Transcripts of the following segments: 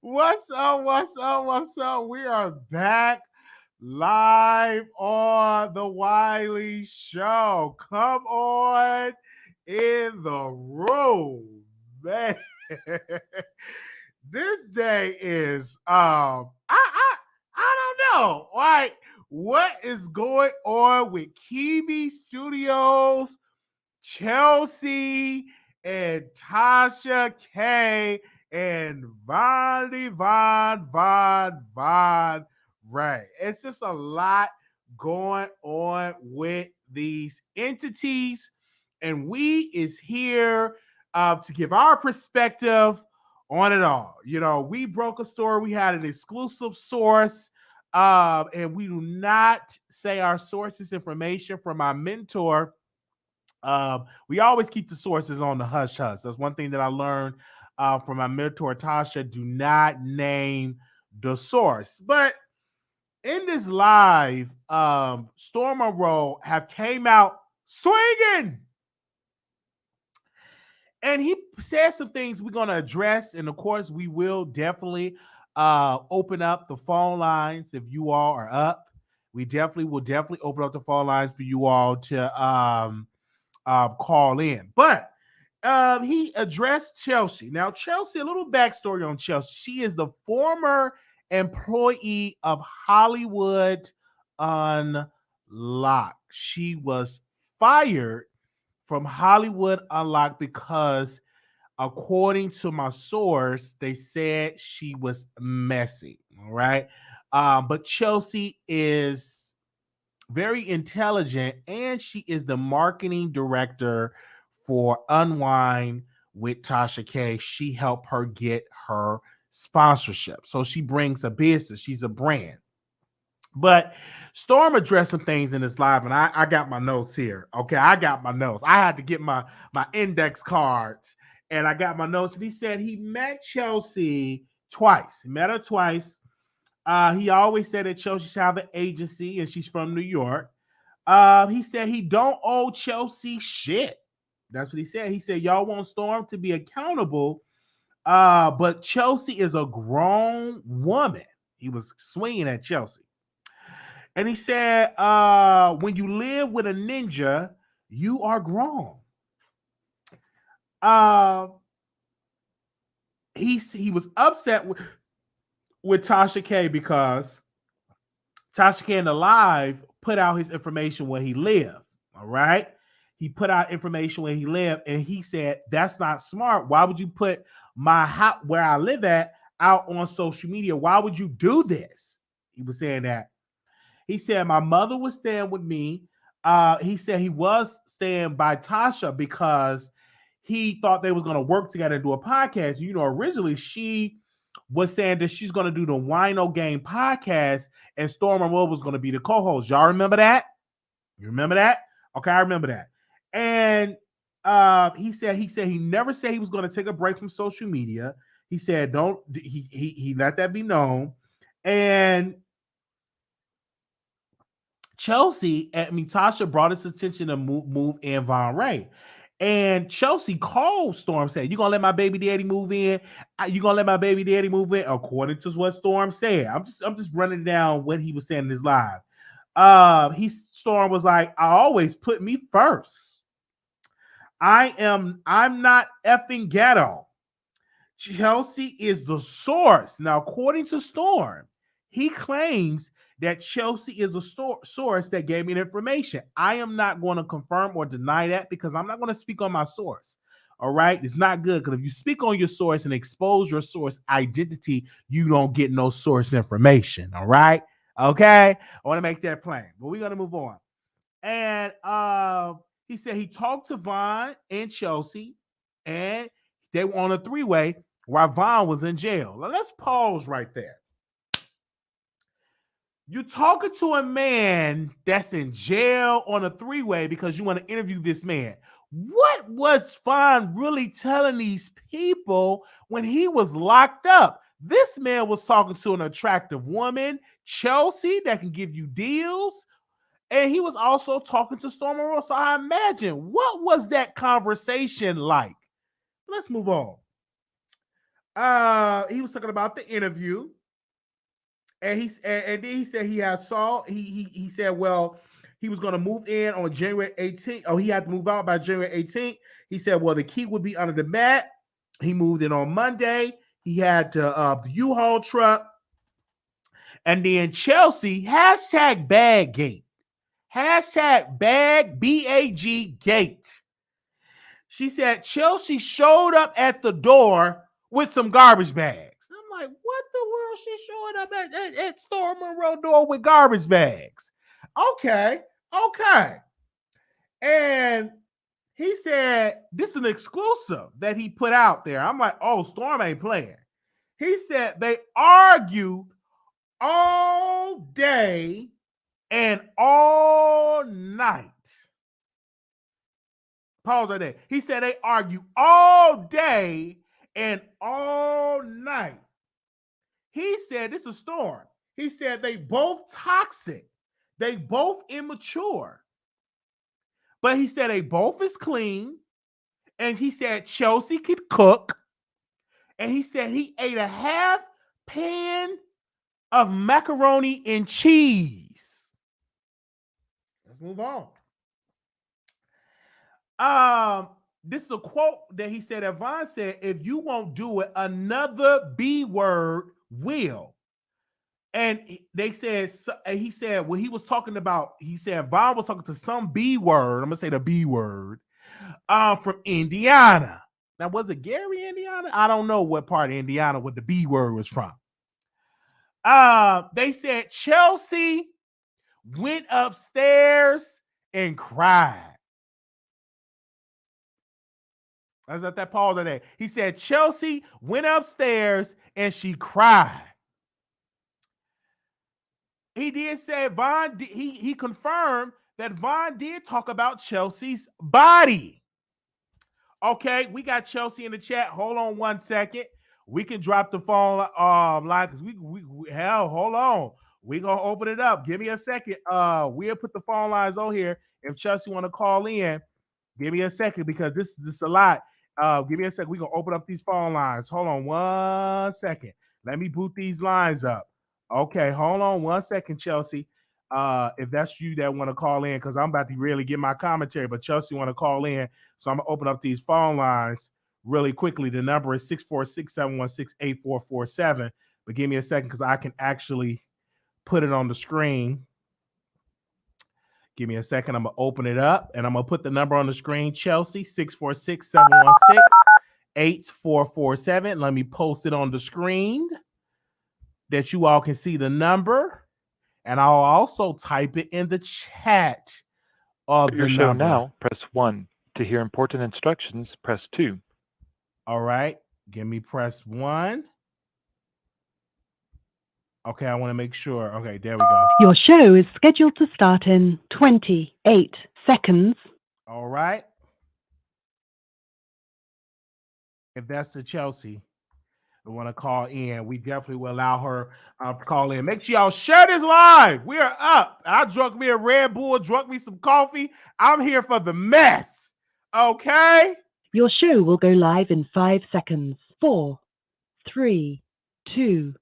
What's up? What's up? What's up? We are back live on the Wiley Show. Come on in the room, man. This day is I don't know. Like, what is going on with Kiwi Studios, Chelsea, and Tasha K and Von Ray. It's just a lot going on with these entities, and we is here to give our perspective on it all. You know, we broke a story. We had an exclusive source, and we do not say our sources information from our mentor. We always keep the sources on the hush hush. That's one thing that I learned from my mentor Tasha. Do not name the source. But in this live, Storm Monroe have came out swinging, and he said some things we're going to address. And of course, we will definitely open up the phone lines if you all are up. We definitely will open up the phone lines for you all to call in. But he addressed Chelsea. Now, Chelsea, a little backstory on Chelsea. She is the former employee of Hollywood Unlocked. She was fired from Hollywood Unlocked because, according to my source, they said she was messy. All right. But Chelsea is very intelligent, and she is the marketing director for Unwind with Tasha K. She helped her get her sponsorship. So she brings a business. She's a brand. But Storm addressed some things in this live, and I got my notes here. Okay, I got my notes. I had to get my index cards, and I got my notes. And he said he met Chelsea twice. He met her twice. He always said that Chelsea should have an agency, and she's from New York. He said he don't owe Chelsea shit. That's what he said. He said y'all want Storm to be accountable, but Chelsea is a grown woman. He was swinging at Chelsea. And he said, when you live with a ninja, you are grown. He was upset with Tasha K because Tasha K in the live put out his information where he lived. All right. He put out information where he lived, and he said, that's not smart. Why would you put my house where I live at out on social media? Why would you do this? He was saying that. He said, my mother was staying with me. He said he was staying by Tasha because he thought they was going to work together and do a podcast. You know, originally she was saying that she's going to do the Wino Game podcast, and Storm Monroe was going to be the co-host. Y'all remember that? You remember that? Okay, I remember that. And he said he never said he was going to take a break from social media. He said he let that be known. And Tasha brought its attention to move in Von Ray. And Chelsea called Storm, said, you going to let my baby daddy move in? You going to let my baby daddy move in? According to what Storm said. I'm just running down what he was saying in his live. Storm was like, I always put me first. I'm not effing ghetto. Chelsea is the source. Now, according to Storm, he claims that Chelsea is a source that gave me the information. I am not going to confirm or deny that because I'm not going to speak on my source. All right. It's not good because if you speak on your source and expose your source identity, you don't get no source information. All right. Okay. I want to make that plain, but we're going to move on. And he said he talked to Von and Chelsea, and they were on a three-way while Von was in jail. Now, let's pause right there. You're talking to a man that's in jail on a three-way because you want to interview this man. What was Von really telling these people when he was locked up? This man was talking to an attractive woman, Chelsea, that can give you deals. And he was also talking to Storm Monroe. So I imagine, what was that conversation like? Let's move on. He was talking about the interview, and then he said he had saw he said, well, he was going to move in on January 18th. Oh, he had to move out by January 18th. He said, well, the key would be under the mat. He moved in on Monday. He had the U-Haul truck. And then Chelsea, hashtag bag gate. Hashtag bag, B-A-G gate. She said Chelsea showed up at the door with some garbage bags. I'm like, what the world? She showing up at Storm Monroe door with garbage bags. Okay. And he said, this is an exclusive that he put out there. I'm like, oh, Storm ain't playing. He said they argued all day and all night. Pause right there. He said they argue all day and all night. He said, this is Storm. He said they both toxic. They both immature. But he said they both is clean. And he said Chelsea could cook. And he said he ate a half pan of macaroni and cheese. Let's move on. This is a quote that he said, Von said, if you won't do it, another B word will. And they said, he said, when he was talking about, he said, Von was talking to some B word. I'm going to say the B word from Indiana. Now, was it Gary, Indiana? I don't know what part of Indiana what the B word was from. They said Chelsea went upstairs and cried. I was at that pause today. He said Chelsea went upstairs and she cried. He did say Von. He confirmed that Von did talk about Chelsea's body. Okay, we got Chelsea in the chat. Hold on 1 second. We can drop the phone line because we hell. Hold on. We're gonna open it up. Give me a second. We'll put the phone lines on here. If Chelsea want to call in, give me a second because this is a lot. Give me a second. We're gonna open up these phone lines. Hold on 1 second. Let me boot these lines up. Okay, hold on 1 second, Chelsea. If that's you that want to call in, because I'm about to really get my commentary, but Chelsea want to call in. So I'm gonna open up these phone lines really quickly. The number is 646-716-8447. But give me a second because I can actually put it on the screen. Give me a second. I'm going to open it up and I'm going to put the number on the screen. Chelsea, 646-716-8447. Let me post it on the screen that you all can see the number. And I'll also type it in the chat of the show number. Now, press 1. To hear important instructions, press 2. All right. Give me press 1. Okay, I want to make sure. Okay, there we go. Your show is scheduled to start in 28 seconds. All right. If that's the Chelsea who want to call in, we definitely will allow her to call in. Make sure y'all share this live. We are up. I drunk me a Red Bull, drunk me some coffee. I'm here for the mess. Okay? Your show will go live in 5 seconds. 4, 3, 2,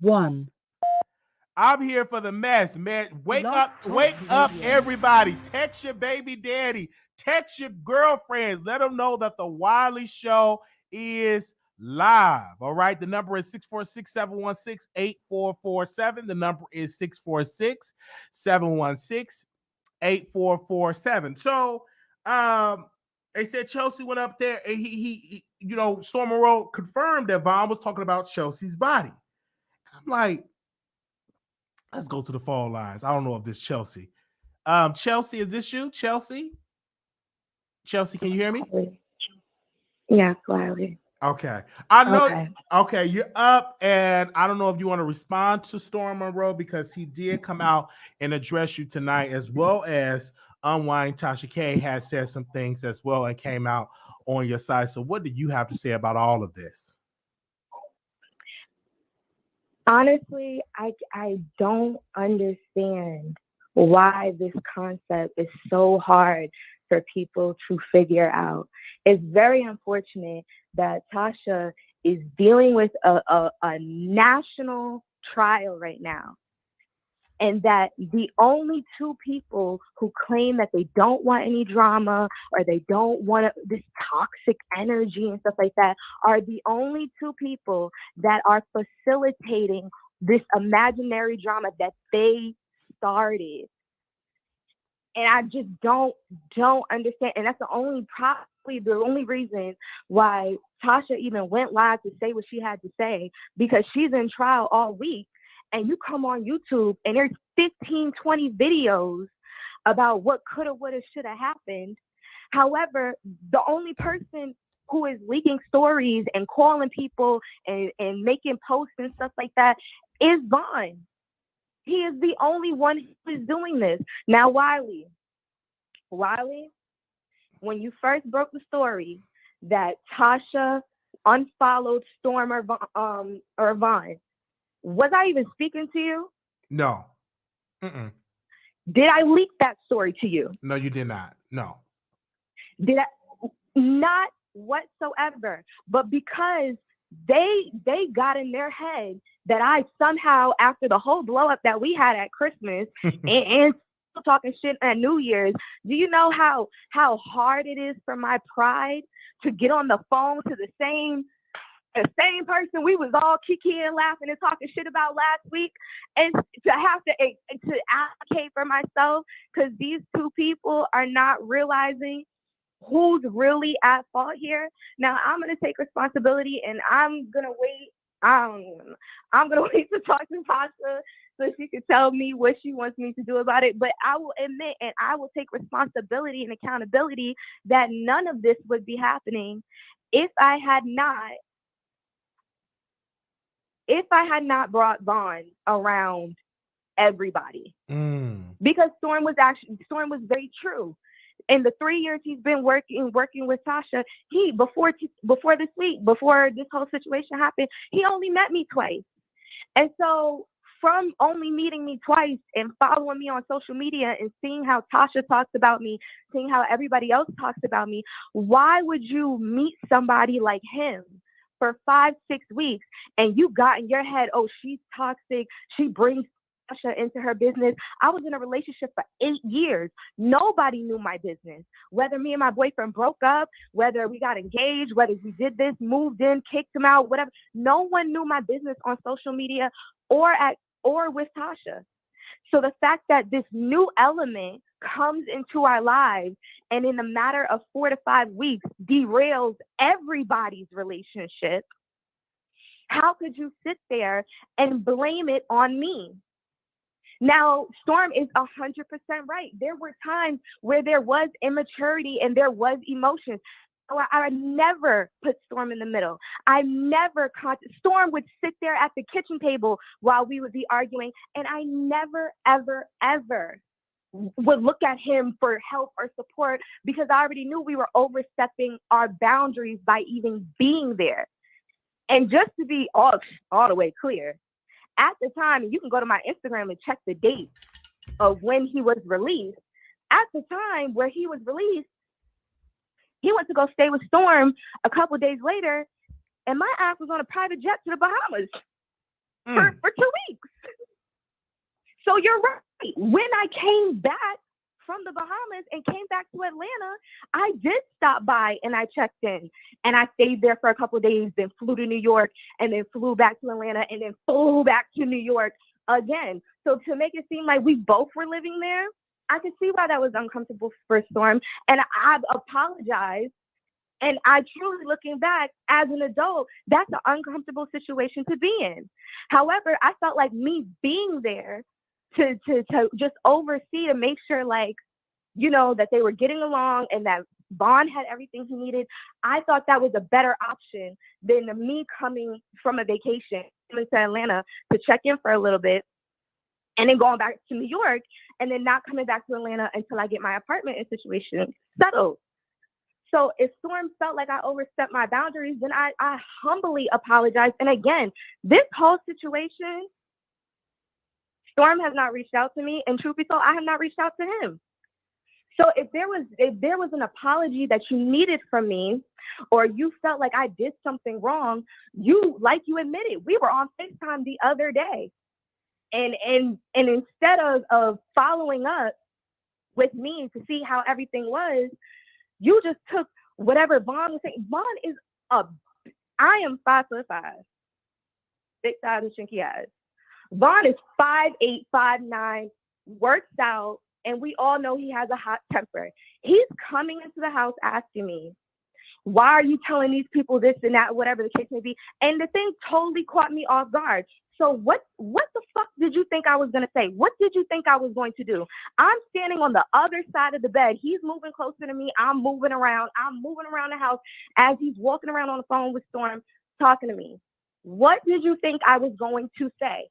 1. I'm here for the mess, man. Wake up, everybody. Text your baby daddy. Text your girlfriends. Let them know that the Wiley Show is live. All right. The number is 646-716-8447. The number is 646-716-8447. So they said Chelsea went up there and he Storm Monroe confirmed that Von was talking about Chelsea's body. I'm like, let's go to the phone lines. I don't know if this Chelsea. Chelsea, is this you? Chelsea? Chelsea, can you hear me? Yes, Wiley. Okay. I know. Okay, you're up, and I don't know if you want to respond to Storm Monroe because he did come out and address you tonight, as well as Unwind Tasha K has said some things as well and came out on your side. So what do you have to say about all of this? Honestly, I don't understand why this concept is so hard for people to figure out. It's very unfortunate that Tasha is dealing with a national trial right now, and that the only two people who claim that they don't want any drama or they don't want this toxic energy and stuff like that are the only two people that are facilitating this imaginary drama that they started. And I just don't understand. And that's probably the only reason why Tasha even went live to say what she had to say, because she's in trial all week. And you come on YouTube and there's 15, 20 videos about what coulda, woulda, shoulda happened. However, the only person who is leaking stories and calling people and making posts and stuff like that is Vaughn. He is the only one who is doing this. Now, Wiley, when you first broke the story that Tasha unfollowed Storm or Vaughn, was I even speaking to you? No. Mm-mm. Did I leak that story to you? No, you did not. No. Did I? Not whatsoever. But because they got in their head that I somehow, after the whole blow up that we had at Christmas and still talking shit at New Year's, do you know how hard it is for my pride to get on the phone to the same person we was all kikiing, laughing, and talking shit about last week, and to have to advocate for myself, because these two people are not realizing who's really at fault here. Now I'm gonna take responsibility, and I'm gonna wait. I'm gonna wait to talk to Tasha so she can tell me what she wants me to do about it. But I will admit, and I will take responsibility and accountability, that none of this would be happening if I had not brought Vaughn around everybody. Because Storm was very true. In the 3 years he's been working with Tasha, before this week, before this whole situation happened, he only met me twice. And so from only meeting me twice and following me on social media and seeing how Tasha talks about me, seeing how everybody else talks about me, why would you meet somebody like him for 5-6 weeks and you got in your head, oh, she's toxic, she brings Tasha into her business? I was in a relationship for 8 years. Nobody knew my business. Whether me and my boyfriend broke up, whether we got engaged, whether we did this, moved in, kicked him out, whatever. No one knew my business on social media or with Tasha. So the fact that this new element comes into our lives and in a matter of 4 to 5 weeks derails everybody's relationship, how could you sit there and blame it on me? Now, Storm is 100% right. There were times where there was immaturity and there was emotions. So I never put Storm in the middle. Storm would sit there at the kitchen table while we would be arguing, and I never, ever, ever would look at him for help or support, because I already knew we were overstepping our boundaries by even being there. And just to be all the way clear, at the time, you can go to my Instagram and check the date of when he was released. At the time where he was released, he went to go stay with Storm a couple days later, and my ass was on a private jet to the Bahamas for 2 weeks. So you're right. When I came back from the Bahamas and came back to Atlanta, I did stop by and I checked in, and I stayed there for a couple of days, then flew to New York, and then flew back to Atlanta, and then flew back to New York again. So to make it seem like we both were living there, I could see why that was uncomfortable for Storm, and I've apologized. And I truly, looking back as an adult, that's an uncomfortable situation to be in. However, I felt like me being there to just oversee, to make sure, like, you know, that they were getting along and that Vaughn had everything he needed. I thought that was a better option than me coming from a vacation to Atlanta to check in for a little bit and then going back to New York and then not coming back to Atlanta until I get my apartment and situation settled. So if Storm felt like I overstepped my boundaries, then I humbly apologize. And again, this whole situation Storm has not reached out to me, and truth be told, I have not reached out to him. So if there was an apology that you needed from me, or you felt like I did something wrong, you admitted, we were on FaceTime the other day. And instead of following up with me to see how everything was, you just took whatever Vaughn was saying. Vaughn is I am 5'5", big thighs and chinky eyes. Vaughn is 5'8", 5'9", works out, and we all know he has a hot temper. He's coming into the house asking me, why are you telling these people this and that, whatever the case may be? And the thing totally caught me off guard. So what the fuck did you think I was going to say? What did you think I was going to do? I'm standing on the other side of the bed. He's moving closer to me. I'm moving around the house as he's walking around on the phone with Storm talking to me. What did you think I was going to say?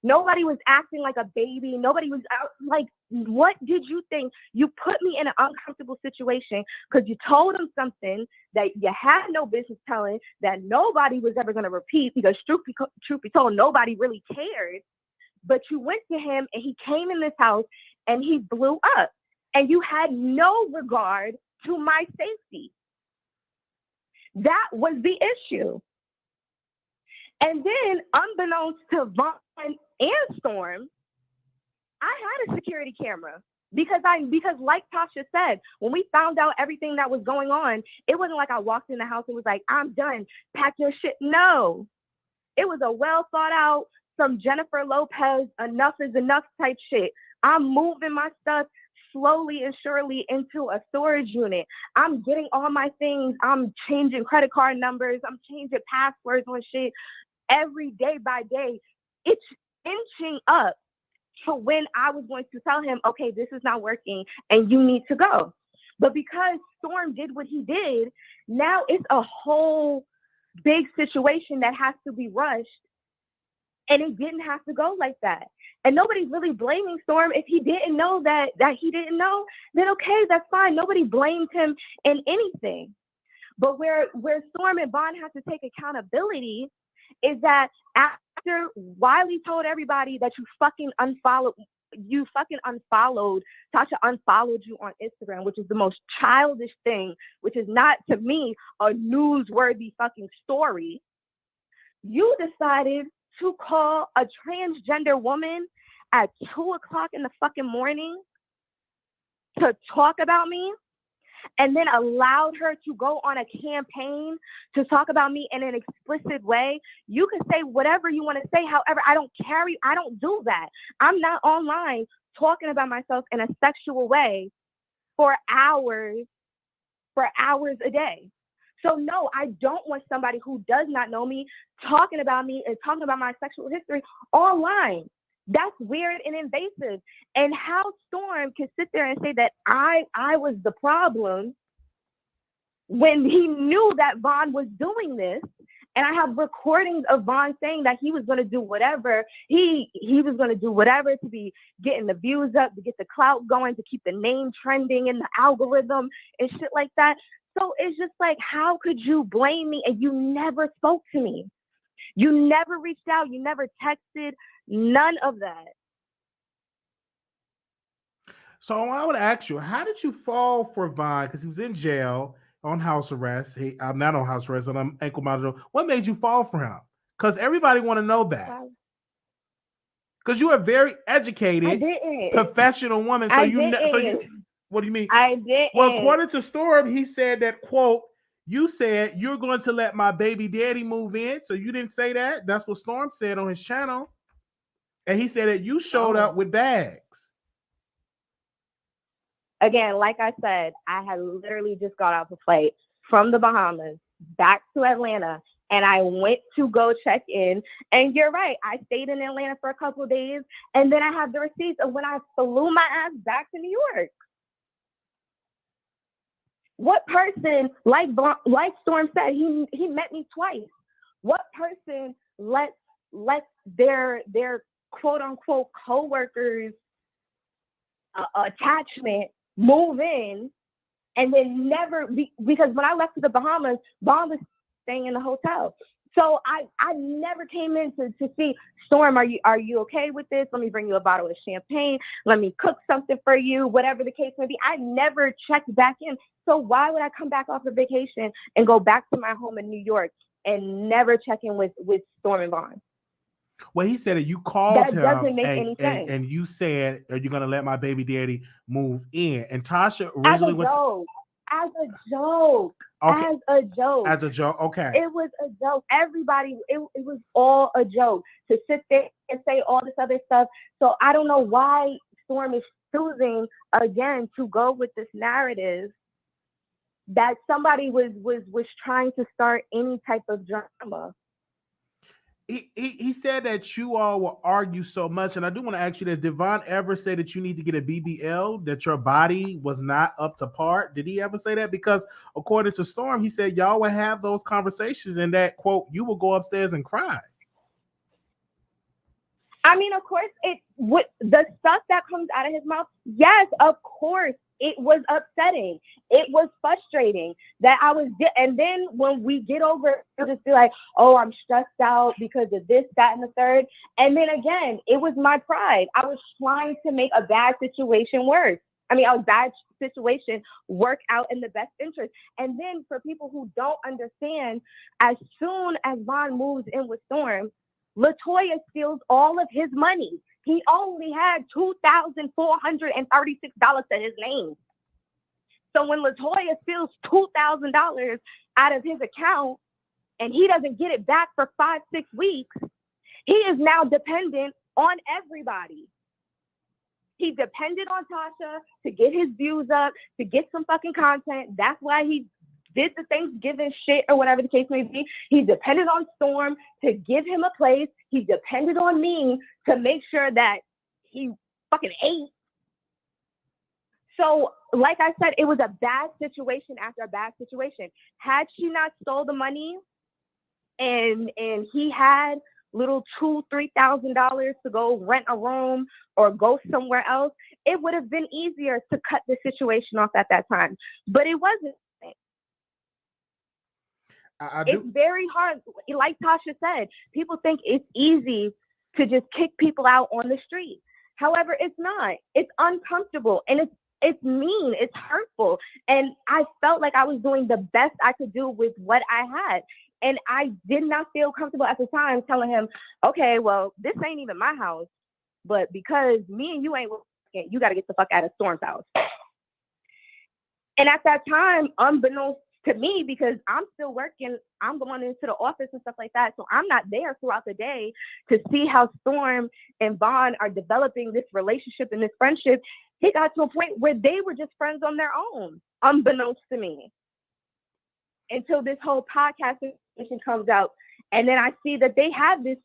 Nobody was acting like a baby. Nobody was like, what did you think? You put me in an uncomfortable situation because you told him something that you had no business telling, that nobody was ever going to repeat, because truth be told, nobody really cared. But you went to him and he came in this house and he blew up, and you had no regard to my safety. That was the issue. And then, unbeknownst to Vaughn and Storm, I had a security camera because like Tasha said, when we found out everything that was going on, it wasn't like I walked in the house and was like, I'm done, pack your shit. No, it was a well thought out, from Jennifer Lopez, enough is enough type shit. I'm moving my stuff slowly and surely into a storage unit. I'm getting all my things. I'm changing credit card numbers. I'm changing passwords on shit every day by day. It's inching up to when I was going to tell him, okay, this is not working and you need to go. But because Storm did what he did, now it's a whole big situation that has to be rushed. And it didn't have to go like that. And nobody's really blaming Storm. If he didn't know that he didn't know, then okay, that's fine. Nobody blamed him in anything. But where Storm and Vaughn have to take accountability is that after Wiley told everybody that you fucking unfollowed, Tasha unfollowed you on Instagram, which is the most childish thing, which is not, to me, a newsworthy fucking story. You decided to call a transgender woman at 2:00 in the fucking morning to talk about me, and then allowed her to go on a campaign to talk about me in an explicit way. You can say whatever you want to say. However, I don't do that. I'm not online talking about myself in a sexual way for hours a day. So no, I don't want somebody who does not know me talking about me and talking about my sexual history online. That's weird and invasive. And how Storm can sit there and say that I was the problem when he knew that Vaughn was doing this. And I have recordings of Vaughn saying that he was going to do whatever. He was going to do whatever to be getting the views up, to get the clout going, to keep the name trending in the algorithm and shit like that. So it's just like, how could you blame me? And you never spoke to me. You never reached out. You never texted. None of that. So I would ask you, how did you fall for Vaughn? Because he was in jail on house arrest. I'm not on house arrest, on ankle monitor. What made you fall for him? Because everybody want to know that. Because you are a very educated, professional woman. So what do you mean? I didn't. Well, according to Storm, he said that, quote, you said you're going to let my baby daddy move in. So you didn't say that. That's what Storm said on his channel. And he said that you showed up with bags. Again, like I said, I had literally just got off a flight from the Bahamas back to Atlanta, and I went to go check in. And you're right, I stayed in Atlanta for a couple of days, and then I have the receipts of when I flew my ass back to New York. What person, like Storm said, he met me twice. What person lets their quote unquote coworkers attachment move in, and then never because when I left to the Bahamas, Vaughn was staying in the hotel. So I never came in to see, Storm, are you okay with this? Let me bring you a bottle of champagne. Let me cook something for you, whatever the case may be. I never checked back in. So why would I come back off of vacation and go back to my home in New York and never check in with Storm and Vaughn? Well, he said that you called him doesn't make any sense. and you said, are you going to let my baby daddy move in? And Tasha As originally a went joke. As a joke. Okay. As a joke. Okay. It was a joke. Everybody, it was all a joke to sit there and say all this other stuff. So I don't know why Storm is choosing again to go with this narrative that somebody was trying to start any type of drama. He said that you all will argue so much, and I do want to ask you this: did Vaughn ever say that you need to get a BBL, that your body was not up to par? Did he ever say that? Because according to Storm, he said y'all would have those conversations, and that quote, you will go upstairs and cry. I mean, of course, the stuff that comes out of his mouth. Yes, of course. It was upsetting. It was frustrating that and then when we get over it, it'll just be like, oh, I'm stressed out because of this, that, and the third. And then again, it was my pride. I was trying to make a bad situation worse. I mean, a bad situation work out in the best interest. And then for people who don't understand, as soon as Vaughn moves in with Storm, LaToya steals all of his money. He only had $2,436 to his name. So when LaToya steals $2,000 out of his account and he doesn't get it back for 5-6 weeks, he is now dependent on everybody. He depended on Tasha to get his views up, to get some fucking content. That's why he did the Thanksgiving shit or whatever the case may be. He depended on Storm to give him a place. He depended on me to make sure that he fucking ate. So, like I said, it was a bad situation after a bad situation. Had she not stole the money and he had little $2,000-$3,000 to go rent a room or go somewhere else, it would have been easier to cut the situation off at that time. But it wasn't. It's very hard. Like Tasha said, people think it's easy to just kick people out on the street. However, it's not. It's uncomfortable and it's mean. It's hurtful. And I felt like I was doing the best I could do with what I had. And I did not feel comfortable at the time telling him, okay, well, this ain't even my house, but because me and you ain't working, you got to get the fuck out of Storm's house. And at that time, unbeknownst to me, because I'm still working, I'm going into the office and stuff like that. So I'm not there throughout the day to see how Storm and Vaughn are developing this relationship and this friendship. It got to a point where they were just friends on their own, unbeknownst to me. Until this whole podcast information comes out. And then I see that they have this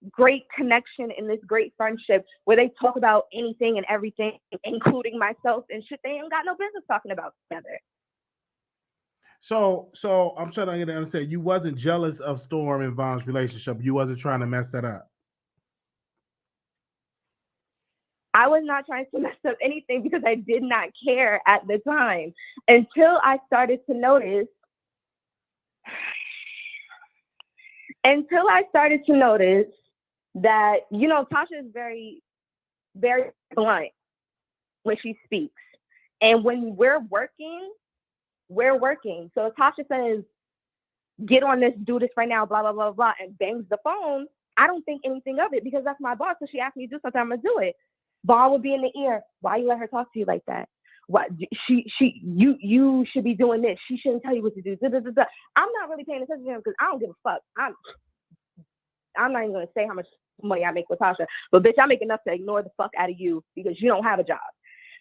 great connection and this great friendship where they talk about anything and everything, including myself and shit they ain't got no business talking about together. So I'm trying to get to understand, you wasn't jealous of Storm and Vaughn's relationship. You wasn't trying to mess that up. I was not trying to mess up anything because I did not care at the time until I started to notice that, you know, Tasha is very, very blunt when she speaks. And when we're working. So if Tasha says, get on this, do this right now, blah, blah, blah, blah, and bangs the phone, I don't think anything of it because that's my boss. So she asked me to do something, I'm going to do it. Vaughn would be in the ear. Why you let her talk to you like that? What you should be doing this. She shouldn't tell you what to do. I'm not really paying attention to him because I don't give a fuck. I'm not even going to say how much money I make with Tasha, but bitch, I make enough to ignore the fuck out of you because you don't have a job.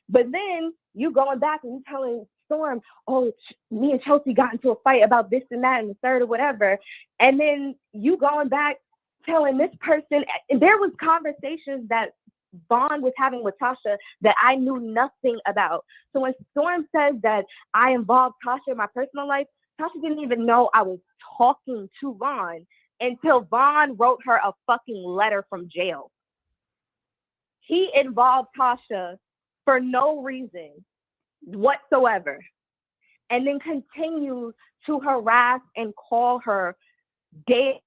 But then you going back and you telling Storm, oh, me and Chelsea got into a fight about this and that and the third or whatever. And then you going back telling this person, and there was conversations that Vaughn was having with Tasha that I knew nothing about. So when Storm says that I involved Tasha in my personal life, Tasha didn't even know I was talking to Vaughn until Vaughn wrote her a fucking letter from jail. He involved Tasha for no reason whatsoever, and then continues to harass and call her day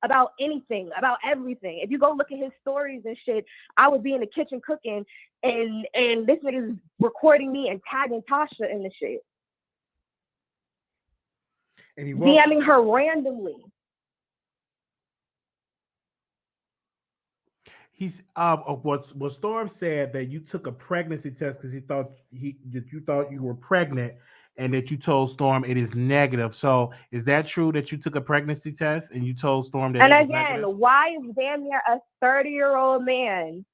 about anything, about everything. If you go look at his stories and shit, I would be in the kitchen cooking and this nigga's recording me and tagging Tasha in the shit. And he DMing her randomly. He's what Storm said, that you took a pregnancy test because you thought you were pregnant, and that you told Storm it is negative. So is that true that you took a pregnancy test and you told Storm that? And it was again, negative? why is damn near a 30-year-old man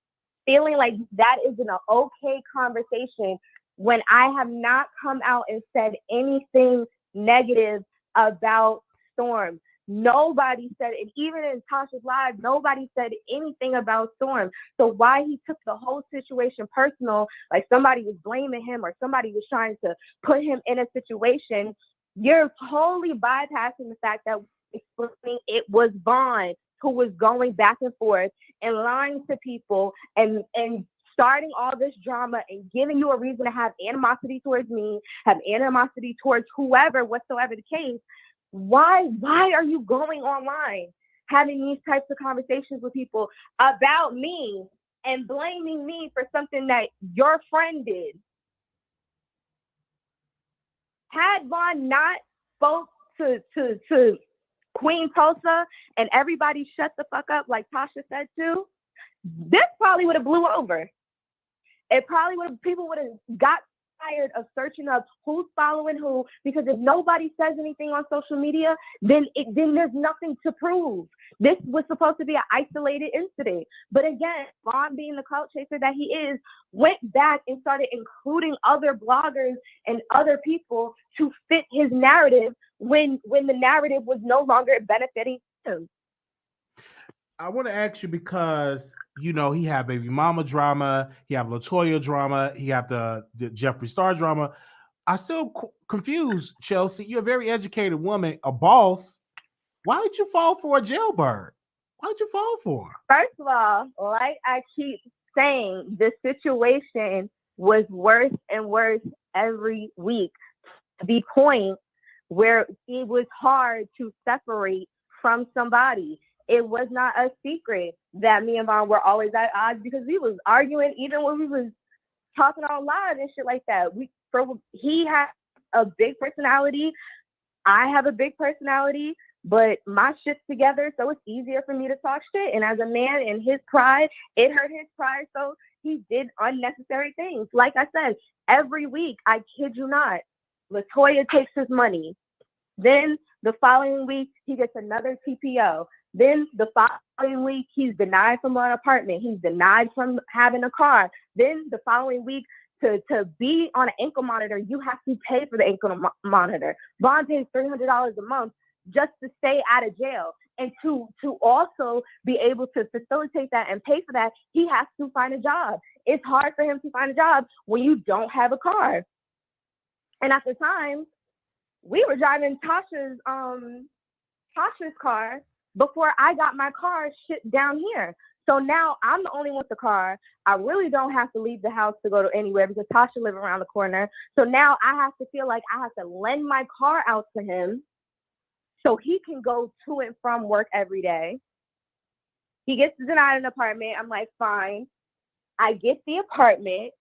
feeling like that is an okay conversation when I have not come out and said anything negative about Storm? Nobody said it. Even in Tasha's live, nobody said anything about Storm. So why he took the whole situation personal, like somebody was blaming him or somebody was trying to put him in a situation, you're totally bypassing the fact that explaining it was Vaughn who was going back and forth and lying to people and starting all this drama and giving you a reason to have animosity towards me, have animosity towards whoever, whatsoever the case. Why are you going online having these types of conversations with people about me and blaming me for something that your friend did? Had Vaughn not spoke to Queen Tulsa and everybody shut the fuck up like Tasha said too, this probably would have blew over. It probably would have, people would have got tired of searching up who's following who, because if nobody says anything on social media, then there's nothing to prove. This was supposed to be an isolated incident. But again, Vaughn, being the clout chaser that he is, went back and started including other bloggers and other people to fit his narrative when the narrative was no longer benefiting him. I want to ask you because, you know, he had baby mama drama, he have LaToya drama, he have the Jeffree Star drama. I still confused, Chelsea. You're a very educated woman, a boss. Why did you fall for a jailbird? Why did you fall for her? First of all, like I keep saying, the situation was worse and worse every week, to the point where it was hard to separate from somebody. It was not a secret that me and Vaughn were always at odds because we was arguing even when we was talking on live and shit like that. He had a big personality. I have a big personality, but my shit's together, so it's easier for me to talk shit. And as a man in his pride, it hurt his pride, so he did unnecessary things. Like I said, every week, I kid you not, LaToya takes his money. Then the following week, he gets another TPO. Then the following week, he's denied from an apartment. He's denied from having a car. Then the following week, to be on an ankle monitor, you have to pay for the ankle monitor. Vaughn pays $300 a month just to stay out of jail. And to also be able to facilitate that and pay for that, he has to find a job. It's hard for him to find a job when you don't have a car. And at the time, we were driving Tasha's car before I got my car shipped down here. So now I'm the only one with the car. I really don't have to leave the house to go to anywhere because Tasha lives around the corner. So now I have to feel like I have to lend my car out to him so he can go to and from work every day. He gets denied an apartment. I'm like, fine. I get the apartment.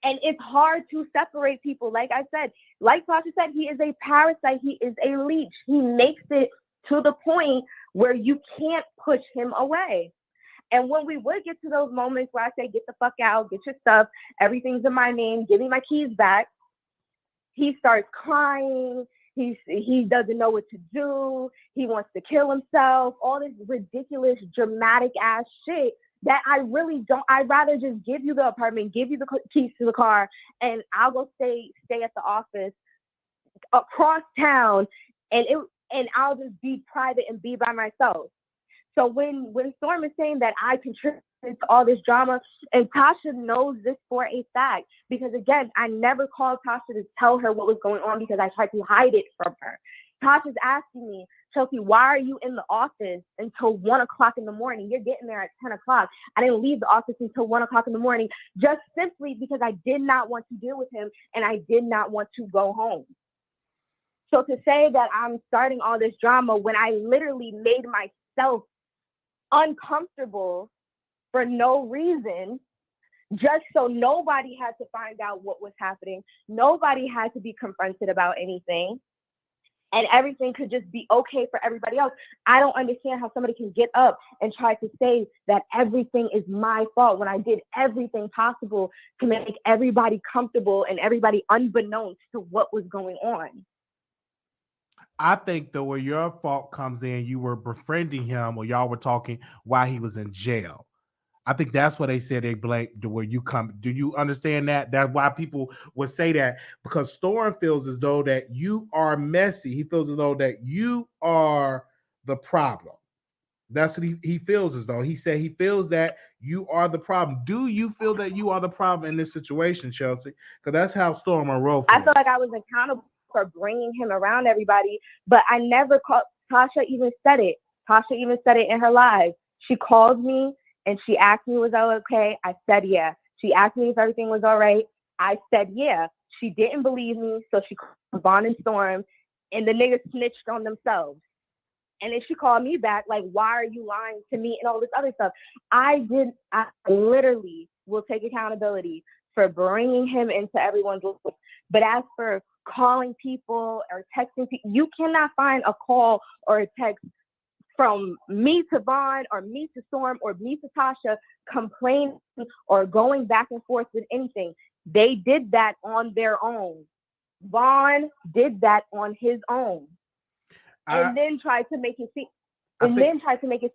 And it's hard to separate people. Like I said, like Tasha said, he is a parasite. He is a leech. He makes it to the point where you can't push him away. And when we would get to those moments where I say, get the fuck out, get your stuff, everything's in my name, give me my keys back, he starts crying. He doesn't know what to do. He wants to kill himself. All this ridiculous, dramatic ass shit that I really don't. I'd rather just give you the apartment, give you the keys to the car, and I'll go stay at the office across town, and I'll just be private and be by myself. So when Storm is saying that I contributed to all this drama, and Tasha knows this for a fact, because again, I never called Tasha to tell her what was going on because I tried to hide it from her. Tasha's asking me, Chelsea, why are you in the office until 1 o'clock in the morning? You're getting there at 10 o'clock. I didn't leave the office until 1 o'clock in the morning, just simply because I did not want to deal with him and I did not want to go home. So to say that I'm starting all this drama when I literally made myself uncomfortable for no reason, just so nobody had to find out what was happening, nobody had to be confronted about anything, and everything could just be okay for everybody else. I don't understand how somebody can get up and try to say that everything is my fault when I did everything possible to make everybody comfortable and everybody unbeknownst to what was going on. I think that where your fault comes in, you were befriending him or y'all were talking while he was in jail. I think that's what they said they blamed where you come. Do you understand that? That's why people would say that, because Storm feels as though that you are messy. He feels as though that you are the problem. That's what he feels as though. He said he feels that you are the problem. Do you feel that you are the problem in this situation, Chelsea? Because that's how Storm Monroe feels. I feel like I was accountable for bringing him around everybody, but I never called. Tasha even said it. Tasha even said it in her live. She called me and she asked me, was I okay? I said, yeah. She asked me if everything was all right. I said, yeah. She didn't believe me, so she called Vaughn and Storm, and the niggas snitched on themselves. And then she called me back, like, why are you lying to me and all this other stuff? I literally will take accountability for bringing him into everyone's life. But as for calling people or texting people, you cannot find a call or a text from me to Vaughn or me to Storm or me to Tasha complaining or going back and forth with anything. They did that on their own. Vaughn did that on his own. And then tried to make it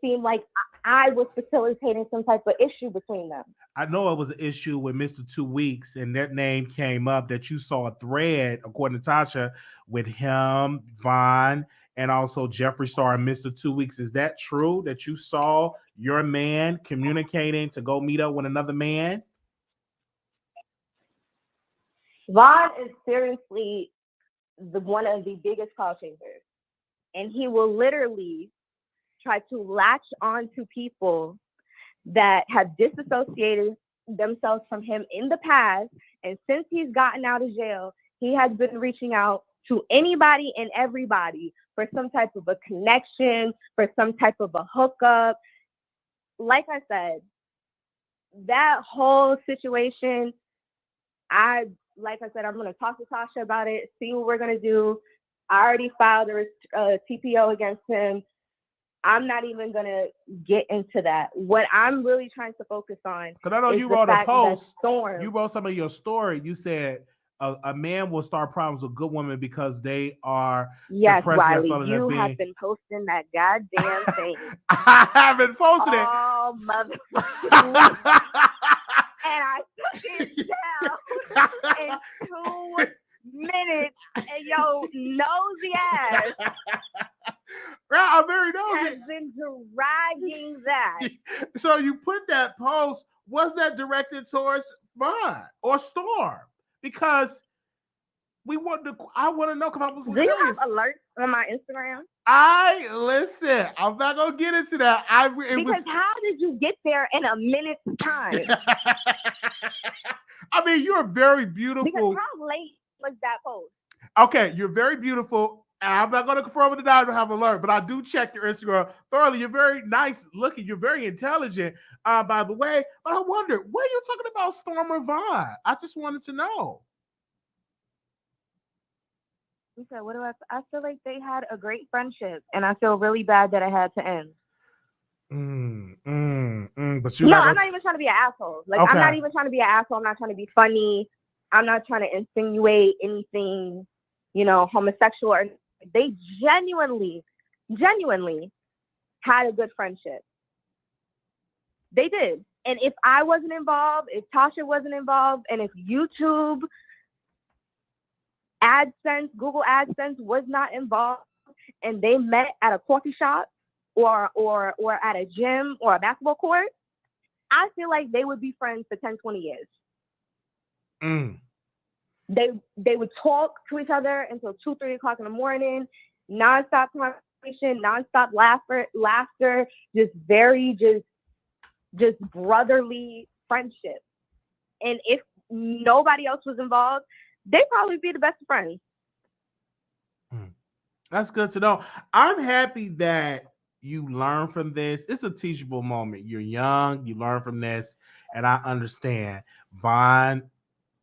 seem like I was facilitating some type of issue between them. I know it was an issue with Mr. 2 Weeks, and that name came up that you saw a thread, according to Tasha, with him, Vaughn, and also Jeffree Star and Mr. 2 Weeks. Is that true that you saw your man communicating to go meet up with another man? Vaughn is seriously one of the biggest call chasers. And he will literally try to latch on to people that have disassociated themselves from him in the past. And since he's gotten out of jail, he has been reaching out to anybody and everybody for some type of a connection, for some type of a hookup. Like I said, that whole situation, I'm going to talk to Tasha about it, see what we're going to do. I already filed a TPO against him. I'm not even going to get into that. What I'm really trying to focus on, because I know you wrote a post. You wrote some of your story. You said a man will start problems with good women because they are suppressing Wiley, their feelings. You have been posting that goddamn thing. I haven't posted it. Oh, mother. And I took it down in 2 minutes, and yo nosy ass I'm very nosy. has been dragging that. So you put that post, was that directed towards Vaughn or Storm? Because I want to know, because I was curious. Do you have alerts on my Instagram? Listen, I'm not gonna get into that. How did you get there in a minute's time? I mean, you're very beautiful. Because how late was that post? Okay, you're very beautiful. I'm not going to confirm with the I don't have alert, but I do check your Instagram thoroughly. You're very nice looking. You're very intelligent, by the way. But I wonder, what are you talking about, Storm or Vaughn? I just wanted to know. Okay, what do I feel like they had a great friendship, and I feel really bad that it had to end. But I'm not even trying to be an asshole. Like, okay. I'm not even trying to be an asshole. I'm not trying to be funny. I'm not trying to insinuate anything, homosexual. Or they genuinely had a good friendship. They did. And if I wasn't involved, if Tasha wasn't involved, and if YouTube AdSense, Google AdSense was not involved, and they met at a coffee shop or at a gym or a basketball court, I feel like they would be friends for 10, 20 years. They would talk to each other until 2, 3 o'clock in the morning, nonstop conversation, nonstop laughter, just brotherly friendship. And if nobody else was involved, they'd probably be the best friends. That's good to know. I'm happy that you learn from this. It's a teachable moment. You're young, you learn from this, and I understand. Vaughn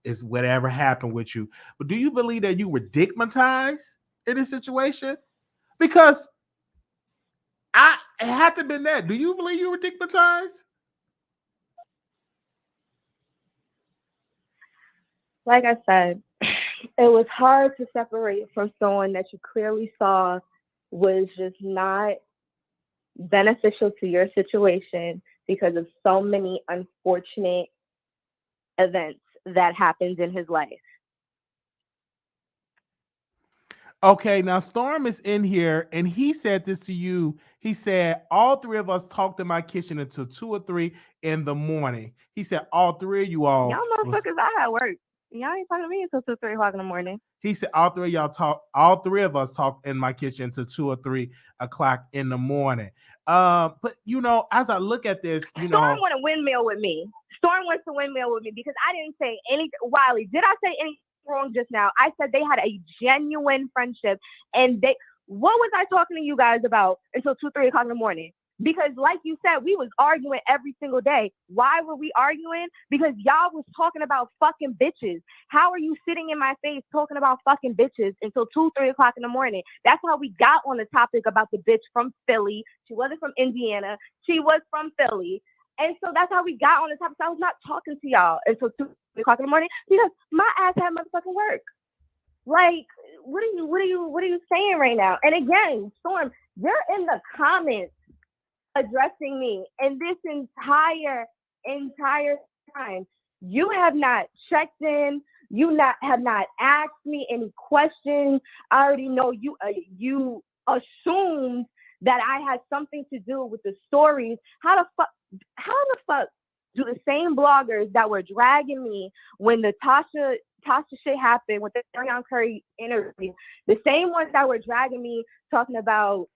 is whatever happened with you. But do you believe that you were stigmatized in this situation? Because it had to have been that. Do you believe you were stigmatized? Like I said, it was hard to separate from someone that you clearly saw was just not beneficial to your situation because of so many unfortunate events that happened in his life. Okay, now Storm is in here and he said this to you. He said, all three of us talked in my kitchen until 2 or 3 in the morning. He said, all three of you all. Y'all motherfuckers, I had work. Y'all ain't talking to me until 2, 3 o'clock in the morning. He said, all three of us talked in my kitchen until 2 or 3 o'clock in the morning. But you know, as I look at this, you know, Storm want to windmill with me. Storm wants to windmill with me because I didn't say anything. Wiley, did I say anything wrong just now? I said they had a genuine friendship, and what was I talking to you guys about until 2, 3 o'clock in the morning? Because like you said, we was arguing every single day. Why were we arguing? Because y'all was talking about fucking bitches. How are you sitting in my face talking about fucking bitches until 2, 3 o'clock in the morning? That's how we got on the topic about the bitch from Philly. She wasn't from Indiana. She was from Philly. And so that's how we got on the topic. So I was not talking to y'all until 2, 3 o'clock in the morning because my ass had motherfucking work. Like, what are you saying right now? And again, Storm, you're in the comments addressing me, and this entire time you have not checked in, have not asked me any questions. I already know you assumed that I had something to do with the stories. How the fuck do the same bloggers that were dragging me when the Tasha shit happened with the Ariana Curry interview, the same ones that were dragging me talking about,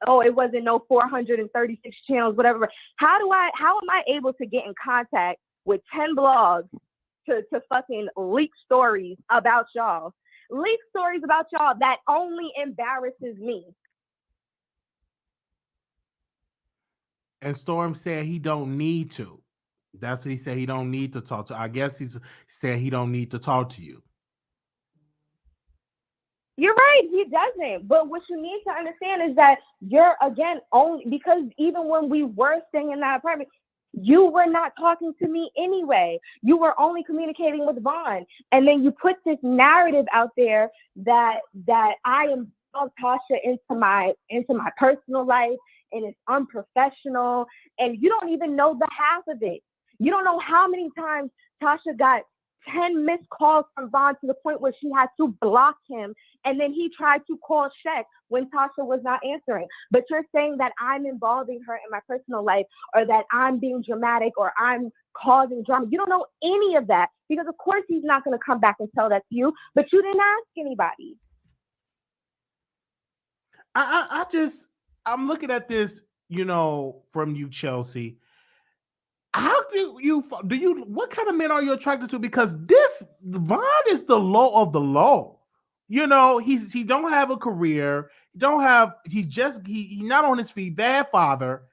oh, it wasn't no 436 channels, whatever. How am I able to get in contact with 10 blogs to fucking leak stories about y'all? Leak stories about y'all that only embarrasses me. And Storm said he don't need to. That's what he said. He don't need to talk to. I guess he's saying he don't need to talk to you. You're right, he doesn't. But what you need to understand is that you're, again, only because even when we were staying in that apartment, you were not talking to me anyway. You were only communicating with Vaughn. And then you put this narrative out there that I involved Tasha into my personal life and it's unprofessional. And you don't even know the half of it. You don't know how many times Tasha got 10 missed calls from Vaughn to the point where she had to block him. And then he tried to call Shaq when Tasha was not answering. But you're saying that I'm involving her in my personal life or that I'm being dramatic or I'm causing drama. You don't know any of that because, of course, he's not going to come back and tell that to you, but you didn't ask anybody. I'm looking at this, you know, from you, Chelsea. How do you what kind of men are you attracted to? Because this Vaughn is the low of the low. You know, he don't have a career. He's not on his feet. Bad father.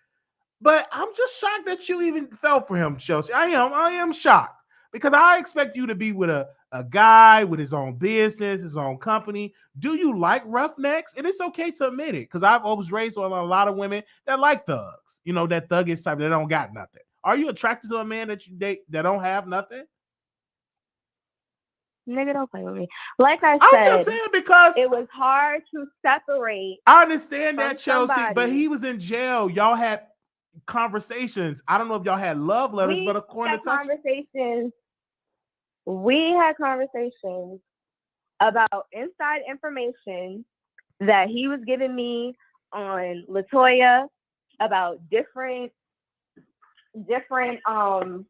But I'm just shocked that you even fell for him, Chelsea. I am shocked because I expect you to be with a guy with his own business, his own company. Do you like roughnecks? And it's okay to admit it because I've always raised with a lot of women that like thugs. You know, that thuggish type that don't got nothing. Are you attracted to a man that you date that don't have nothing? Nigga, don't play with me. Like I said, I'm just saying because it was hard to separate. I understand that, Chelsea, somebody. but he was in jail. Y'all had conversations. I don't know if y'all had love letters, but according to conversations, we had conversations about inside information that he was giving me on LaToya about different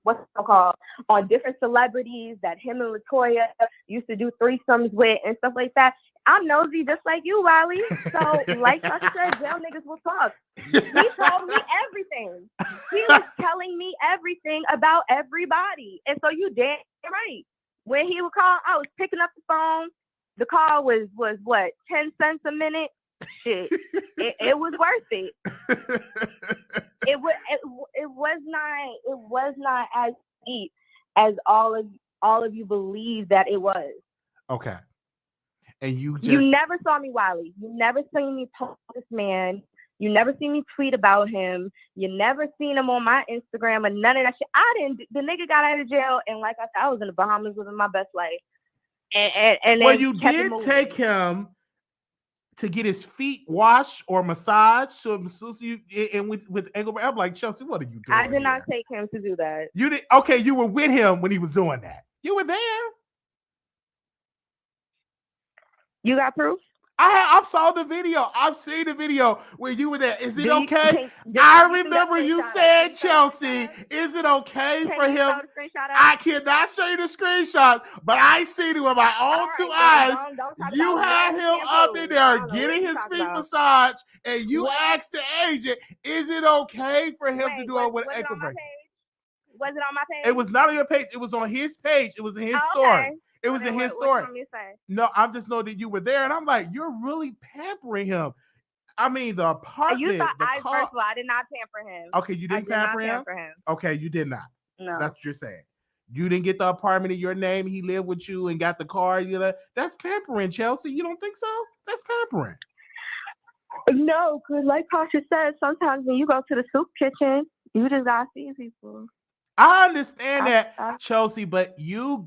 what's it called, on different celebrities that him and LaToya used to do threesomes with and stuff like that. I'm nosy just like you, Wiley. So like I said, jail niggas will talk. He told me everything. He was telling me everything about everybody. And so you damn right. When he would call, I was picking up the phone. The call was what, 10 cents a minute? shit, it was worth it. It was not as deep as all of you believe that it was. Okay. And you never saw me, Wiley. You never seen me post this man. You never seen me tweet about him. You never seen him on my Instagram or none of that shit. The nigga got out of jail, and like I said, I was in the Bahamas living my best life. And well, you did take him to get his feet washed or massaged. So you and with Engelbert, I'm like, Chelsea, what are you doing? I did not take him to do that. You did. Okay, you were with him when he was doing that. You were there. You got proof? I saw the video. I've seen the video where you were there. Is it okay? I remember you said, Chelsea, is it okay for him? I cannot show you the screenshot, but I seen it with my own two eyes. You had him up in there getting his feet massaged, and you asked the agent, is it okay for him to do it with ankle bracelet? Was it on my page? It was not on your page. It was on his page. It was in his story. It was in his story. No, I just know that you were there, and I'm like, you're really pampering him. I mean, the apartment. You thought first of all, I did not pamper him. Okay, you didn't pamper him? Okay, you did not. No, that's what you're saying. You didn't get the apartment in your name. He lived with you and got the car. That's pampering, Chelsea. You don't think so? That's pampering. No, because like Tasha said, sometimes when you go to the soup kitchen, you just gotta see people. I understand that, Chelsea, but you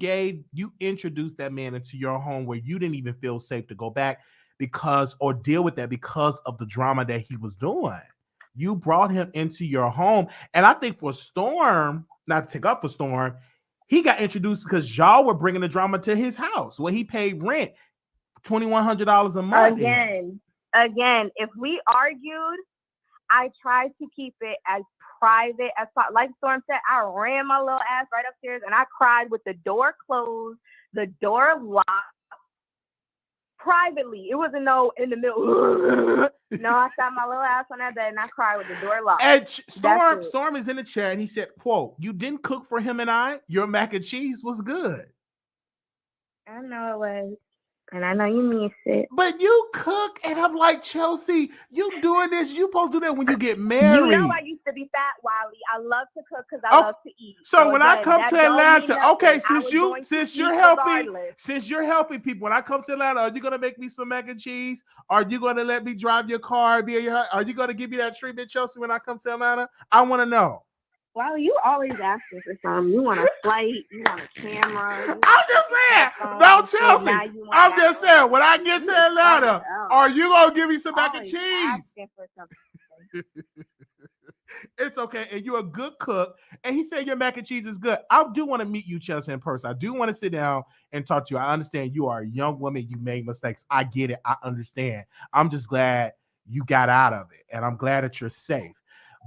introduced that man into your home where you didn't even feel safe to go back or deal with that because of the drama that he was doing. You brought him into your home. And I think for Storm, not to take up for Storm, he got introduced because y'all were bringing the drama to his house where he paid rent, $2,100 a month. Again, if we argued, I tried to keep it as private as possible. Like Storm said, I ran my little ass right upstairs and I cried with the door closed, the door locked, privately. It wasn't no in the middle. No, I sat my little ass on that bed and I cried with the door locked. And Storm is in the chat and he said, quote, you didn't cook for him and I? Your mac and cheese was good. I know it was. And I know you miss it. But you cook, and I'm like, Chelsea, you doing this, you supposed to do that when you get married. You know I used to be fat, Wiley. I love to cook because I love to eat. So when I come to Atlanta, okay, since you're helping people, when I come to Atlanta, are you gonna make me some mac and cheese? Are you gonna let me drive your car? Are you gonna give me that treatment, Chelsea, when I come to Atlanta? I want to know. Well, you always asking for something. You want a flight, you want a camera. I'm just saying. No, Chelsea. I'm just saying, when I get to Atlanta, are you going to give me some mac and cheese? It's okay. And you're a good cook. And he said your mac and cheese is good. I do want to meet you, Chelsea, in person. I do want to sit down and talk to you. I understand you are a young woman. You made mistakes. I get it. I understand. I'm just glad you got out of it. And I'm glad that you're safe.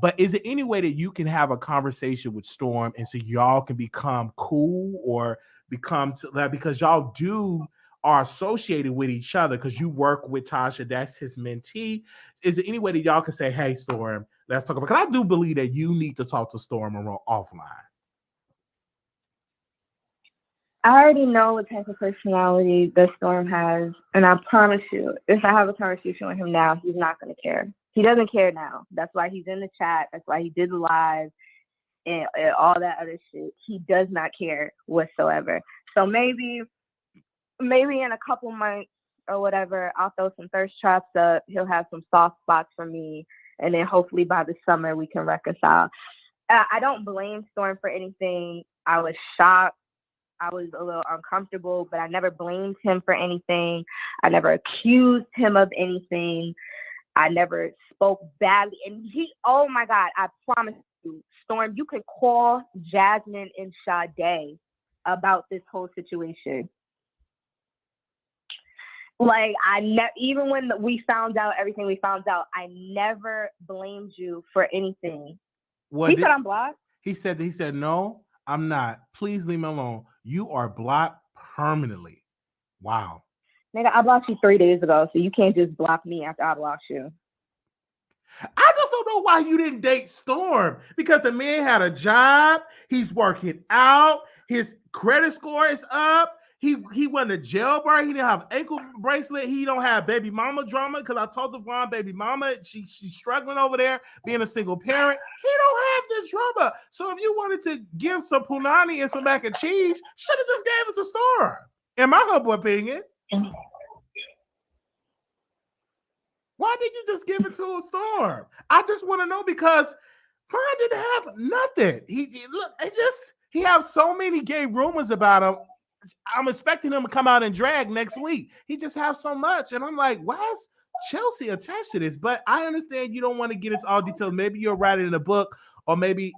But is there any way that you can have a conversation with Storm and so y'all can become cool or because y'all are associated with each other because you work with Tasha, that's his mentee. Is there any way that y'all can say, hey, Storm, let's talk about, because I do believe that you need to talk to Storm Monroe offline. I already know what type of personality the Storm has. And I promise you, if I have a conversation with him now, he's not going to care. He doesn't care now. That's why he's in the chat. That's why he did the live and all that other shit. He does not care whatsoever. So maybe in a couple months or whatever, I'll throw some thirst traps up. He'll have some soft spots for me. And then hopefully by the summer we can reconcile. I don't blame Storm for anything. I was shocked. I was a little uncomfortable, but I never blamed him for anything. I never accused him of anything. I never spoke badly. And oh my God, I promise you, Storm, you can call Jasmine and Sade about this whole situation. Like, even when we found out everything we found out, I never blamed you for anything. He said I'm blocked. He said, no, I'm not. Please leave me alone. You are blocked permanently. Wow. Nigga, I blocked you 3 days ago, so you can't just block me after I blocked you. I just don't know why you didn't date Storm, because the man had a job. He's working out. His credit score is up. He wasn't a jailbird. He didn't have ankle bracelet. He don't have baby mama drama because I told Devon baby mama she's struggling over there being a single parent. He don't have the drama. So if you wanted to give some punani and some mac and cheese, should have just gave us a Storm. In my humble opinion. Why did you just give it to a Storm? I just want to know because Vaughn didn't have nothing. He have so many gay rumors about him. I'm expecting him to come out and drag next week. He just have so much. And I'm like, why is Chelsea attached to this? But I understand you don't want to get into all details. Maybe you'll write it in a book, or maybe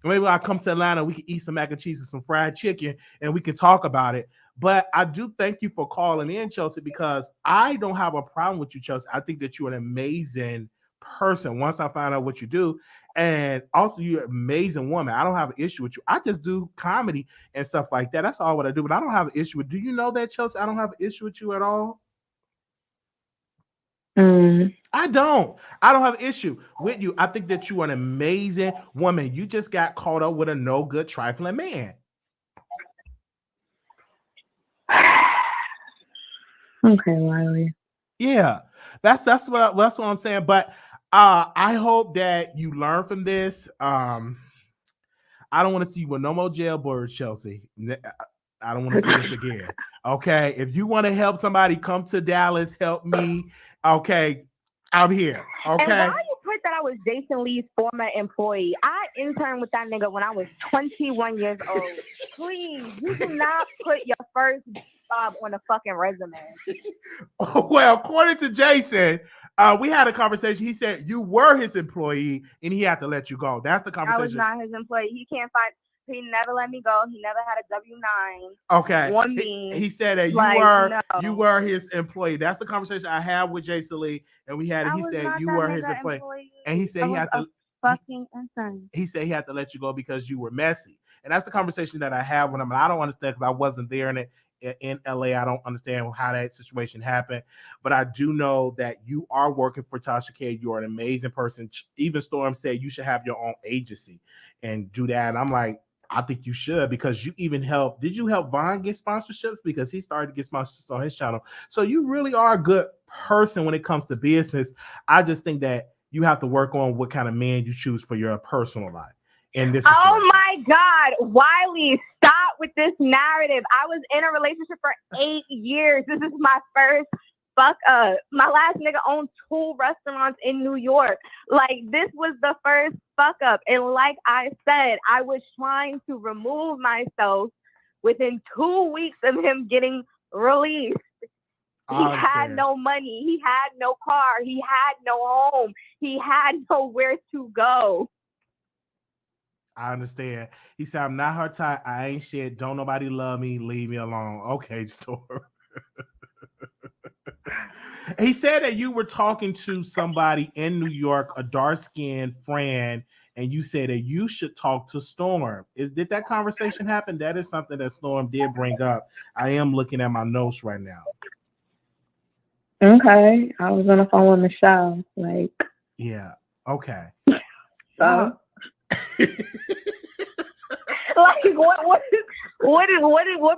maybe I'll come to Atlanta, we can eat some mac and cheese and some fried chicken and we can talk about it. But I do thank you for calling in, Chelsea, because I don't have a problem with you, Chelsea. I think that you're an amazing person once I find out what you do. And also, you're an amazing woman. I don't have an issue with you. I just do comedy and stuff like that. That's all what I do. But I don't have an issue with. Do you know that, Chelsea? I don't have an issue with you at all. I don't have an issue with you. I think that you're an amazing woman. You just got caught up with a no good trifling man. Okay, Wiley. Yeah, that's what I'm saying. But I hope that you learn from this. I don't want to see you with no more jailbirds, Chelsea. I don't want to see this again. Okay, if you want to help somebody come to Dallas, help me. Okay, I'm here. Okay. And why you put that I was Jason Lee's former employee? I interned with that nigga when I was 21 years old. Please, you do not put your first job on a fucking resume. Well, according to Jason, we had a conversation. He said you were his employee and he had to let you go. That's the conversation. I was not his employee. He never let me go. He never had a W-9. Okay. On me. He said that you were his employee. That's the conversation I had with Jason Lee, and we had. He said you were his employee, and he said he had to. Fucking insane. He said he had to let you go because you were messy, and that's the conversation that I have with him. And I don't understand because I wasn't there in LA. I don't understand how that situation happened, but I do know that you are working for Tasha K. You're an amazing person. Even Storm said you should have your own agency and do that, and I'm like, I think you should, because you even helped. Did you help Vaughn get sponsorships? Because he started to get sponsorships on his channel. So you really are a good person when it comes to business. I just think that you have to work on what kind of man you choose for your personal life. In this situation. Oh my God, Wiley, stop with this narrative. I was in a relationship for 8 years. This is my first fuck up. My last nigga owned 2 restaurants in New York. Like, this was the first fuck up. And like I said, I was trying to remove myself within 2 weeks of him getting released. He had no money. He had no car. He had no home. He had nowhere to go. I understand. He said, I'm not her type. I ain't shit. Don't nobody love me. Leave me alone. Okay, Storm. He said that you were talking to somebody in New York, a dark-skinned friend, and you said that you should talk to Storm. Did that conversation happen? That is something that Storm did bring up. I am looking at my notes right now. Okay. I was on the phone with Michelle. Like, yeah. Okay. So like, what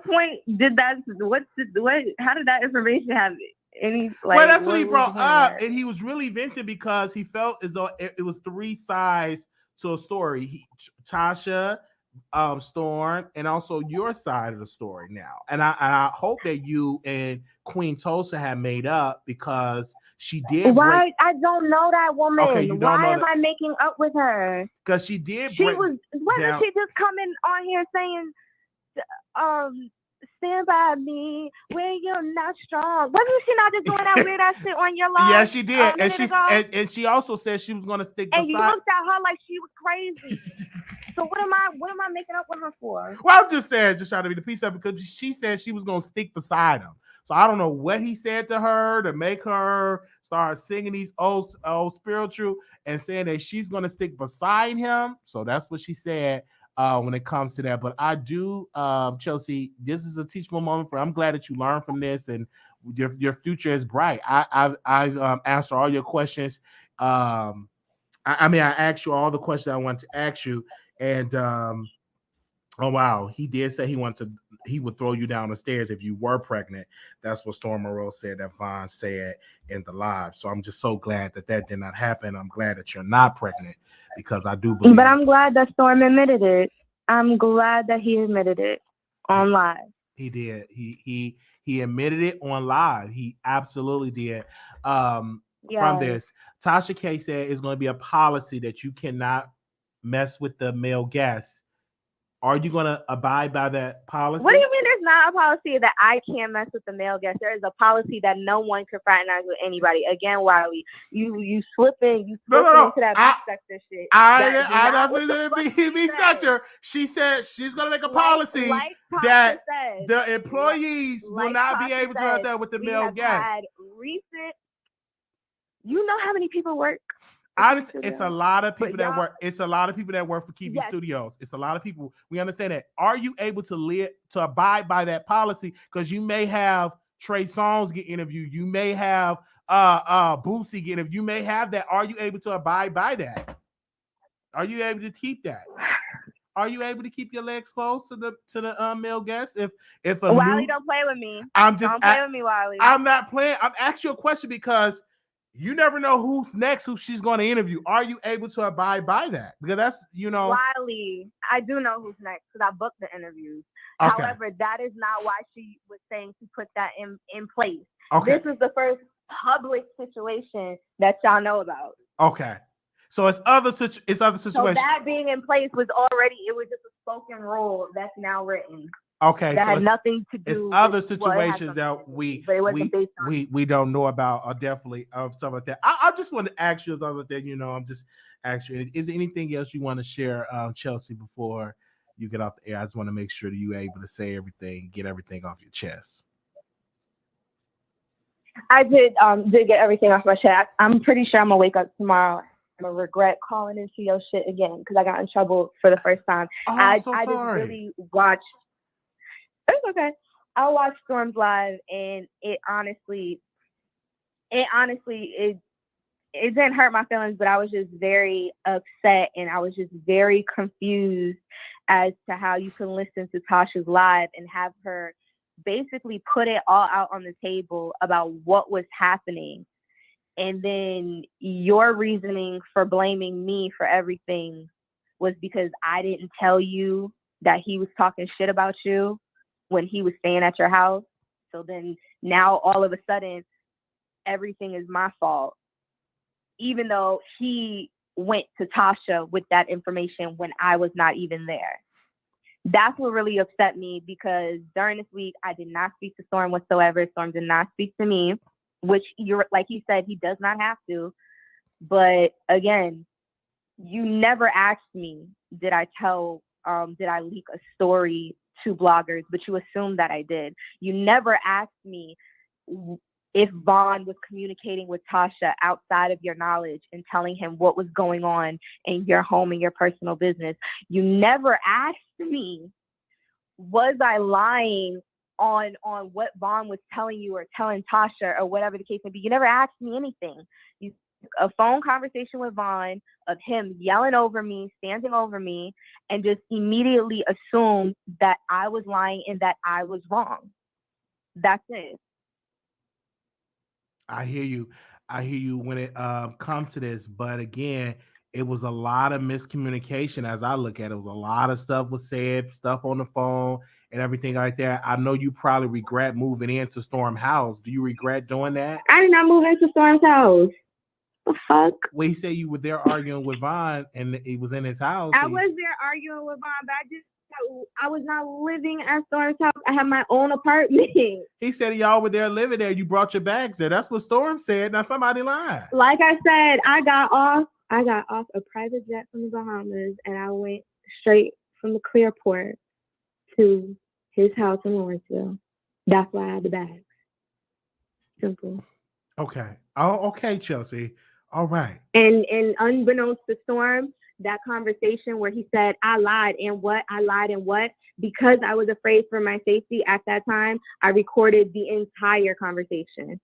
point did that? How did that information have any? Like, well, that's what he brought up, and he was really venting because he felt as though it was 3 sides to a story. Tasha, Storm, and also your side of the story now. And I hope that you and Queen Tulsa have made up, because she did. Why? I don't know that woman. Okay, you don't Why know am I making up with her? Because she did. Wasn't she just coming on here saying, stand by me when you're not strong? Wasn't she not just doing that weird ass shit on your live? Yeah, she did. And she also said she was going to stick beside. And you looked at her like she was crazy. So what am I making up with her for? Well, I'm just saying, just trying to be the piece of it, because she said she was going to stick beside him. So I don't know what he said to her to make her start singing these old spiritual and saying that she's going to stick beside him. So that's what she said when it comes to that. But I do, Chelsea, this is a teachable moment I'm glad that you learned from this, and your future is bright. I've answered all your questions. I asked you all the questions I wanted to ask you. And oh wow, he did say he wanted to he would throw you down the stairs if you were pregnant. That's what Storm Monroe said that Von said in the live. So I'm just so glad that did not happen. I'm glad that you're not pregnant because I do believe. But I'm glad that Storm admitted it. I'm glad that he admitted it on live. He did. He admitted it on live. He absolutely did. From this, Tasha K said it's going to be a policy that you cannot mess with the male guests. Are you going to abide by that policy? What do you mean there's not a policy that I can't mess with the male guest? There is a policy that no one can fraternize with anybody. Again, Wiley, you slipping into that B-sector shit. I B-sector. She said she's going to make a policy that the employees will not be able to do that with the male guests. You know how many people work? It's a lot of people that work. It's a lot of people that work for Kiwi Studios. It's a lot of people. We understand that. Are you able to abide by that policy? Because you may have Trey Songz get interviewed. You may have Boosie get interviewed. You may have that. Are you able to abide by that? Are you able to keep that? Are you able to keep your legs close to the male guests? If Wiley, don't play with me. Don't play with me, Wiley. I'm not playing. I'm asking you a question because you never know who's next, who she's going to interview. Are you able to abide by that? Because that's, Wiley, I do know who's next because I booked the interviews. Okay. However, that is not why she was saying to put that in place. Okay. This is the first public situation that y'all know about. Okay. So it's other situations. So that being in place it was just a spoken rule that's now written. Okay, that had nothing to do. It's other situations that we don't know about, or definitely of stuff like that. I just want to ask you the other thing. I'm just asking. Is there anything else you want to share, Chelsea, before you get off the air? I just want to make sure that you're able to say everything, get everything off your chest. I did get everything off my chest. I'm pretty sure I'm gonna wake up tomorrow. I'm gonna regret calling into your shit again because I got in trouble for the first time. I just really watched. It's okay. I watched Storm's live, and it honestly, it didn't hurt my feelings, but I was just very upset, and I was just very confused as to how you can listen to Tasha's live and have her basically put it all out on the table about what was happening, and then your reasoning for blaming me for everything was because I didn't tell you that he was talking shit about you when he was staying at your house. So then now all of a sudden, everything is my fault. Even though he went to Tasha with that information when I was not even there. That's what really upset me because during this week, I did not speak to Storm whatsoever. Storm did not speak to me, which like he said, he does not have to. But again, you never asked me, did I leak a story to bloggers, but you assumed that I did. You never asked me if Vaughn was communicating with Tasha outside of your knowledge and telling him what was going on in your home and your personal business. You never asked me, was I lying on what Vaughn was telling you or telling Tasha or whatever the case may be. You never asked me anything. You a phone conversation with Vaughn of him yelling over me, standing over me, and just immediately assumed that I was lying and that I was wrong. That's it. I hear you. When it comes to this, but again, it was a lot of miscommunication as I look at it. It was a lot of stuff was said, stuff on the phone and everything like that. I know you probably regret moving into Storm's house. Do you regret doing that? I did not move into Storm's house. The fuck? Well, he said you were there arguing with Vaughn and he was in his house. I was there arguing with Vaughn, but I was not living at Storm's house. I had my own apartment. He said y'all were there living there. You brought your bags there. That's what Storm said. Now somebody lied. Like I said, I got off a private jet from the Bahamas and I went straight from the Clearport to his house in Lawrenceville. That's why I had the bags. Simple. Okay. Oh, okay, Chelsea. All right. And unbeknownst to Storm, that conversation where he said, I lied and what? Because I was afraid for my safety at that time, I recorded the entire conversation.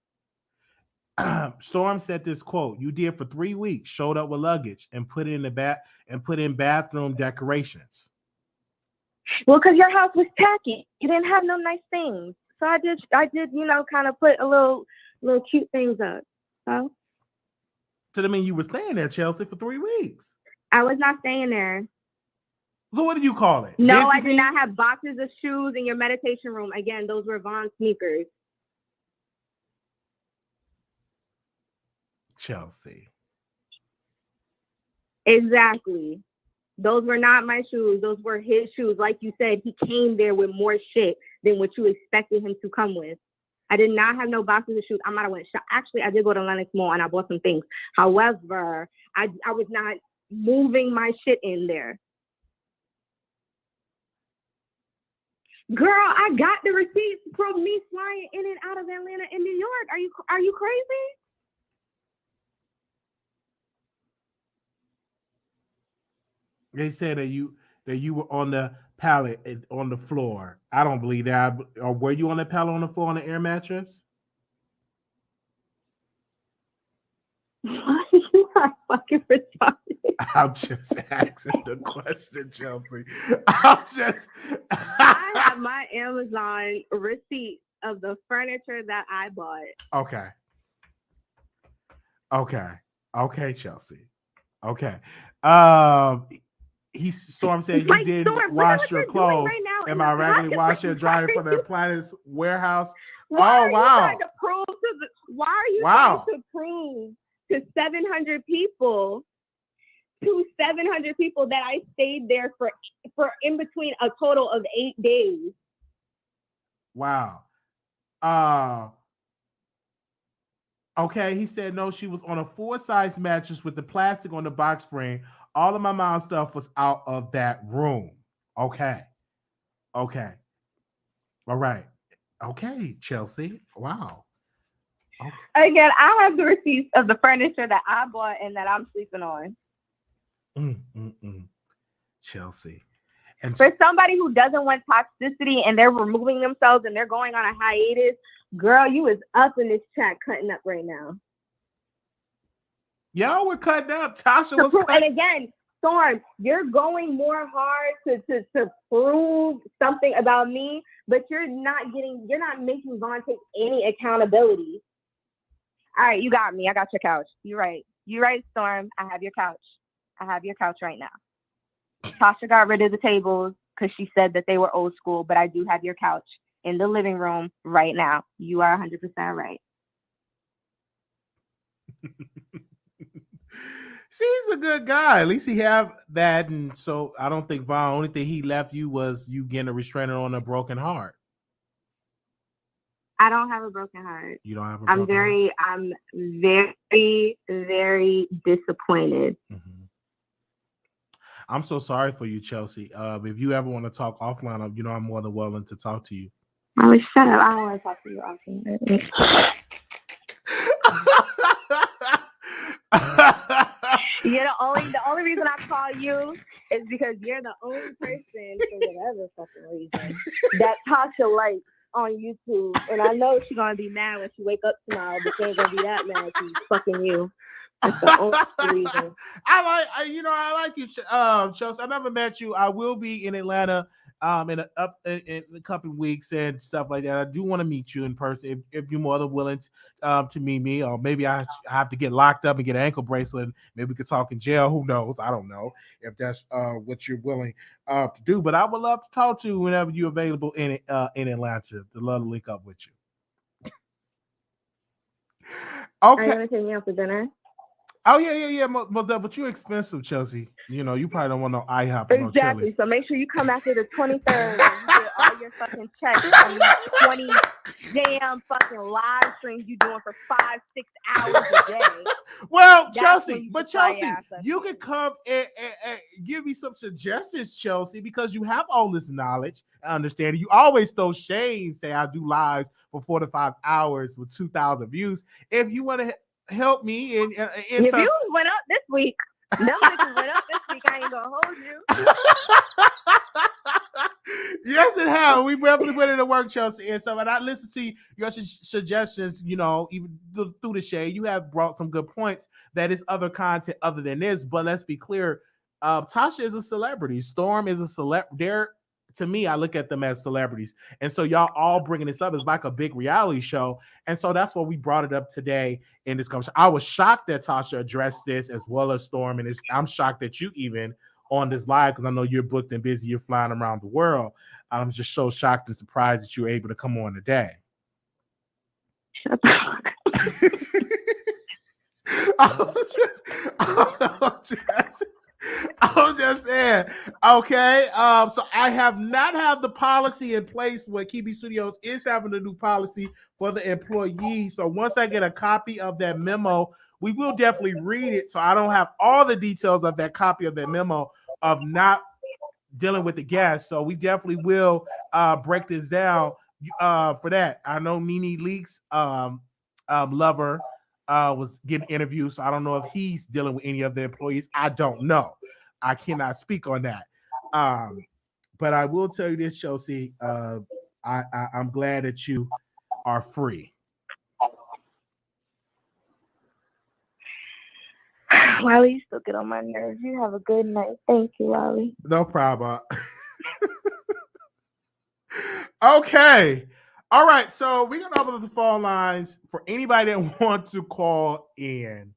Storm said this quote, you did for 3 weeks, showed up with luggage and put it in the bath and put in bathroom decorations. Well, because your house was tacky. You didn't have no nice things. So I did, kind of put a little cute things up. So that mean you were staying there, Chelsea, for 3 weeks? I was not staying there. So what do you call it? No, Visiting? I did not have boxes of shoes in your meditation room. Again, those were Vaughn sneakers. Chelsea. Exactly. Those were not my shoes. Those were his shoes. Like you said, he came there with more shit than what you expected him to come with. I did not have no boxes of shoes. I might have went shop. Actually, I did go to Lenox Mall and I bought some things. However, I was not moving my shit in there. Girl, I got the receipts from me flying in and out of Atlanta and New York. Are you crazy? They said that you were on the pallet on the floor. I don't believe that. Or were you on the pallet on the floor on the air mattress? Why you are fucking retarded? I'm just asking the question, Chelsea. I have my Amazon receipt of the furniture that I bought. Okay, Chelsea. Okay. Storm said you didn't wash your clothes. Right Am I regularly washing and drying for the appliance warehouse? Why are Oh, wow. you trying to prove to 700 people that I stayed there for in between a total of 8 days? Wow. Okay, he said no, she was on a 4-size mattress with the plastic on the box spring. All of my mom's stuff was out of that room. Okay. All right. Okay, Chelsea. Wow. Okay. Again, I have the receipts of the furniture that I bought and that I'm sleeping on. Chelsea. And for somebody who doesn't want toxicity and they're removing themselves and they're going on a hiatus, girl, you is up in this chat cutting up right now. Y'all were cutting up. Tasha was cutting. And again, Storm, you're going more hard to prove something about me, but you're not making Vaughn take any accountability. All right, you got me. I got your couch. You're right, Storm. I have your couch. Right now. Tasha got rid of the tables because she said that they were old school, but I do have your couch in the living room right now. You are 100% right. See, he's a good guy. At least he have that, and so I don't think Vaughn. Only thing he left you was you getting a restrainer on a broken heart. I don't have a broken heart. You don't have a broken heart? I'm very, very disappointed. Mm-hmm. I'm so sorry for you, Chelsea. If you ever want to talk offline, I'm more than willing to talk to you. Oh, shut up. I don't want to talk to you offline. You're the only reason I call you is because you're the only person, for whatever fucking reason, that Tasha likes on YouTube. And I know she's gonna be mad when she wake up tomorrow, but she ain't gonna be that mad. She's fucking you. That's the only reason. I like you, Chelsea. I never met you. I will be in Atlanta in a couple of weeks and stuff like that. I do want to meet you in person if you're more than willing to meet me, or maybe I have to get locked up and get an ankle bracelet. Maybe we could talk in jail. Who knows? I don't know if that's what you're willing to do. But I would love to talk to you whenever you're available in Atlanta. To love to link up with you. Okay. Are you gonna take me out for dinner? Oh yeah. But you're expensive, Chelsea. You probably don't want no IHOP or no exactly. Chili's. So make sure you come after the 23rd and you get all your fucking checks from these 20 damn fucking live streams you doing for 5-6 hours a day. Well, That's Chelsea, you can come and give me some suggestions, Chelsea, because you have all this knowledge and understanding. You always throw shade and say I do lives for 4 to 5 hours with 2,000 views. If you want to help me in your views went up this week. Them bitches went up this week. I ain't gonna hold you. Yes, it has. We definitely put it to work, Chelsea. And so, and I listen to your suggestions. Even through the shade, you have brought some good points. That is other content other than this. But let's be clear. Tasha is a celebrity. Storm is a celeb. Their to me, I look at them as celebrities. And so y'all all bringing this up is like a big reality show. And so that's why we brought it up today in this conversation. I was shocked that Tasha addressed this as well as Storm. And I'm shocked that you even on this live, because I know you're booked and busy. You're flying around the world. I'm just so shocked and surprised that you were able to come on today. Shut the fuck I'm just saying. Okay. So I have not had the policy in place where Kibi Studios is having a new policy for the employees. So once I get a copy of that memo, we will definitely read it. So I don't have all the details of that copy of that memo of not dealing with the guests. So we definitely will break this down for that. I know Nene Leak's lover was getting interviewed, so I don't know if he's dealing with any of the employees. I don't know. I cannot speak on that. But I will tell you this, Chelsea. I'm glad that you are free. Wiley, you still get on my nerves. You have a good night. Thank you, Wiley. No problem. Okay. All right. So we're going to open up the phone lines for anybody that wants to call in.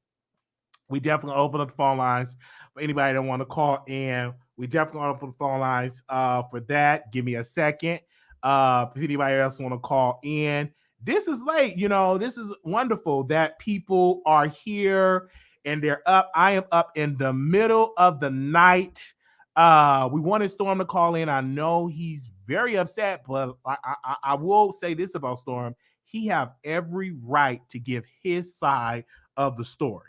We definitely open up the phone lines for anybody that want to call in. We definitely open the phone lines for that. Give me a second. If anybody else want to call in. This is late. You know, this is wonderful that people are here and they're up. I am up in the middle of the night. We wanted Storm to call in. I know he's very upset, but I will say this about Storm. He have every right to give his side of the story.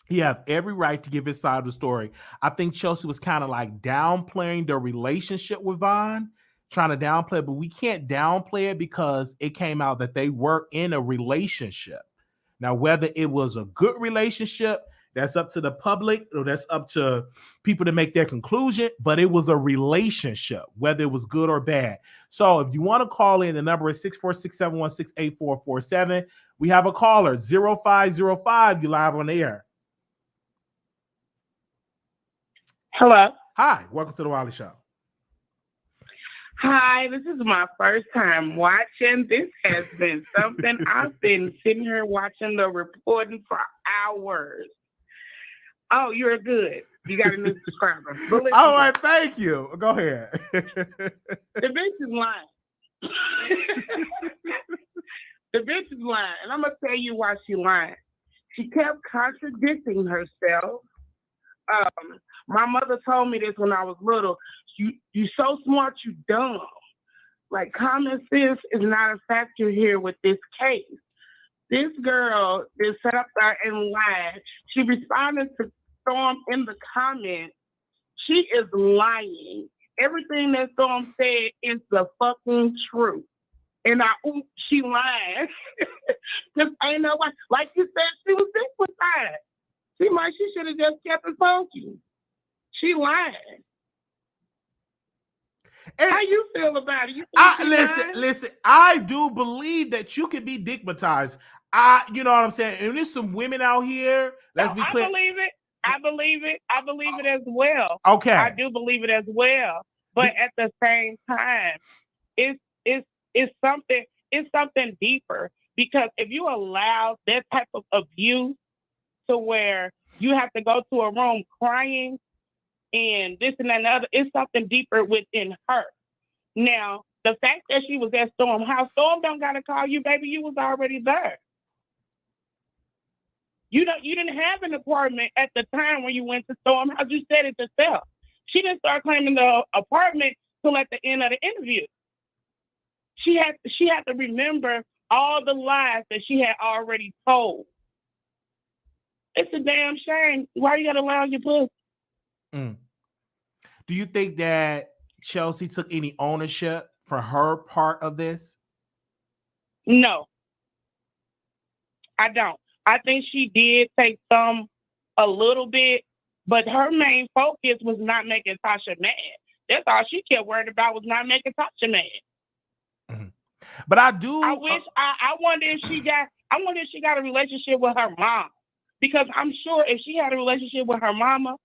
He have every right to give his side of the story. I think Chelsea was kind of like downplaying their relationship with Von, trying to downplay it, but we can't downplay it because it came out that they were in a relationship. Now, whether it was a good relationship, that's up to the public, or that's up to people to make their conclusion, but it was a relationship, whether it was good or bad. So if you want to call in, the number is 646-716-8447. We have a caller, 0505. You live on the air. Hello. Hi, welcome to the Wiley Show. Hi, this is my first time watching. This has been something. I've been sitting here watching the reporting for hours. Oh, you're good. You got a new subscriber. All right, thank you. Go ahead. The bitch is lying. The bitch is lying. And I'm going to tell you why she lying. She kept contradicting herself. My mother told me this when I was little. You so smart, you dumb. Like, common sense is not a factor here with this case. This girl is set up there and lied. She responded to Storm in the comments. She is lying. Everything that Storm said is the fucking truth. And she lied. Because ain't nobody, like you said, she was stigmatized. She should have just kept it funky. She lied. And how you feel about it? Listen. I do believe that you can be stigmatized. You know what I'm saying? And there's some women out here. Let's be clear. I believe it. I believe it as well. Okay. I do believe it as well. But at the same time, it's something deeper. Because if you allow that type of abuse to where you have to go to a room crying and this and that and the other, it's something deeper within her. Now, the fact that she was at Storm House, Storm don't gotta call you, baby. You was already there. You didn't have an apartment at the time when you went to Storm House. You said it yourself. She didn't start claiming the apartment till at the end of the interview. She had to remember all the lies that she had already told. It's a damn shame. Why you gotta allow your pussy? Do you think that Chelsea took any ownership for her part of this? No, I don't. I think she did take a little bit, but her main focus was not making Tasha mad. That's all she kept worried about, was not making Tasha mad. Mm-hmm. But I wonder if she got a relationship with her mom. Because I'm sure if she had a relationship with her mama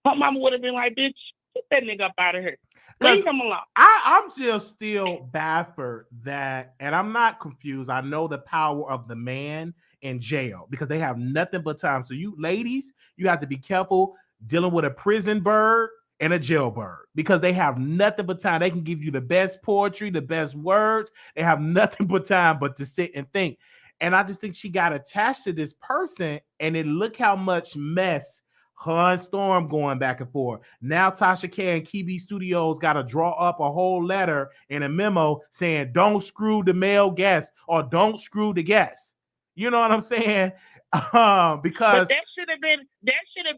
would have been like, bitch, get that nigga up out of here. Leave him alone. I'm still baffled that, and I'm not confused. I know the power of the man in jail because they have nothing but time. So you ladies, you have to be careful dealing with a prison bird and a jailbird because they have nothing but time. They can give you the best poetry, the best words. They have nothing but time but to sit and think. And I just think she got attached to this person, and then look how much mess her and Storm going back and forth. Now Tasha K and KB Studios got to draw up a whole letter and a memo saying don't screw the male guest or don't screw the guest. You know what I'm saying? Because but that should have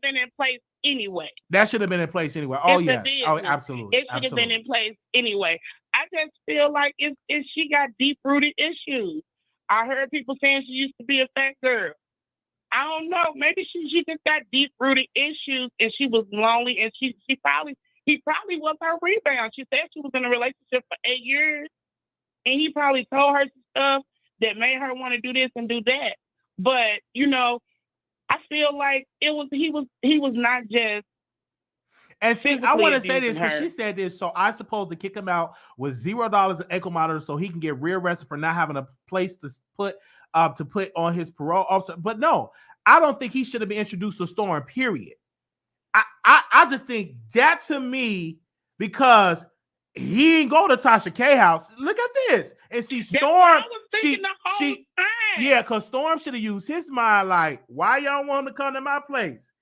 been in place anyway. That should have been in place anyway. Oh it's yeah. Oh, absolutely. It should have been in place anyway. I just feel like if she got deep-rooted issues. I heard people saying she used to be a fat girl. I don't know. Maybe she just got deep-rooted issues and she was lonely and he probably was her rebound. She said she was in a relationship for 8 years and he probably told her some stuff that made her want to do this and do that. But, you know, I feel like he was not just. And see, I want to say this because she said this, so I supposed to kick him out with $0 in ankle monitor so he can get rearrested for not having a place to put on his parole officer. But no, I don't think he should have been introduced to Storm, period. I just think that to me, because he didn't go to Tasha K house. Look at this. And see, Storm, because Storm should have used his mind like, why y'all want to come to my place?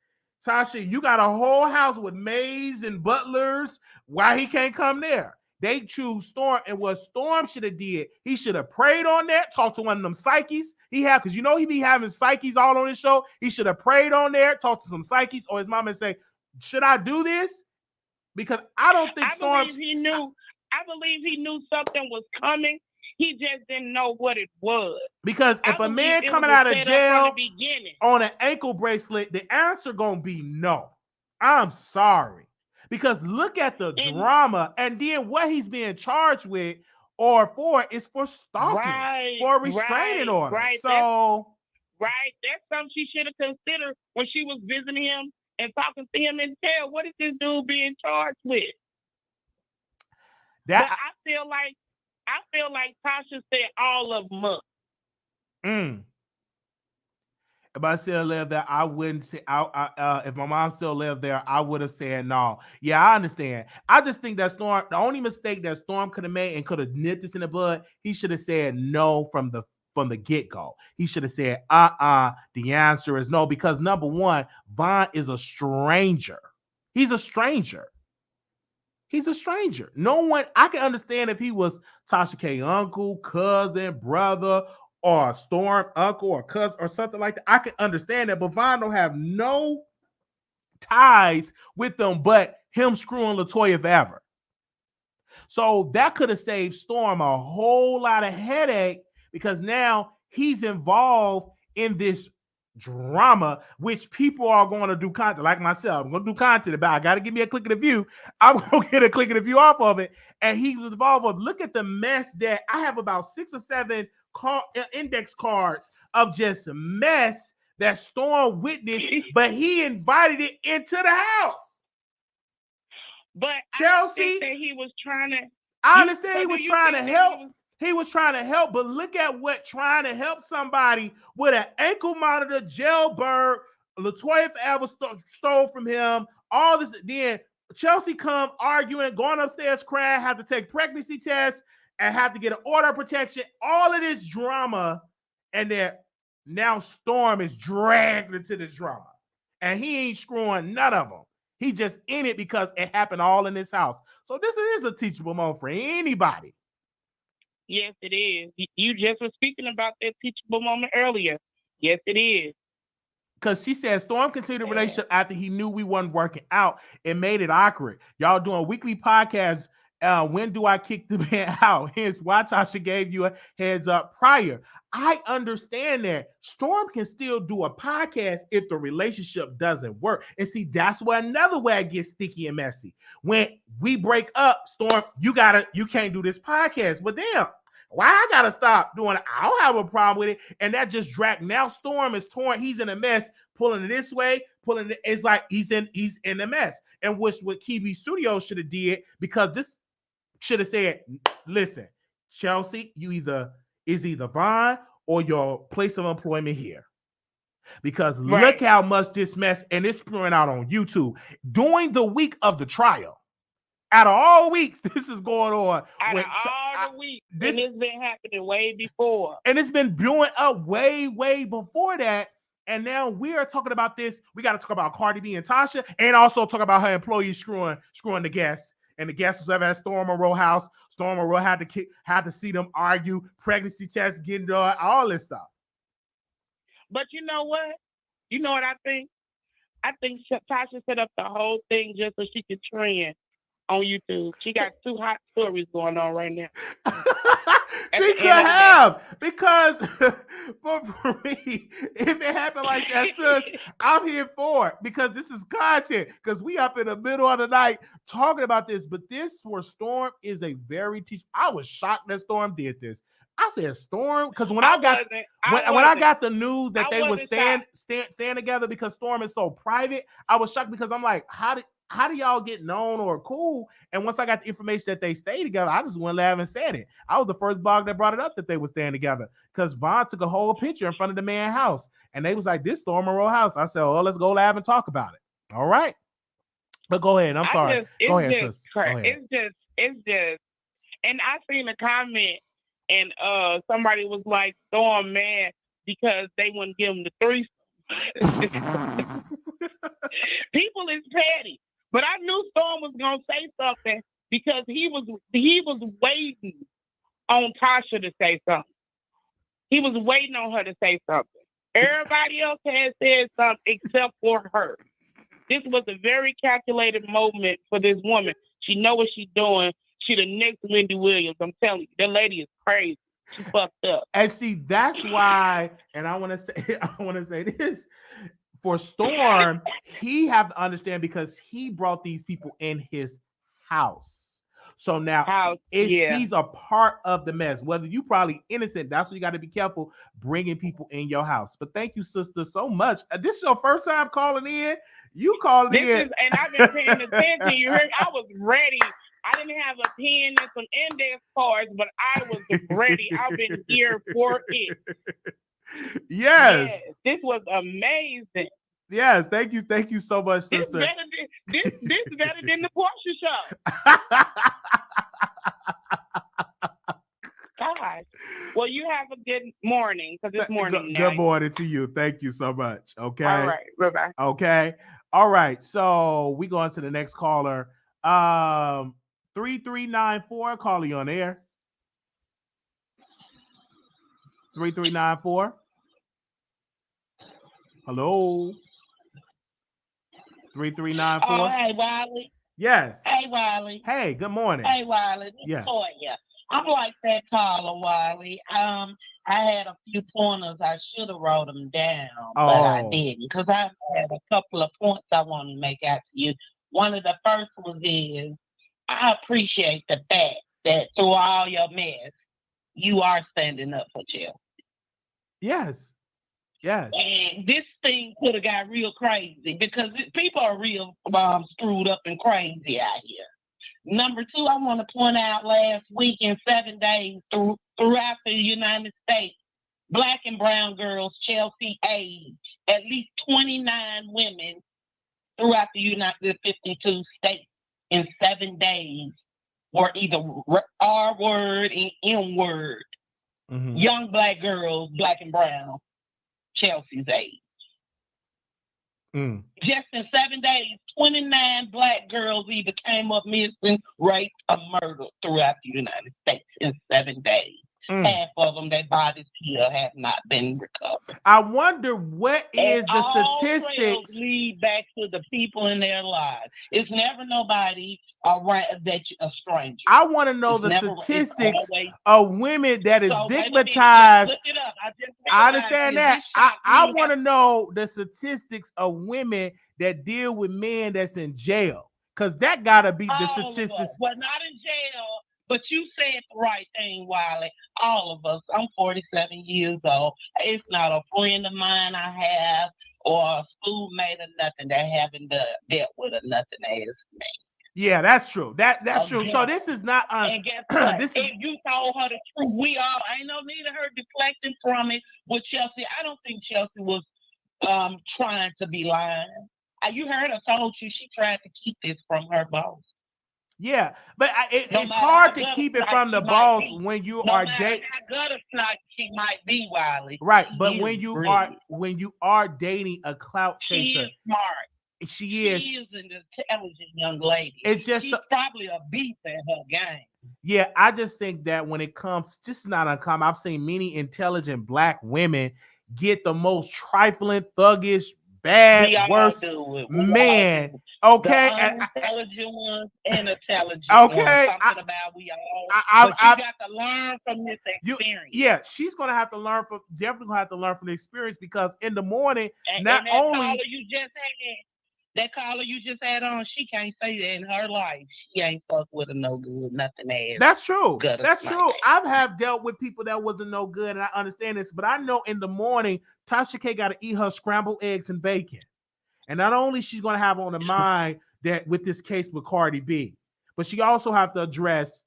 Tasha, you got a whole house with maids and butlers. Why he can't come there? They choose Storm, and what Storm should have did, he should have prayed on that, talked to one of them psyches he had, because you know he be having psyches all on his show. He should have prayed on there, talked to some psyches, or his mom and say, should I do this? Because I don't think Storm. I believe he knew something was coming. He just didn't know what it was. Because if a man coming out of jail on an ankle bracelet, the answer gonna be no. I'm sorry. Because look at the drama, and then what he's being charged with or for is for stalking, for a restraining order. Right. So that's something she should have considered when she was visiting him and talking to him in jail. What is this dude being charged with? But I feel like Tasha said all of them. If I still lived there, I wouldn't say. If my mom still lived there, I would have said no. Yeah, I understand. I just think that Storm, the only mistake that Storm could have made and could have nipped this in the bud, he should have said no from the get-go. He should have said, the answer is no, because number one, Vaughn is a stranger. He's a stranger. No one, I can understand if he was Tasha K uncle, cousin, brother, or Storm uncle or cousin or something like that. I can understand that, but Vaughn don't have no ties with them but him screwing LaToya forever. So that could have saved Storm a whole lot of headache, because now he's involved in this drama, which people are going to do content like myself. I'm going to do content about. I got to give me a click of the view. I'm going to get a click of the view off of it. And he's involved with, look at the mess that I have about 6 or 7 index cards of just mess that Storm witnessed, but he invited it into the house. But Chelsea, I think that he was trying to. I understand he was trying to help. He was trying to help, but look at what trying to help somebody with an ankle monitor, jailbird, LaToya forever stole from him. All this, then Chelsea come arguing, going upstairs, crying, have to take pregnancy tests, and have to get an order of protection. All of this drama, and then now Storm is dragged into this drama, and he ain't screwing none of them. He just in it because it happened all in his house. So this is a teachable moment for anybody. Yes, it is. You just were speaking about that teachable moment earlier. Yes, it is. Because she said Storm considered a relationship after he knew we wasn't working out. It made it awkward. Y'all doing weekly podcasts. When do I kick the man out? Hence why Tasha gave you a heads up prior. I understand that Storm can still do a podcast if the relationship doesn't work. And see, that's where another way it gets sticky and messy. When we break up, Storm, you can't do this podcast. But damn, why I gotta stop doing it? I don't have a problem with it. And that just dragged. Now Storm is torn. He's in a mess, pulling it this way, pulling it. It's like he's in a mess. And which what KB Studios should have did, because this should have said, listen, Chelsea, you either Vaughn or your place of employment here. Because look how much this mess, and it's spewing out on YouTube during the week of the trial. Out of all weeks, this is going on. Out of all the weeks, and it's been happening way before. And it's been blowing up way, way before that. And now we are talking about this. We got to talk about Cardi B and Tasha, and also talk about her employees screwing the guests. And the guests was ever at Storm Monroe house. Storm Monroe had to see them argue, pregnancy tests getting done, all this stuff. But you know what? You know what I think? I think Tasha set up the whole thing just so she could trend on YouTube. She got 2 hot stories going on right now. She could have, because for me, if it happened like that, sis, I'm here for it, because this is content. Because we up in the middle of the night talking about this, but this for Storm is a very I was shocked that Storm did this. I said Storm, because when I got the news that they would stand together, because Storm is so private, I was shocked, because I'm like, how do y'all get known or cool? And once I got the information that they stay together, I just went live and said it. I was the first blog that brought it up that they were staying together, because Vaughn took a whole picture in front of the man's house, and they was like, this Storm Monroe house. I said, oh, let's go live and talk about it. All right. But go ahead. I'm sorry. Go ahead, sis. Go ahead. It's just, and I seen a comment, and somebody was like, Storm mad because they wouldn't give him the threesome. People is petty. But I knew Storm was gonna say something, because he was waiting on Tasha to say something. He was waiting on her to say something. Everybody else had said something except for her. This was a very calculated moment for this woman. She know what she's doing. She the next Wendy Williams. I'm telling you, that lady is crazy. She fucked up. And see, that's why. And I want to say this. For Storm, he have to understand, because he brought these people in his house. So now he's a part of the mess. Whether you probably innocent, that's what you got to be careful bringing people in your house. But thank you, sister, so much. This is your first time calling in. You called in. And I've been paying attention. You heard, I was ready. I didn't have a pen and some index cards, but I was ready. I've been here for it. Yes. This was amazing. Yes, thank you so much, sister. This better than the Porsche show. Gosh. Well, you have a good morning, because it's morning now. Good morning to you. Thank you so much. Okay. All right. Bye-bye. Okay. All right. So we go on to the next caller. 3394. Call you on air. 3394. Hello. 3394. Oh, hey, Wiley. Yes. Hey, Wiley. Hey, good morning. Hey, Wiley. Yeah. I'm like that caller, Wiley. I had a few pointers. I should have wrote them down, but I didn't, because I had a couple of points I want to make out to you. One of the first ones is, I appreciate the fact that through all your mess, you are standing up for Chelsea. Yes. Yes. And this thing could have got real crazy, because people are real screwed up and crazy out here. Number two, I want to point out, last week in 7 days throughout the United States, Black and brown girls Chelsea age, at least 29 women throughout the United 52 states in 7 days were either R word and M word. Mm-hmm. Young Black girls, Black and brown, Chelsea's age. Just in 7 days, 29 Black girls either came up missing, raped, or murdered throughout the United States in 7 days. Half of them, their bodies still have not been recovered. I wonder what is the statistics. All lead back to the people in their lives. It's never nobody around that a stranger. I want to know the statistics of women that is stigmatized. Look it up. I understand that. I want to know the statistics of women that deal with men that's in jail, because that gotta be the statistics. Well, not in jail. But you said the right thing, Wiley. All of us. I'm 47 years old. It's not a friend of mine I have, or a schoolmate or nothing that haven't dealt with a nothing as me. Yeah, that's true. That's true. Okay. So this is not And guess what? this is If you told her the truth, we all ain't no need of her deflecting from it with Chelsea. I don't think Chelsea was trying to be lying. You heard her told you she tried to keep this from her boss. yeah, but No it's matter hard how to gutter keep it snipe from the she might boss be. when you No are matter dating. how gutter snipe she might be, Wiley. Right, she but is when you brilliant. are dating a clout She chaser, is smart. she is. She is an intelligent young lady. It's just She's probably a beast at her game. Yeah, I just think that when it comes, just not uncommon. I've seen many intelligent black women get the most trifling, thuggish, bad, We all worst do it. man. The Okay, unintelligent ones and intelligent Okay, ones. Something about we all. I- But you got to learn from this experience. yeah, she's gonna have to learn from. Definitely gonna have to learn from the experience because in the morning, And not that only caller you just had on, she can't say that in her life. She ain't fuck with a no good, nothing ass. that's true. gutter That's snipe. true. I've have dealt with people that wasn't no good, and I understand this. But I know in the morning, Tasha K got to eat her scrambled eggs and bacon, and not only she's gonna have on the mind that with this case with Cardi B, but she also have to address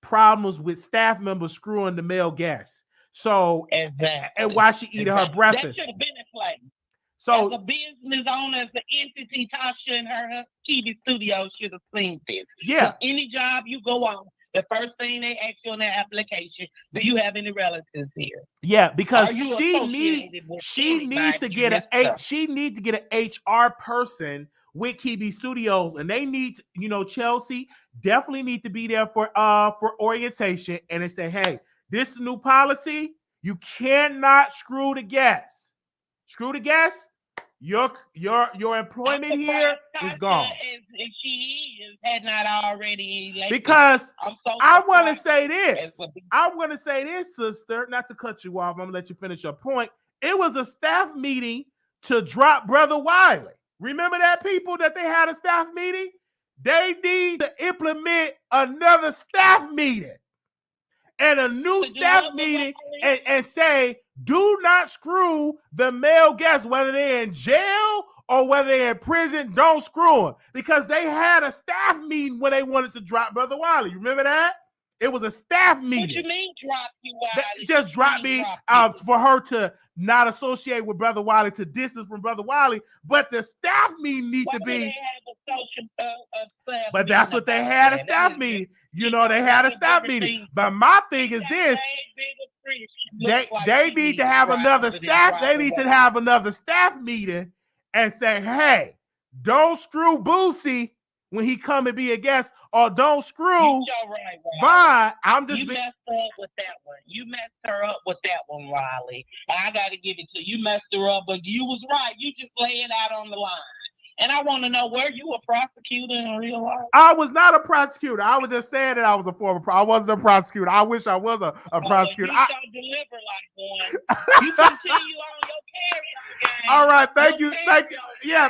problems with staff members screwing the male guests. So Exactly. and why she eating her breakfast. That should have been in place. So as a business owner, as an entity, Tasha and her TV studio should have seen this. yeah, 'Cause any job you go on, the first thing they ask you on their application, do you have any relatives here? yeah, because Are you she associated with needs to anybody get in this stuff? she need to get an HR person with KB Studios, and they need to, Chelsea definitely need to be there for orientation, and they say, hey, this is a new policy. You cannot screw the guests. Screw the guests. Your employment here is gone. If she had not already elected, Because I want to say surprised. this. I'm going to say this, sister, not to cut you off. I'm going to let you finish your point. It was a staff meeting to drop Brother Wiley. Remember that, people, that they had a staff meeting? They need to implement another staff meeting and a new staff meeting and say, do not screw the male guests, whether they're in jail or whether they're in prison, don't screw them. Because they had a staff meeting when they wanted to drop Brother Wiley. Remember that? It was a staff meeting. What you mean drop you, Wiley? Just drop me for her to not associate with Brother Wiley, to distance from Brother Wiley. But the staff meeting needs to be. But that's what they had a staff meeting. They had a staff meeting. But my thing is this. They need to have another staff. They need to have another staff meeting and say, hey, don't screw Boosie when he come and be a guest, or don't screw Vaughn. You messed up with that one. You messed her up with that one, Wiley. And I got to give it to you. You messed her up, but you was right. You just lay it out on the line. And I want to know, were you a prosecutor in real life? I was not a prosecutor. I was just saying that I was a former prosecutor. I wasn't a prosecutor. I wish I was a prosecutor. You don't deliver like one. You continue on your carry-on game. All right. Thank you.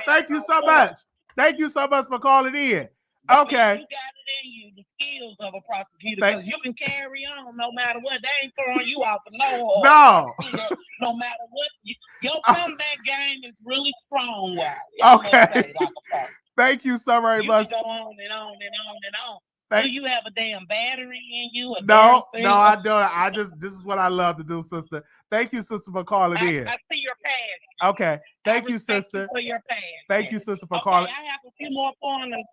Thank you so much. Thank you so much for calling in. Okay. You got it in you, the skills of a prosecutor, because you can carry on no matter what. They ain't throwing you off of no. No matter what. Your comeback game is really strong, Wiley. Okay. Thank you so very much. You can go on and on and on and on. Do you have a damn battery in you? No, I don't. This is what I love to do, sister. Thank you, sister, for calling in. I see your passion. Okay. Thank you, sister. You for your passion. Thank you, sister, for calling. I have a few more pointers.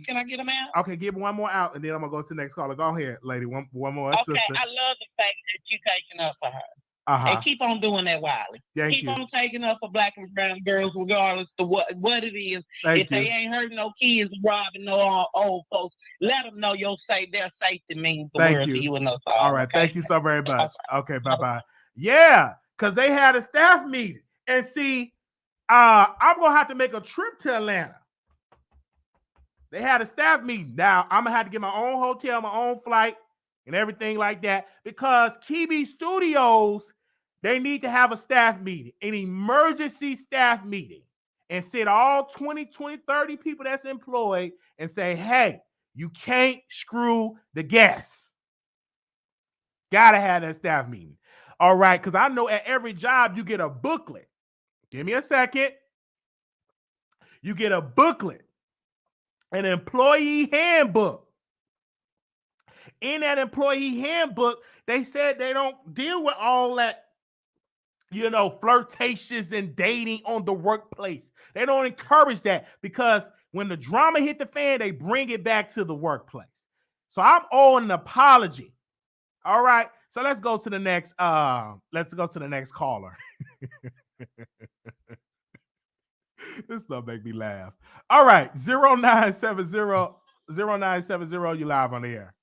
Can I get them out? Okay, give one more out, and then I'm gonna go to the next caller. Go ahead, lady. One more, okay, sister. I love the fact that you taking up for her. And keep on doing that, Wiley. Keep on taking up for black and brown girls, regardless of what it is. If they ain't hurting no kids, robbing no old folks, let them know their safety means the world to you and us all. All right, thank you so very much. Okay, bye-bye. Yeah, because they had a staff meeting. And see, I'm going to have to make a trip to Atlanta. They had a staff meeting. Now, I'm going to have to get my own hotel, my own flight, and everything like that, because KB Studios, they need to have a staff meeting, an emergency staff meeting, and sit all 20, 30 people that's employed and say, hey, you can't screw the guests. Gotta have that staff meeting. All right, because I know at every job you get a booklet. Give me a second. You get a booklet an employee handbook. In that employee handbook, they said they don't deal with all that, flirtatious and dating on the workplace. They don't encourage that because when the drama hit the fan, they bring it back to the workplace. So I'm owing an apology. All right. So let's go to the next caller. This stuff make me laugh. All right. 0970, you live on the air.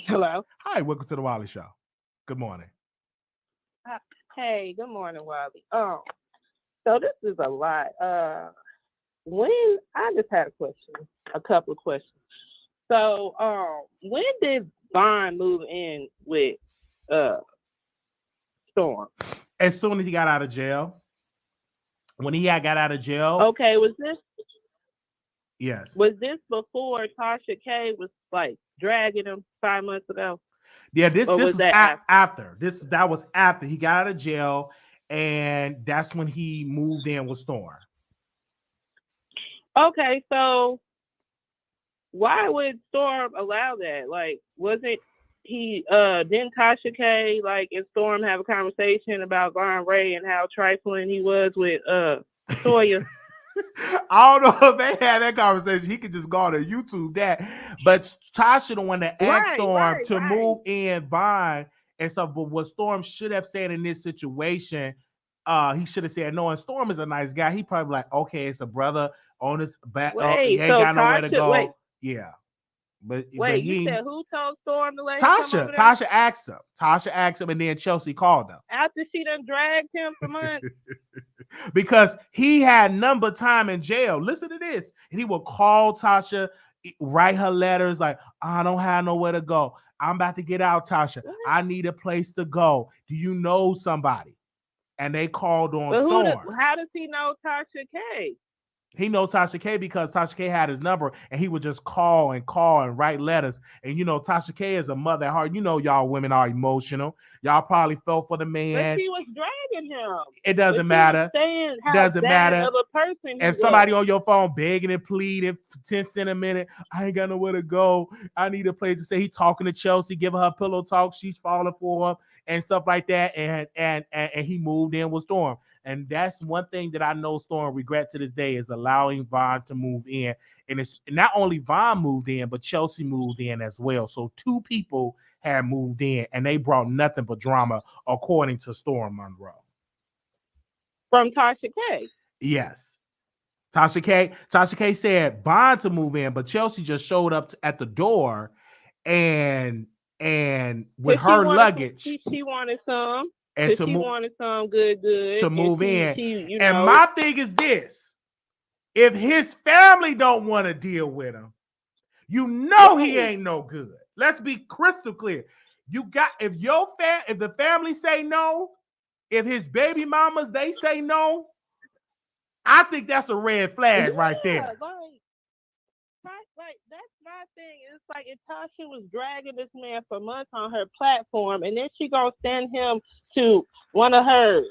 Hello. Hi, welcome to the Wiley Show. Good morning. Hey, good morning, Wiley. So this is a lot. When I just had a couple of questions. So, when did Vaughn move in with Storm? As soon as he got out of jail. When he got out of jail. Okay, was this before Tasha K was like dragging him 5 months ago? Yeah, this was after? That was after he got out of jail, and that's when he moved in with Storm. Okay, so why would Storm allow that? Like, wasn't he didn't Tasha K and Storm have a conversation about Von Ray and how trifling he was with Toya? I don't know if they had that conversation. He could just go on to YouTube that. But Tasha the one that asked Storm to move in Vaughn and stuff. But what Storm should have said in this situation, he should have said no. And Storm is a nice guy. He probably like, okay, it's a brother on his back. He ain't got nowhere to go. Yeah. But you said who told Storm to let Tasha. him come over there? Tasha asked him. Tasha asked him, and then Chelsea called him. After she done dragged him for months? Because he had number time in jail. Listen to this. And he would call Tasha, write her letters like, I don't have nowhere to go. I'm about to get out, Tasha. What? I need a place to go. Do you know somebody? And they called on Storm. How does he know Tasha K? He knows Tasha K because Tasha K had his number, and he would just call and write letters. And Tasha K is a mother at heart. Y'all women are emotional. Y'all probably fell for the man. But she was dragging him. It doesn't matter. Doesn't matter. Of a person if somebody on your phone begging and pleading for 10 cents a minute, I ain't got nowhere to go. I need a place to stay. He talking to Chelsea, giving her pillow talk. She's falling for him and stuff like that. And he moved in with Storm. And that's one thing that I know Storm regret to this day is allowing Vaughn to move in. And it's not only Vaughn moved in, but Chelsea moved in as well. So two people had moved in, and they brought nothing but drama, according to Storm Monroe. From Tasha K? Yes. Tasha K said Vaughn to move in, but Chelsea just showed up at the door and with her luggage. She wanted some. And she wanted some good to move in. And my thing is this: if his family don't want to deal with him, he ain't no good. Let's be crystal clear. If the family say no, if his baby mamas they say no, I think that's a red flag right there. Like that's my thing. It's like if Tasha was dragging this man for months on her platform, and then she gonna send him to one of her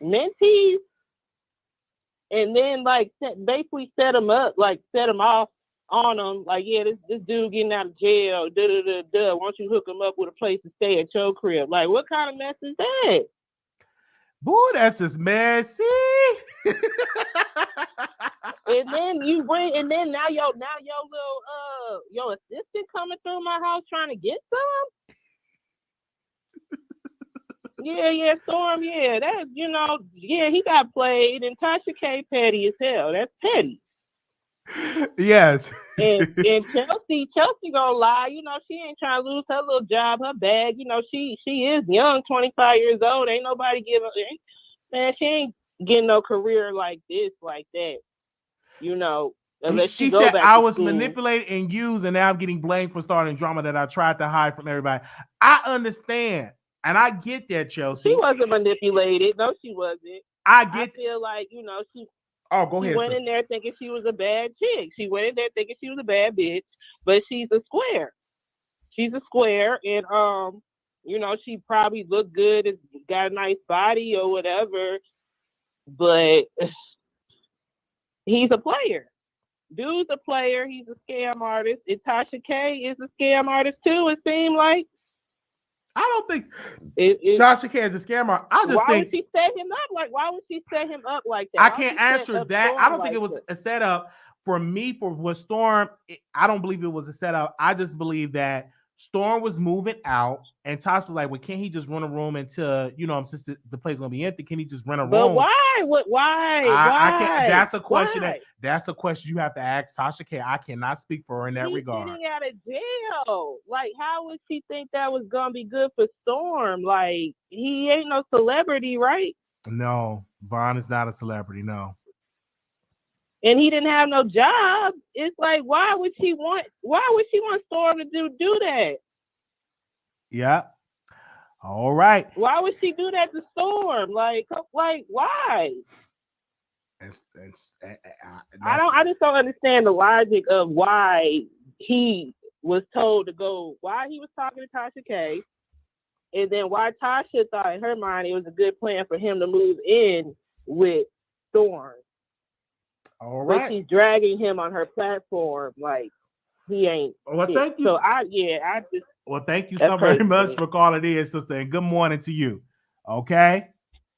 mentees, and then basically set him off on him. Like, yeah, this dude getting out of jail. Why don't you hook him up with a place to stay at your crib? Like, what kind of mess is that? Boy, that's just messy. And then now your little your assistant coming through my house trying to get some. Yeah, Storm. Yeah, that he got played, and Tasha K petty as hell. That's petty. Yes. and Chelsea gonna lie. She ain't trying to lose her little job, her bag. She is young, 25 years old. Ain't nobody man. She ain't getting no career like this, like that. Unless she go said back I to was school. manipulated and used, and now I'm getting blamed for starting drama that I tried to hide from everybody. I understand, and I get that, Chelsea. She wasn't manipulated. No, she wasn't. I feel like she. Oh, go ahead. She went in there thinking she was a bad chick. She went in there thinking she was a bad bitch, but she's a square. She's a square, and she probably looked good and got a nice body or whatever, but he's a player. Dude's a player. He's a scam artist. And Tasha K is a scam artist too. It seemed like. I don't think Tasha K is a scammer. I just why think would she set him up like? Why would she set him up like that? I can't answer that. I don't think it was that? a setup for me for Storm. I don't believe it was a setup. I just believe that Storm was moving out, and Tasha was like, "Well, can't he just run a room until since the place is gonna be empty? Can he just rent a room?" But why? Why? I can't. That's a question. Why? That's a question you have to ask Tasha K. I cannot speak for her in that He's regard. Getting out of jail. Like, how would she think that was gonna be good for Storm? Like, he ain't no celebrity, right? No, Vaughn is not a celebrity. No. And he didn't have no job. It's like, why would she want Storm to do that? Yeah. All right. Why would she do that to Storm? Like why? I just don't understand the logic of why he was told to go. Why he was talking to Tasha K, and then why Tasha thought in her mind it was a good plan for him to move in with Storm. All right. But she's dragging him on her platform like he ain't. Well, thank you. So Well, thank you so very much for calling in, sister, and good morning to you. Okay.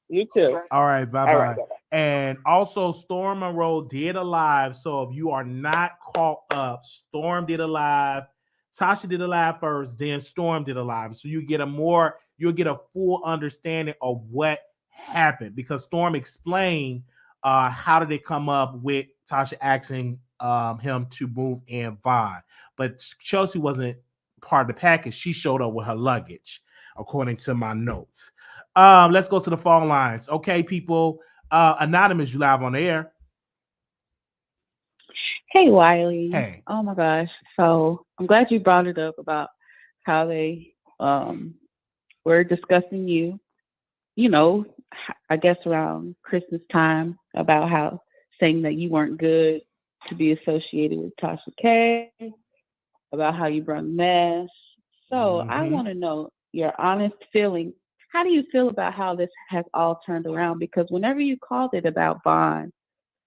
You too. All right. Bye-bye. Right, and also, Storm Monroe did a live. So if you are not caught up, Storm did a live. Tasha did a live first, then Storm did a live. So you'll get a full understanding of what happened because Storm explained how did it come up with Tasha asking him to move in Vaughn. But Chelsea wasn't part of the package. She showed up with her luggage, according to my notes. Let's go to the phone lines. Okay, people. Anonymous, you live on the air. Hey, Wiley. Hey. Oh my gosh. So I'm glad you brought it up about how they were discussing you, I guess around Christmas time, about how saying that you weren't good to be associated with Tasha K, about how you brought a mess. So I want to know your honest feeling. How do you feel about how this has all turned around? Because whenever you called it about Vaughn,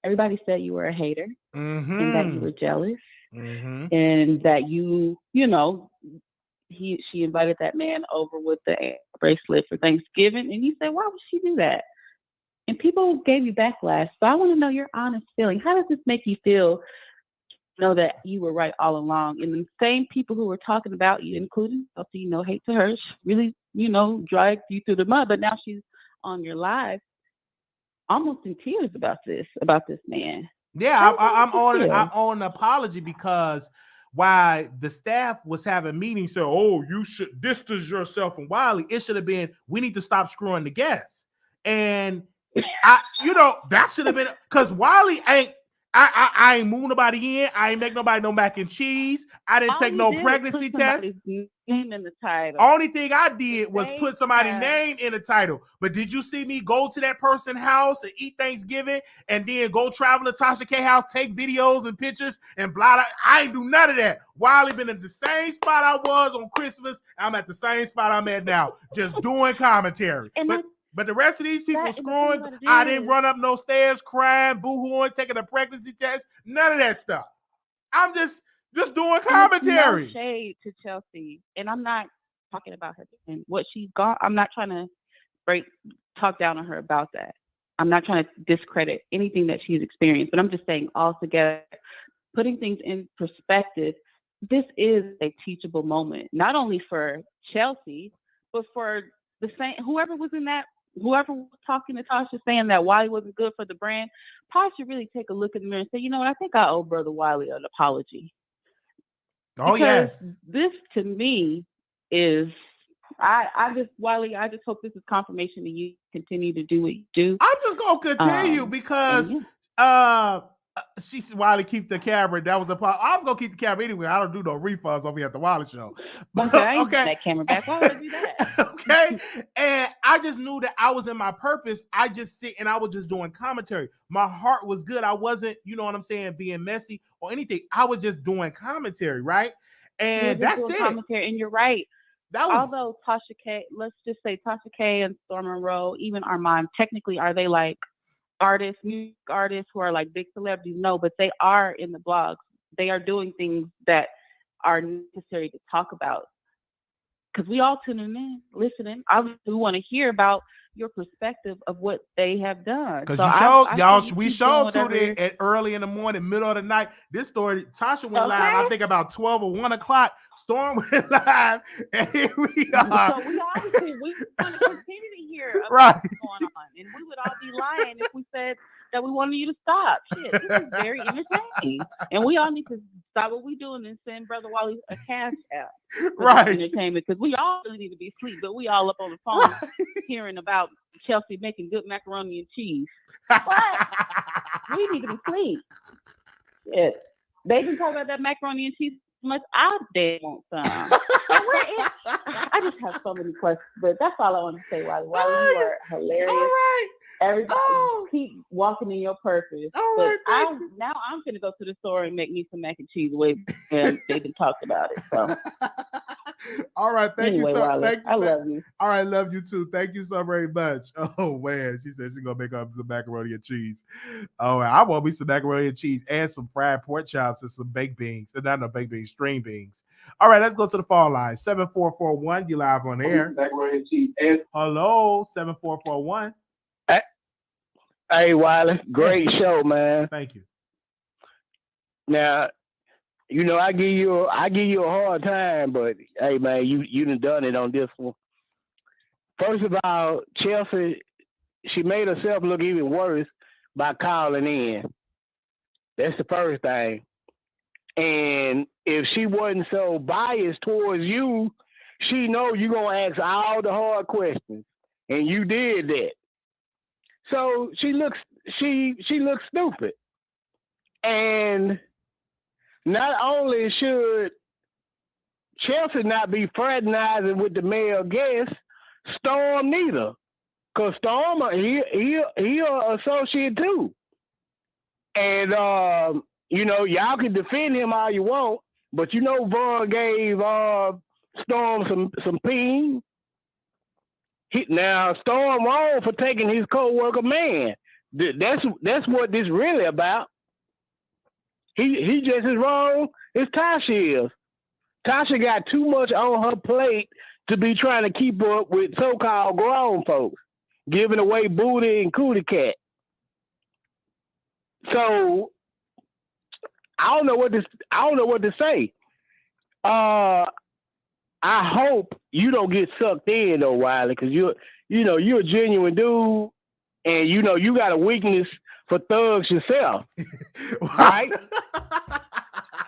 everybody said you were a hater and that you were jealous and that she invited that man over with the bracelet for Thanksgiving. And you said, why would she do that? And people gave you backlash. So I want to know your honest feeling. How does this make you feel? Know that you were right all along. And the same people who were talking about you, including Chelsea, hate to her, really, dragged you through the mud. But now she's on your live, almost in tears about this man. Yeah, I'm on an apology because while the staff was having meetings, said, "Oh, you should distance yourself from Wiley." It should have been, "We need to stop screwing the guests." And that should have been because Wiley ain't. I ain't move nobody in. I ain't make nobody no mac and cheese. I didn't take no pregnancy test. Name in the title. Only thing I did was put somebody's name in the title. But did you see me go to that person's house and eat Thanksgiving and then go travel to Tasha K house, take videos and pictures and blah, blah? I ain't do none of that. Wiley been in the same spot I was on Christmas. I'm at the same spot I'm at now, just doing commentary. But the rest of these people screwing, I didn't run up no stairs crying, boo-hooing, taking a pregnancy test, none of that stuff. I'm just doing commentary. No shade to Chelsea, and I'm not talking about her and what she's got. I'm not trying to talk down on her about that. I'm not trying to discredit anything that she's experienced, but I'm just saying altogether, putting things in perspective, this is a teachable moment, not only for Chelsea, but for the same whoever was talking to Tasha saying that Wiley wasn't good for the brand. Tasha should really take a look in the mirror and say, you know what, I think I owe Brother Wiley an apology. Oh, because yes. This to me is I just hope this is confirmation that you continue to do what you do. I'm just gonna continue because she said Wiley keep the camera. That was the part. I'm gonna keep the camera anyway. I don't do no refunds over here at the Wiley Show. Okay. That camera back. Why would I do that? Okay. And I just knew that I was in my purpose. I just sit and I was just doing commentary. My heart was good. I wasn't, being messy or anything. I was just doing commentary, right? And that's it. Commentary, and you're right. Although Tasha K, let's just say Tasha K and Storm Monroe, even Armand, technically, are they like artists, music artists who are like big celebrities, no, but they are in the blogs. They are doing things that are necessary to talk about. Because we all tuning in, listening. Obviously, we want to hear about your perspective of what they have done. Because so we showed to it at early in the morning, middle of the night. This story, Tasha went live, I think about 12 or 1 o'clock. Storm went live, and here we are. So we want to continue to hear about right. what's going on. And we would all be lying if we said that we wanted you to stop. Shit, this is very entertaining. And we all need to stop what we're doing and send Brother Wiley a cash app. Right. Entertainment, because we all really need to be asleep, but we all up on the phone hearing about Chelsea making good macaroni and cheese. What? We need to be asleep. Shit. They can talk about that macaroni and cheese so much. I damn want some. I just have so many questions, but that's all I want to say, Wiley. Wiley, you are hilarious. All right. Everybody keep walking in your purpose. All but right, I'm gonna go to the store and make me some mac and cheese away, and they've been talked about it. So all right, thank you so Wiley, I love you. All right, love you too. Thank you so very much. Oh man, she said she's gonna make up some macaroni and cheese. Oh, I want me some macaroni and cheese and some fried pork chops and some baked beans. And not no baked beans, string beans. All right, let's go to the phone line. 7441, you live on air. Macaroni and cheese. Hello, 7441. Hey, Wiley, great show, man. Thank you. Now, you know, I give you a hard time, but hey, man, you done it on this one. First of all, Chelsea, she made herself look even worse by calling in. That's the first thing. And if she wasn't so biased towards you, she know you gonna ask all the hard questions, and you did that. So she looks stupid. And not only should Chelsea not be fraternizing with the male guest, Storm neither. Cause Storm, he an associate too. And you know, y'all can defend him all you want, but you know Vaughn gave Storm some peen. Now Storm wrong for taking his co-worker man. That's what this really about. He just as wrong as Tasha is. Tasha got too much on her plate to be trying to keep up with so-called grown folks, giving away booty and cootie cat. So I don't know what to say. I hope you don't get sucked in though, Wiley, because you're a genuine dude, and you know you got a weakness for thugs yourself, right?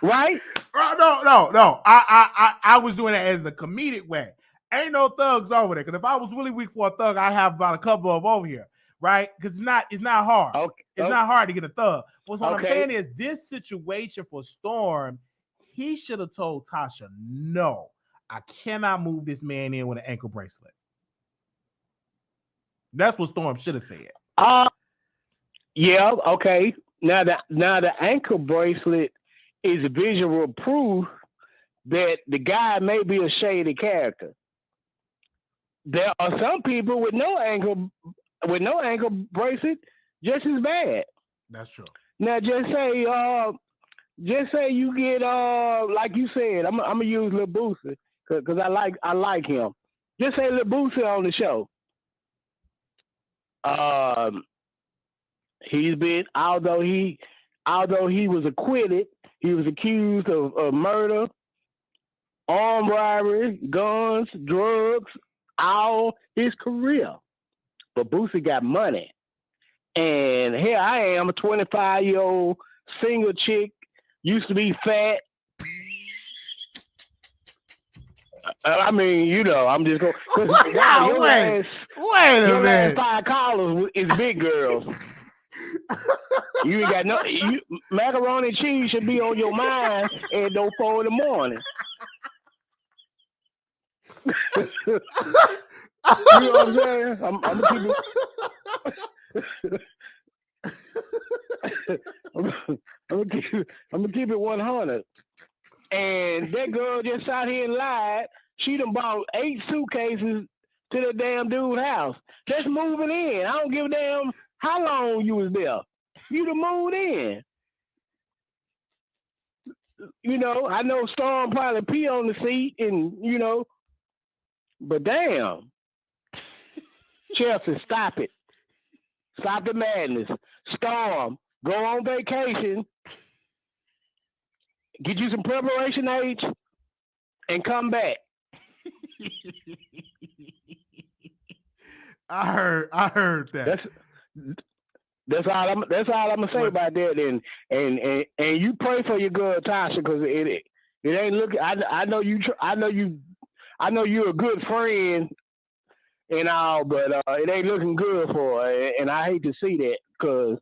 Right? No. I was doing it as a comedic way. Ain't no thugs over there. Because if I was really weak for a thug, I have about a couple of them over here, right? Because it's not hard. Okay. It's not hard to get a thug. But what Okay. I'm saying is, this situation for Storm, he should have told Tasha, no, I cannot move this man in with an ankle bracelet. That's what Storm should have said. Yeah, okay. Now the ankle bracelet is visual proof that the guy may be a shady character. There are some people with no ankle bracelet just as bad. That's true. Now just say you get like you said, I'm gonna use Lil Boosie because I like him. Just say Lil Boosie on the show. He's been, although he was acquitted, he was accused of murder, armed robbery, guns, drugs, all his career. But Boosie got money. And here I am, a 25-year-old single chick, used to be fat. I mean, you know, I'm just going. Wait a minute. 5 collars is big girls. You ain't got no. Macaroni and cheese should be on your mind at 4 in the morning. You know what I'm saying? I'm gonna keep it 100. And that girl just out here and lied. She done bought 8 suitcases to the damn dude's house. That's moving in. I don't give a damn How long you was there? You done moved in. You know, I know Storm probably pee on the seat and, you know, but damn. Chelsea, stop it. Stop the madness. Storm, go on vacation. Get you some preparation age and come back. I heard that. That's all I'm gonna say about that. And you pray for your girl Tasha, because it ain't looking. I know you're a good friend and all, but it ain't looking good for her. And I hate to see that, because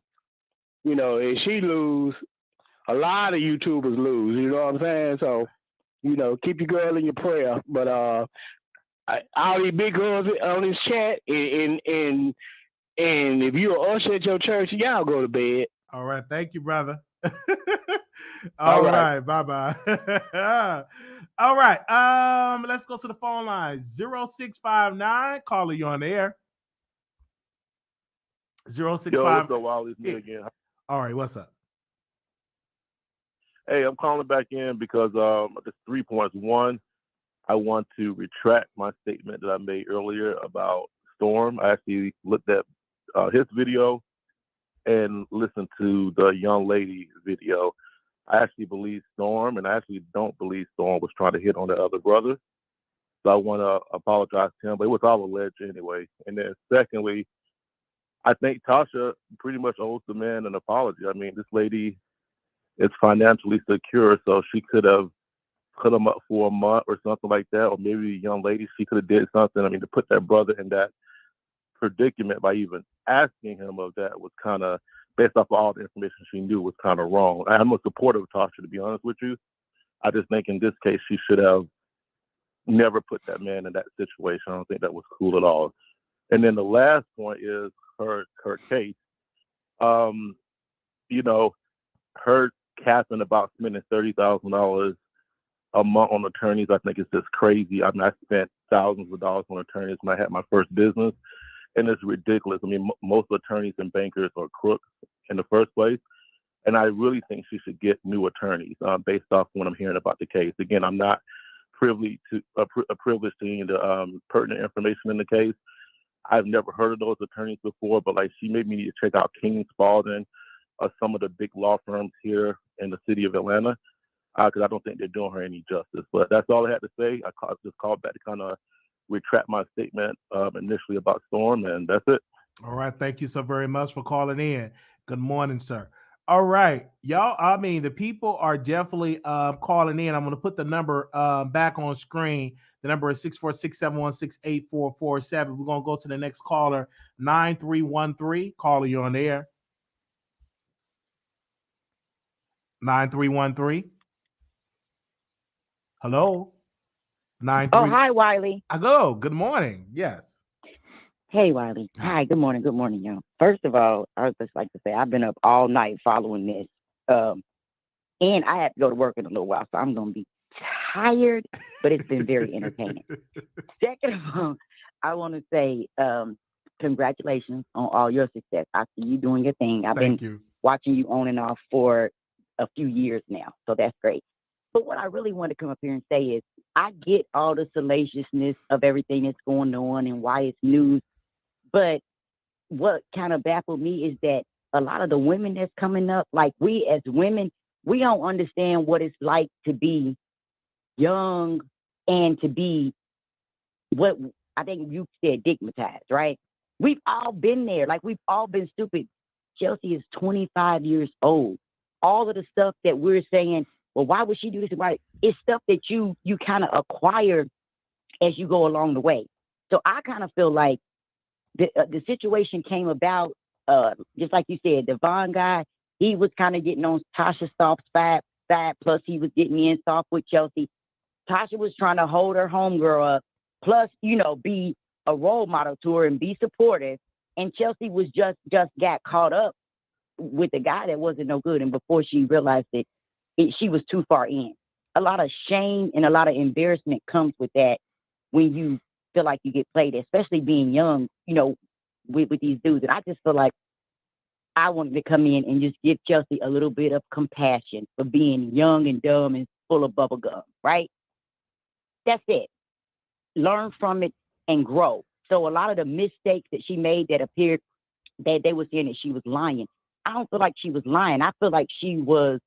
you know, if she lose, a lot of YouTubers lose. You know what I'm saying? So, you know, keep your girl in your prayer. But all these big girls on this chat, and if you're an usher at your church, y'all go to bed. All right. Thank you, brother. All right. Bye-bye. All right. Let's go to the phone line. 0659. Caller, you on the air. 065. Yo, what's up, Wiley? It's me again. All right. What's up? Hey, I'm calling back in because there's 3 points. One, I want to retract my statement that I made earlier about Storm. I actually looked at his video and listened to the young lady video. I actually believe Storm, and I actually don't believe Storm was trying to hit on the other brother. So I want to apologize to him, but it was all alleged anyway. And then secondly, I think Tasha pretty much owes the man an apology. I mean, this lady is financially secure, so she could have put him up for a month or something like that, or maybe a young lady, she could have did something. I mean, to put that brother in that predicament by even asking him of that was kind of, based off of all the information she knew, was kind of wrong. I'm a supporter of Tasha, to be honest with you. I just think in this case, she should have never put that man in that situation. I don't think that was cool at all. And then the last point is her case. You know, her capping about spending $30,000 a month on attorneys, I think it's just crazy. I mean, I spent thousands of dollars on attorneys when I had my first business, and it's ridiculous. I mean, most attorneys and bankers are crooks in the first place, and I really think she should get new attorneys based off what I'm hearing about the case. Again, I'm not privileged to seeing the pertinent information in the case. I've never heard of those attorneys before, but like, she made me need to check out King Spalding, some of the big law firms here in the city of Atlanta, because I don't think they're doing her any justice. But that's all I had to say. I just called back to kind of retract my statement initially about Storm, and that's it. All right. Thank you so very much for calling in. Good morning, sir. All right, y'all. I mean, the people are definitely calling in. I'm going to put the number back on screen. The number is 646-716-8447. We're going to go to the next caller, 9313. Caller, you on the air. 9313. Hello. 93. Oh, hi, Wiley. Hello. Good morning. Yes. Hey, Wiley. Hi. Good morning. Good morning, y'all. First of all, I would just like to say I've been up all night following this, and I have to go to work in a little while, so I'm going to be tired, but it's been very entertaining. Second of all, I want to say congratulations on all your success. I see you doing your thing. I've been watching you on and off for a few years now, so that's great. But what I really want to come up here and say is I get all the salaciousness of everything that's going on and why it's news, but what kind of baffled me is that a lot of the women that's coming up, like, we as women, we don't understand what it's like to be young and to be what I think you said, stigmatized, right? We've all been there. Like, we've all been stupid. Chelsea is 25 years old. All of the stuff that we're saying, well, why would she do this? Why? It's stuff that you kind of acquire as you go along the way. So I kind of feel like the situation came about, just like you said, the Vaughn guy, he was kind of getting on Tasha Soft's side, plus he was getting in soft with Chelsea. Tasha was trying to hold her homegirl up, plus, you know, be a role model to her and be supportive. And Chelsea was just got caught up with a guy that wasn't no good. And before she realized it, she was too far in. A lot of shame and a lot of embarrassment comes with that when you feel like you get played, especially being young, you know, with these dudes. And I just feel like I wanted to come in and just give Chelsea a little bit of compassion for being young and dumb and full of bubble gum, right? That's it. Learn from it and grow. So a lot of the mistakes that she made that appeared that they were saying that she was lying. I don't feel like she was lying. I feel like she was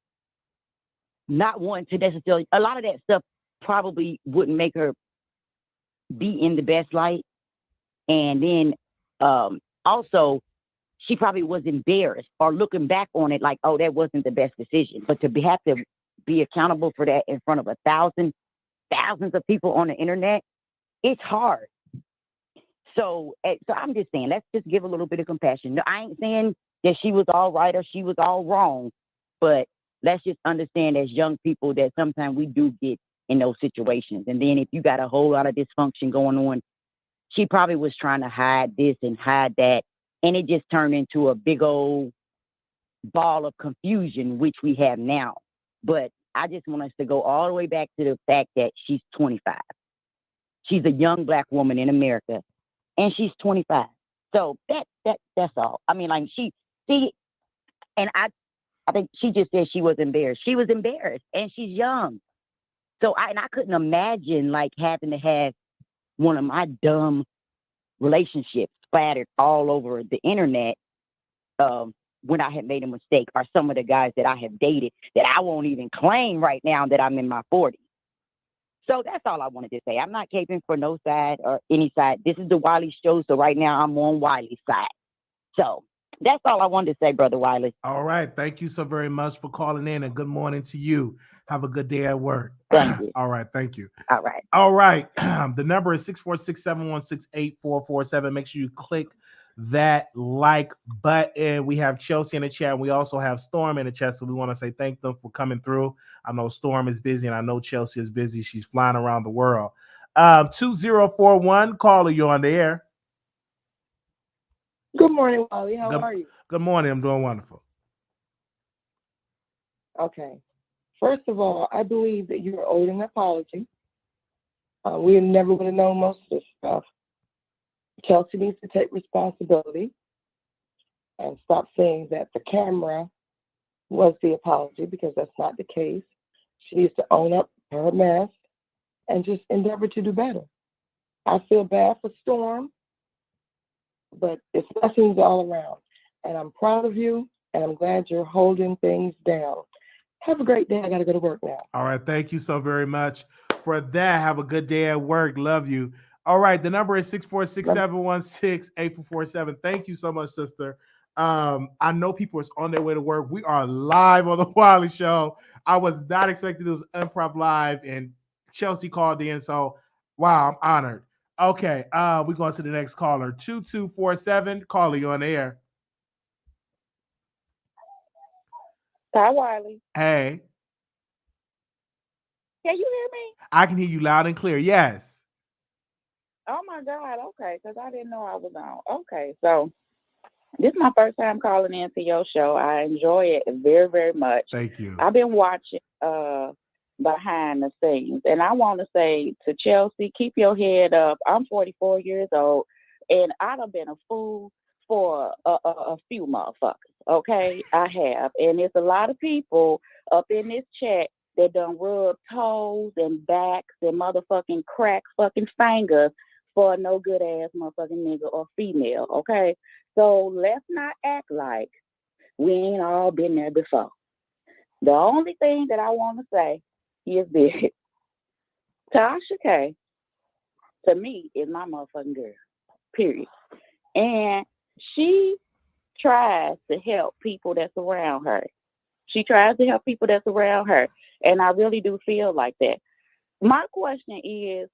not wanting to necessarily, a lot of that stuff probably wouldn't make her be in the best light. And then also, she probably was embarrassed or looking back on it like, oh, that wasn't the best decision. But to have to be accountable for that in front of thousands of people on the internet, it's hard. So I'm just saying, let's just give a little bit of compassion. No, I ain't saying that she was all right or she was all wrong, but let's just understand as young people that sometimes we do get in those situations. And then if you got a whole lot of dysfunction going on, she probably was trying to hide this and hide that. And it just turned into a big old ball of confusion, which we have now. But I just want us to go all the way back to the fact that she's 25. She's a young Black woman in America, and she's 25. So that's all. I mean, like and I think she just said she was embarrassed. She was embarrassed, and she's young. So I couldn't imagine like having to have one of my dumb relationships splattered all over the internet when I had made a mistake, or some of the guys that I have dated that I won't even claim right now that I'm in my 40s. So that's all I wanted to say. I'm not caping for no side or any side. This is the Wiley Show, so right now I'm on Wiley's side. So that's all I wanted to say, Brother Wiley. All right. Thank you so very much for calling in, and good morning to you. Have a good day at work. Thank you. All right. Thank you. All right. All right. The number is 646-716-8447. Make sure you click that like button. We have Chelsea in the chat, and we also have Storm in the chat. So we want to say thank them for coming through. I know Storm is busy, and I know Chelsea is busy. She's flying around the world. 2041, caller, you on the air. Good morning, Wiley. How are you? Good morning. I'm doing wonderful. Okay. First of all, I believe that you're owed an apology. We never would have known most of this stuff. Chelsea needs to take responsibility and stop saying that the camera was the apology, because that's not the case. She needs to own up to her mess and just endeavor to do better. I feel bad for Storm, but it's blessings all around. And I'm proud of you, and I'm glad you're holding things down. Have a great day. I got to go to work now. All right. Thank you so very much for that. Have a good day at work. Love you. All right. The number is 646-716-8447. Thank you so much, sister. I know people are on their way to work. We are live on the Wiley Show. I was not expecting this improv live, and Chelsea called in. So, wow, I'm honored. Okay. We're going to the next caller. 2247. Caller, you on the air. Hi, Wiley. Hey. Can you hear me? I can hear you loud and clear. Yes. Oh, my God. Okay, because I didn't know I was on. Okay, so this is my first time calling into your show. I enjoy it very, very much. Thank you. I've been watching behind the scenes, and I want to say to Chelsea, keep your head up. I'm 44 years old, and I'd have been a fool for a few motherfuckers. Okay, I have. And there's a lot of people up in this chat that done rub toes and backs and motherfucking crack fucking fingers for no good ass motherfucking nigga or female. Okay, so let's not act like we ain't all been there before. The only thing that I want to say is this: Tasha K, to me, is my motherfucking girl. Period. And she tries to help people that's around her. She tries to help people that's around her. And I really do feel like that. My question is,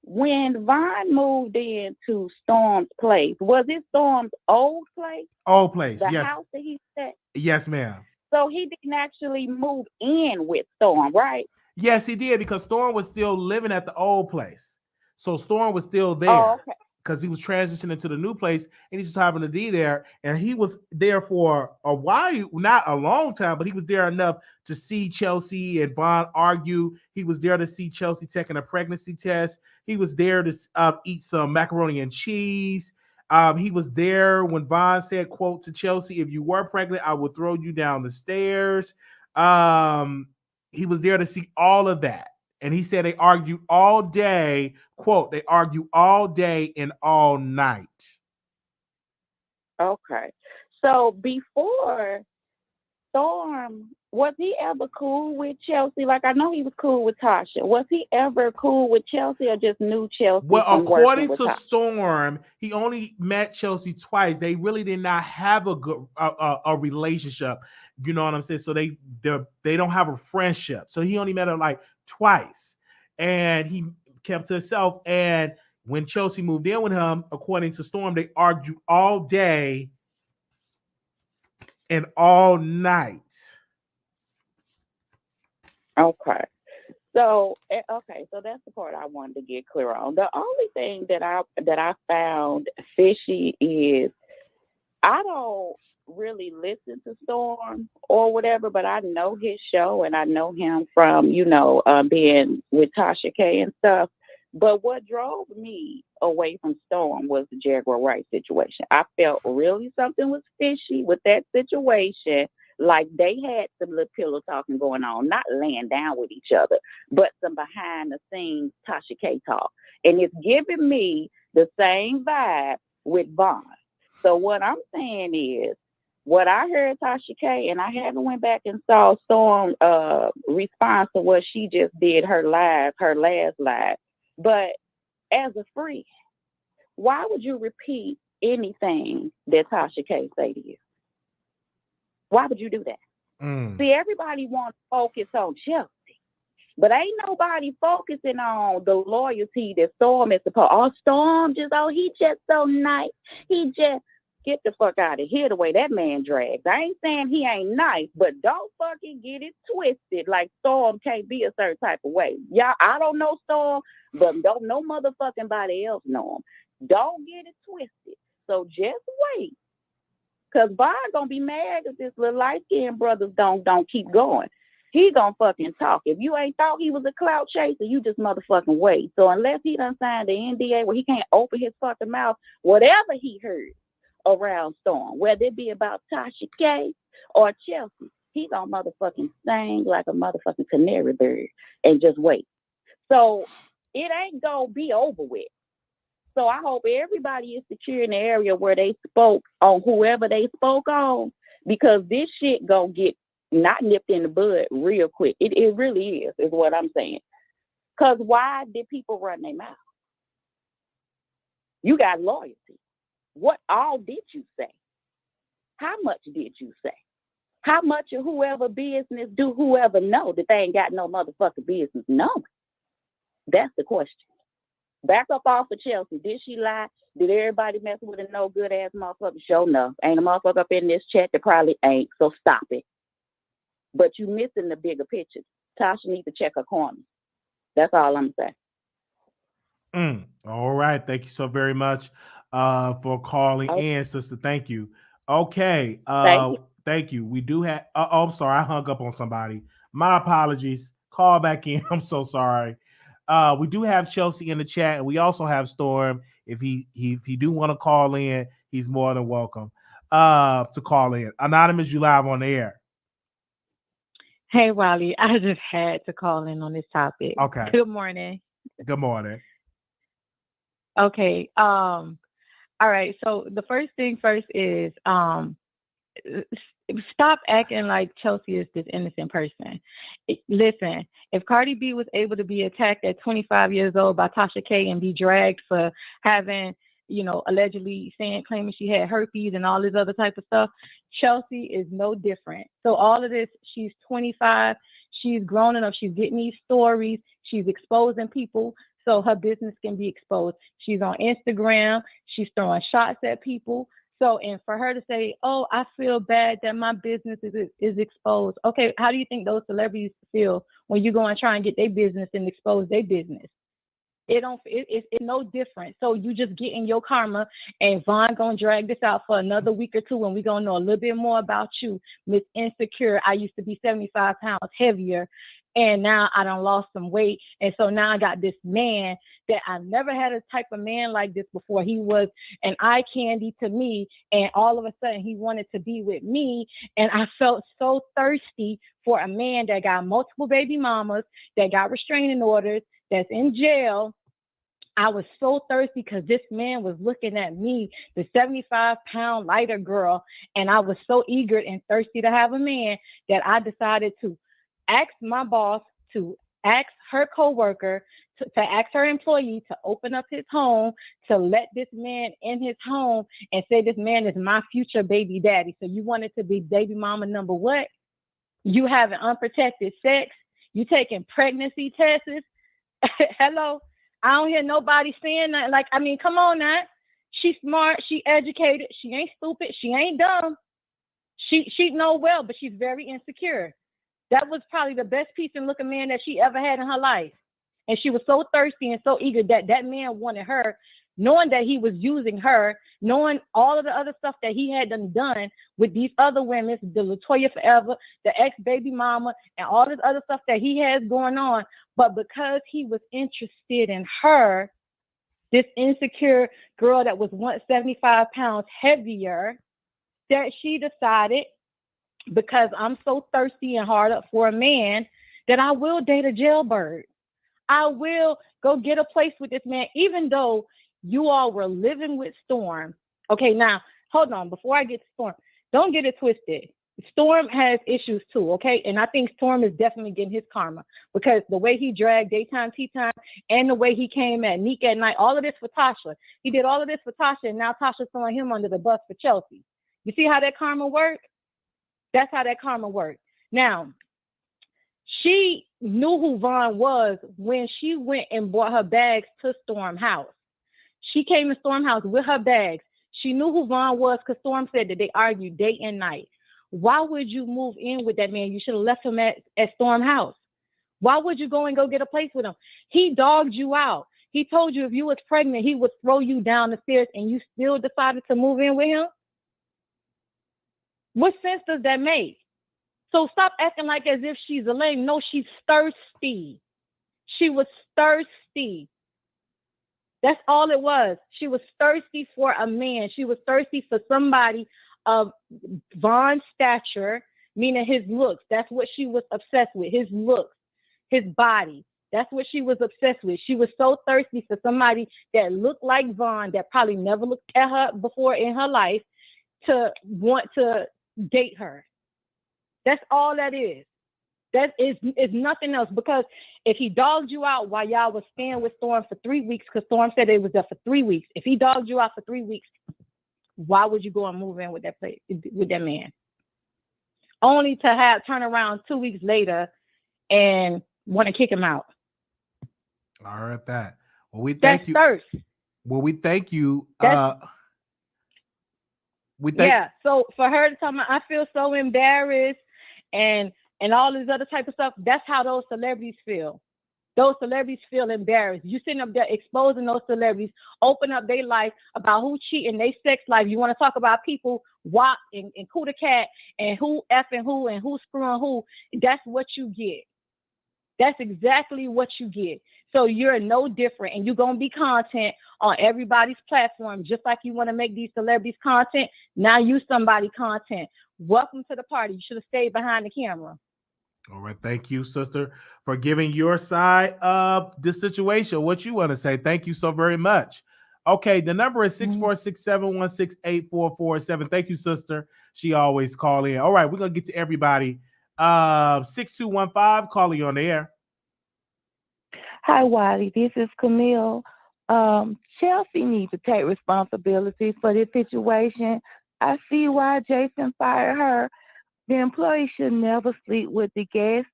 when Vaughn moved into Storm's place, was it Storm's old place? Old place, the yes. house that he said? Yes, ma'am. So he didn't actually move in with Storm, right? Yes, he did, because Storm was still living at the old place. So Storm was still there. Oh, okay. Because he was transitioning to the new place, and he just happened to be there. And he was there for a while, not a long time, but he was there enough to see Chelsea and Vaughn argue. He was there to see Chelsea taking a pregnancy test. He was there to eat some macaroni and cheese. He was there when Vaughn said, quote, to Chelsea, if you were pregnant, I would throw you down the stairs. He was there to see all of that. And he said they argued all day, quote, they argued all day and all night. Okay. So before Storm, was he ever cool with Chelsea? Like, I know he was cool with Tasha. Was he ever cool with Chelsea or just knew Chelsea Well, from according working with to Tasha? Storm, he only met Chelsea twice. They really did not have a good a relationship. You know what I'm saying? So they don't have a friendship. So he only met her like twice, and he kept to himself. And when Chelsea moved in with him, according to Storm, they argued all day and all night. Okay. So so that's the part I wanted to get clear on. The only thing that I found fishy is I don't really listen to Storm or whatever, but I know his show and I know him from, being with Tasha K and stuff. But what drove me away from Storm was the Jaguar Wright situation. I felt really something was fishy with that situation. Like they had some little pillow talking going on, not laying down with each other, but some behind the scenes Tasha K talk. And it's giving me the same vibe with Vaughn. So what I'm saying is, what I heard Tasha K, and I haven't went back and saw Storm response to what she just did, her last live. But as a friend, why would you repeat anything that Tasha K say to you? Why would you do that? See, everybody wants to focus on Chelsea, but ain't nobody focusing on the loyalty that Storm is supposed. Oh, Storm he just so nice. He just get the fuck out of here the way that man drags. I ain't saying he ain't nice, but don't fucking get it twisted. Like Storm can't be a certain type of way. Y'all, I don't know Storm, but don't no motherfucking body else know him. Don't get it twisted. So just wait. Cause Vaughn gonna be mad if this little light-skinned brothers don't keep going. He gonna fucking talk. If you ain't thought he was a clout chaser, you just motherfucking wait. So unless he done signed the NDA where he can't open his fucking mouth, whatever he heard around Storm, whether it be about Tasha K or Chelsea, he gonna motherfucking sing like a motherfucking canary bird and just wait. So it ain't gonna be over with. So I hope everybody is secure in the area where they spoke on whoever they spoke on, because this shit gonna get not nipped in the bud real quick. It really is what I'm saying. Because why did people run their mouth? You got loyalty. What all did you say? How much did you say? How much of whoever business do whoever know that they ain't got no motherfucking business knowing? That's the question. Back up off of Chelsea. Did she lie? Did everybody mess with a no good ass motherfucker? Sure enough. Ain't a motherfucker up in this chat that probably ain't. So stop it. But you missing the bigger picture. Tasha needs to check her corner. That's all I'm saying. All right. Thank you so very much for calling in, sister. Thank you. Okay. Thank you. We do have. I'm sorry. I hung up on somebody. My apologies. Call back in. I'm so sorry. We do have Chelsea in the chat, and we also have Storm. If he do want to call in, he's more than welcome to call in. Anonymous, you live on the air. Hey, Wiley, I just had to call in on this topic. Okay. Good morning. Good morning. Okay. All right. So the first thing first is stop acting like Chelsea is this innocent person. Listen, if Cardi B was able to be attacked at 25 years old by Tasha K and be dragged for having, allegedly claiming she had herpes and all this other type of stuff, Chelsea is no different. So all of this, she's 25, she's grown enough, she's getting these stories, she's exposing people so her business can be exposed. She's on Instagram, she's throwing shots at people. So, and for her to say, oh, I feel bad that my business is exposed. Okay, how do you think those celebrities feel when you go and try and get their business and expose their business? It's no different. So you just get in your karma, and Vaughn gonna drag this out for another week or two, and we're gonna know a little bit more about you, Miss Insecure. I used to be 75 pounds heavier, and now I done lost some weight. And so now I got this man that I never had a type of man like this before. He was an eye candy to me, and all of a sudden he wanted to be with me. And I felt so thirsty for a man that got multiple baby mamas, that got restraining orders, that's in jail. I was so thirsty because this man was looking at me, the 75-pound lighter girl, and I was so eager and thirsty to have a man that I decided to ask my boss, to ask her coworker, to ask her employee to open up his home, to let this man in his home and say, this man is my future baby daddy. So you wanted to be baby mama number what? You having unprotected sex? You taking pregnancy tests? Hello? I don't hear nobody saying that. Like, I mean, come on now. She's smart. She educated. She ain't stupid. She ain't dumb. She know well, but she's very insecure. That was probably the best piece and looking man that she ever had in her life. And she was so thirsty and so eager that that man wanted her, knowing that he was using her, knowing all of the other stuff that he had done with these other women, the Latoya Forever, the ex-baby mama, and all this other stuff that he has going on. But because he was interested in her, this insecure girl that was once 75 pounds heavier, that she decided, because I'm so thirsty and hard up for a man, that I will date a jailbird. I will go get a place with this man, even though you all were living with Storm. Okay, now, hold on. Before I get to Storm, don't get it twisted. Storm has issues too, okay? And I think Storm is definitely getting his karma because the way he dragged daytime, tea time, and the way he came at Neek at night, all of this for Tasha. He did all of this for Tasha, and now Tasha's throwing him under the bus for Chelsea. You see how that karma worked? That's how that karma worked. Now, she knew who Vaughn was when she went and brought her bags to Storm house. She came to Storm house with her bags. She knew who Vaughn was because Storm said that they argued day and night. Why would you move in with that man? You should have left him at Storm house. Why would you go and go get a place with him? He dogged you out. He told you if you was pregnant, he would throw you down the stairs, and you still decided to move in with him? What sense does that make? So stop acting like as if she's a lame. No, she's thirsty. She was thirsty. That's all it was. She was thirsty for a man. She was thirsty for somebody of Vaughn's stature, meaning his looks. That's what she was obsessed with, his looks, his body. That's what she was obsessed with. She was so thirsty for somebody that looked like Vaughn, that probably never looked at her before in her life, to want to date her. That's all that is. That is nothing else, because if he dogged you out while y'all was staying with Storm for 3 weeks, because Storm said they was there for 3 weeks. If he dogged you out for 3 weeks, why would you go and move in with that place, with that man? Only to turn around 2 weeks later and want to kick him out. I heard that. Well, we thank you. Thirst. Well, we thank you. Yeah. So for her to tell me, I feel so embarrassed and all this other type of stuff. That's how those celebrities feel. Those celebrities feel embarrassed. You sitting up there exposing those celebrities, open up their life about who cheating, their sex life. You want to talk about people WAP and Kuda Cat and who effing who and who screwing who. That's what you get. That's exactly what you get. So you're no different, and you're going to be content on everybody's platform, just like you want to make these celebrities content. Now you somebody content. Welcome to the party. You should have stayed behind the camera. All right. Thank you, sister, for giving your side of the situation. What you want to say. Thank you so very much. Okay. The number is 646-716-8447. Thank you, sister. She always call in. All right. We're going to get to everybody. 6215, calling on the air. Hi, Wiley. This is Camille. Chelsea needs to take responsibility for this situation. I see why Jason fired her. The employee should never sleep with the guest.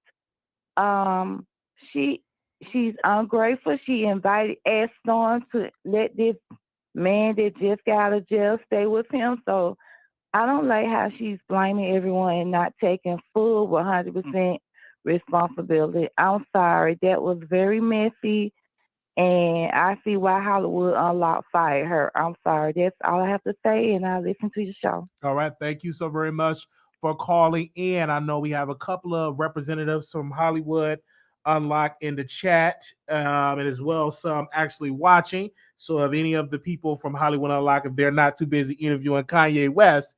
She's ungrateful. She asked Storm to let this man that just got out of jail stay with him. So I don't like how she's blaming everyone and not taking full 100% responsibility. I'm sorry. That was very messy. And I see why Hollywood Unlocked fired her. I'm sorry. That's all I have to say, and I'll listen to your show. All right. Thank you so very much for calling in. I know we have a couple of representatives from Hollywood Unlock in the chat, and as well some actually watching. So if any of the people from Hollywood Unlock, if they're not too busy interviewing Kanye West,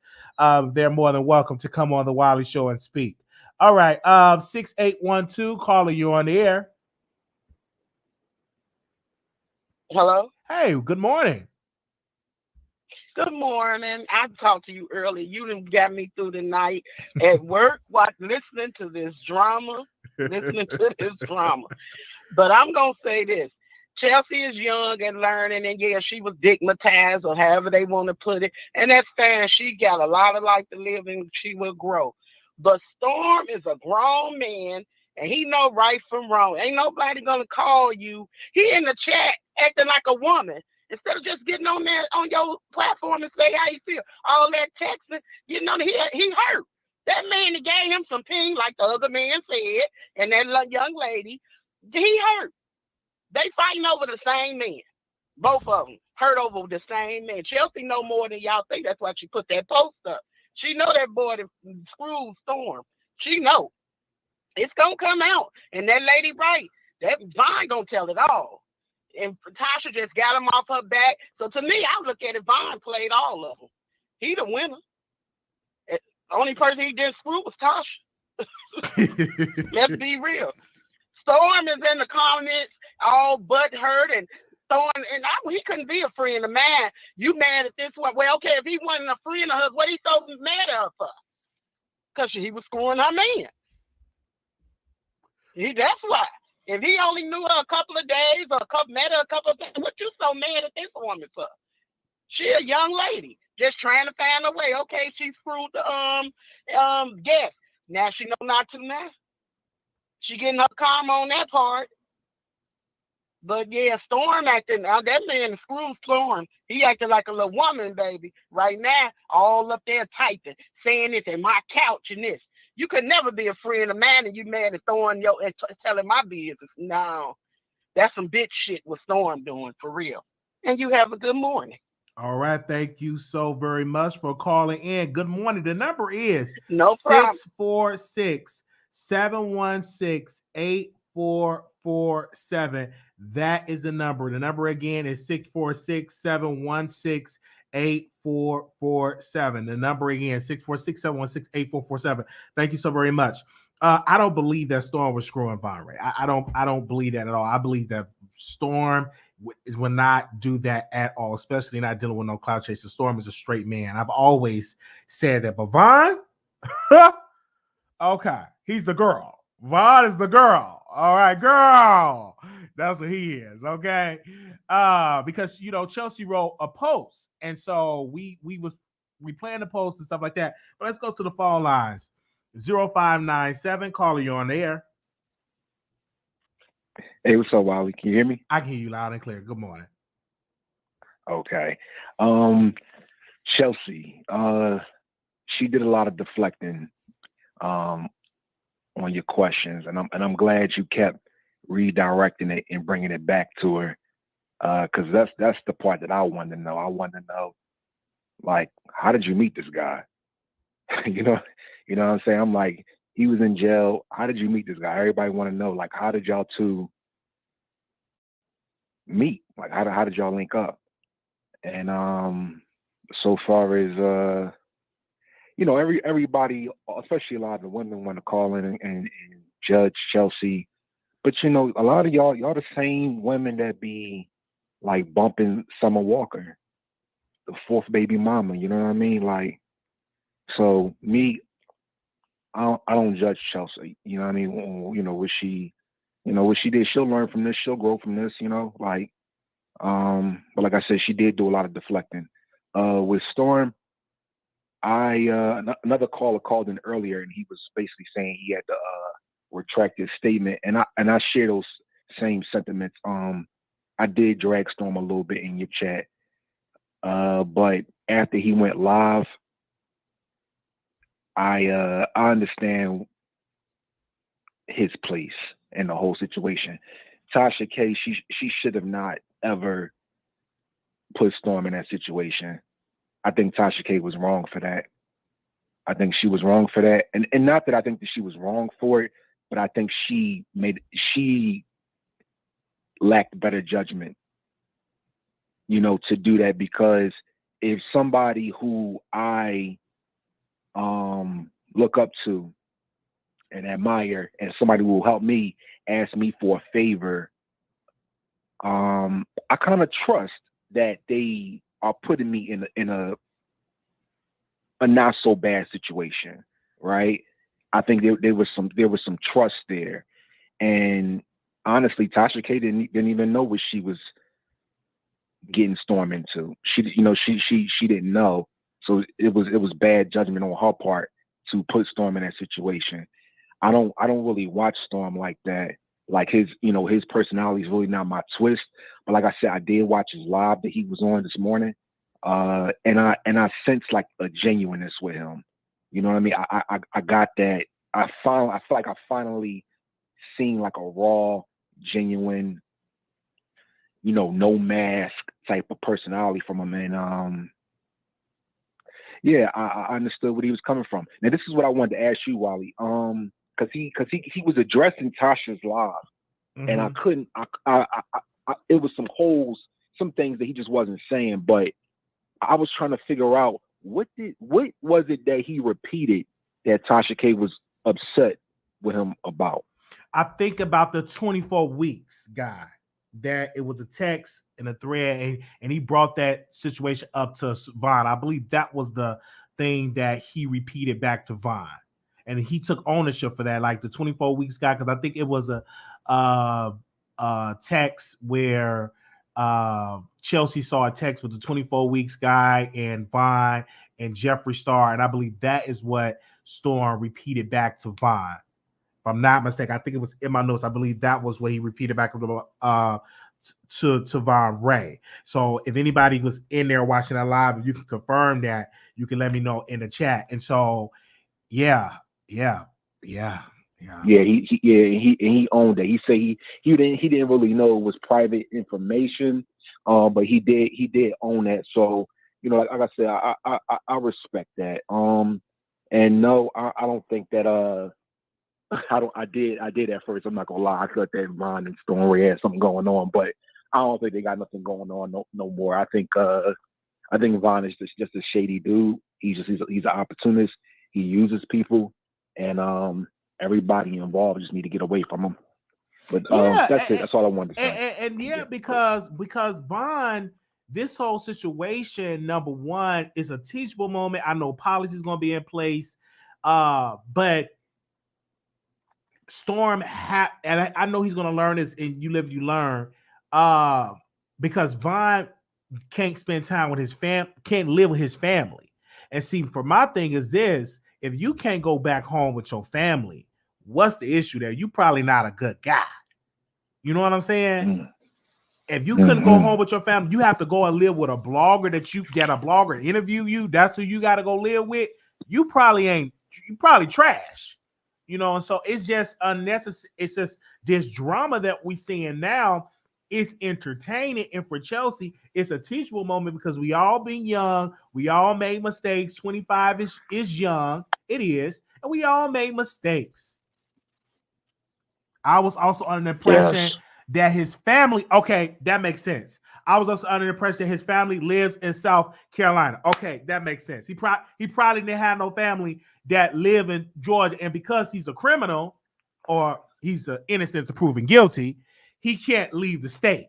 they're more than welcome to come on the Wiley Show and speak. All right, 6812, caller, you on the air. Hello? Hey, good morning. Good morning. I talked to you earlier. You done got me through the night at work, listening to this drama. But I'm going to say this. Chelsea is young and learning, and yeah, she was digmatized or however they want to put it. And that's fine. She got a lot of life to live and she will grow. But Storm is a grown man, and he know right from wrong. Ain't nobody going to call you. He in the chat acting like a woman. Instead of just getting on there on your platform and say how you feel. All that texting, he hurt. That man that gave him some ping, like the other man said, and that young lady, he hurt. They fighting over the same man. Both of them hurt over the same man. Chelsea know more than y'all think. That's why she put that post up. She know that boy that screwed Storm. She know. It's going to come out. And that lady right. That Vine going to tell it all. And Tasha just got him off her back. So to me, I look at it, Vine played all of them. He the winner. The only person he didn't screw was Tasha. Let's be real. Storm is in the comments, all butthurt and throwing, and he couldn't be a friend of mine. You mad at this one? Well, okay, if he wasn't a friend of hers, what he so mad at her for? Because he was screwing her man. That's why. If he only knew her a couple of days or met her a couple of times, what you so mad at this woman for? She a young lady just trying to find a way. Okay, she screwed the guest. Now she know not to now. She getting her karma on that part. But yeah, Storm acting, that man screwed Storm. He acting like a little woman, baby. Right now, all up there typing, saying this and my couch and this. You could never be a friend of mine and you mad at throwing and telling my business. No, that's some bitch shit what Storm doing for real. And you have a good morning. All right, thank you so very much for calling in. Good morning. The number is 646-716-8447. That is the number. The number again is 646-716-8447. The number again, 646-716-8447. Thank you so very much. I don't believe that Storm was screwing Von Ray. I don't believe that at all. I believe that Storm will not do that at all, especially not dealing with no cloud chaser. Storm is a straight man. I've always said that. But Von, okay, he's the girl. Von is the girl. All right, girl. That's what he is. Okay. Because Chelsea wrote a post, and so we planned the post and stuff like that. But let's go to the phone lines. 0597, caller, you on the air. Hey, what's up, Wiley? Can you hear me? I can hear you loud and clear. Good morning. Okay. Chelsea, she did a lot of deflecting on your questions, and I'm glad you kept redirecting it and bringing it back to her, because that's the part that I want to know. I want to know, like, how did you meet this guy? you know what I'm saying? I'm like, he was in jail. How did you meet this guy? Everybody want to know, like, how did y'all two meet? Like, how did y'all link up? And so far as everybody, especially a lot of the women, want to call in and judge Chelsea, but a lot of y'all the same women that be like bumping Summer Walker, the fourth baby mama. You know what I mean? Like, so me, I don't judge Chelsea. You know what I mean? What she did, she'll learn from this, she'll grow from this. Like, but like I said, she did do a lot of deflecting. With Storm, another caller called in earlier, and he was basically saying he had to retract his statement, and I share those same sentiments. I did drag Storm a little bit in your chat, but after he went live, I understand his place in the whole situation. Tasha K, she should have not ever put Storm in that situation. I think Tasha K was wrong for that. I think she was wrong for that. And not that I think that she was wrong for it, but I think she lacked better judgment, to do that, because if somebody who I look up to and admire, and somebody who will help me ask me for a favor, I kind of trust that they are putting me in a not so bad situation, right? I think there was some trust there, and honestly, Tasha K didn't even know what she was getting Storm into. She didn't know, so it was bad judgment on her part to put Storm in that situation. I don't really watch Storm like that. Like his personality is really not my twist. But like I said, I did watch his live that he was on this morning, and I sense like a genuineness with him. You know what I mean? I got that. I feel like I finally seen like a raw, genuine, no mask type of personality from him. And I understood where he was coming from. Now this is what I wanted to ask you, Wiley. Because he was addressing Tasha's live, and I couldn't. It was some holes, some things that he just wasn't saying. But I was trying to figure out what was it that he repeated that Tasha K was upset with him about. I think about the 24 weeks guy, that it was a text and a thread, and he brought that situation up to Vaughn. I believe that was the thing that he repeated back to Vaughn. And he took ownership for that, like the 24 weeks guy, because I think it was a text where Chelsea saw a text with the 24 weeks guy and Vaughn and Jeffree Star, and I believe that is what Storm repeated back to Vaughn. If I'm not mistaken, I think it was in my notes. I believe that was what he repeated back to Von Ray. So if anybody was in there watching that live, if you can confirm that, you can let me know in the chat. And so, yeah. He owned it. He said he didn't really know it was private information, but he did own that. So like I said, I respect that. And no, I don't think that I did at first. I'm not gonna lie. I thought that Ron and Storm had something going on, but I don't think they got nothing going on no more. I think Von is just a shady dude. He's an opportunist. He uses people, and everybody involved just need to get away from him. But that's it. That's all I wanted to say. And because Von, this whole situation, number one, is a teachable moment. I know policy is going to be in place, but Storm and I know he's going to learn this, and you live, you learn, because Von can't spend time with his can't live with his family. And see, for my thing is this: if you can't go back home with your family, what's the issue there? You probably not a good guy. You know what I'm saying? If you couldn't go home with your family, you have to go and live with a blogger that a blogger interview you. That's who you got to go live with. You probably trash. And so it's just unnecessary. It's just this drama that we seeing now. It's entertaining, and for Chelsea, it's a teachable moment because we all been young. We all made mistakes. 25 is young. It is, and we all made mistakes. I was also under the impression that his family, okay, that makes sense. I was also under the impression that his family lives in South Carolina. Okay, that makes sense. He probably didn't have no family that live in Georgia, and because he's a criminal or he's innocent to proven guilty, he can't leave the state.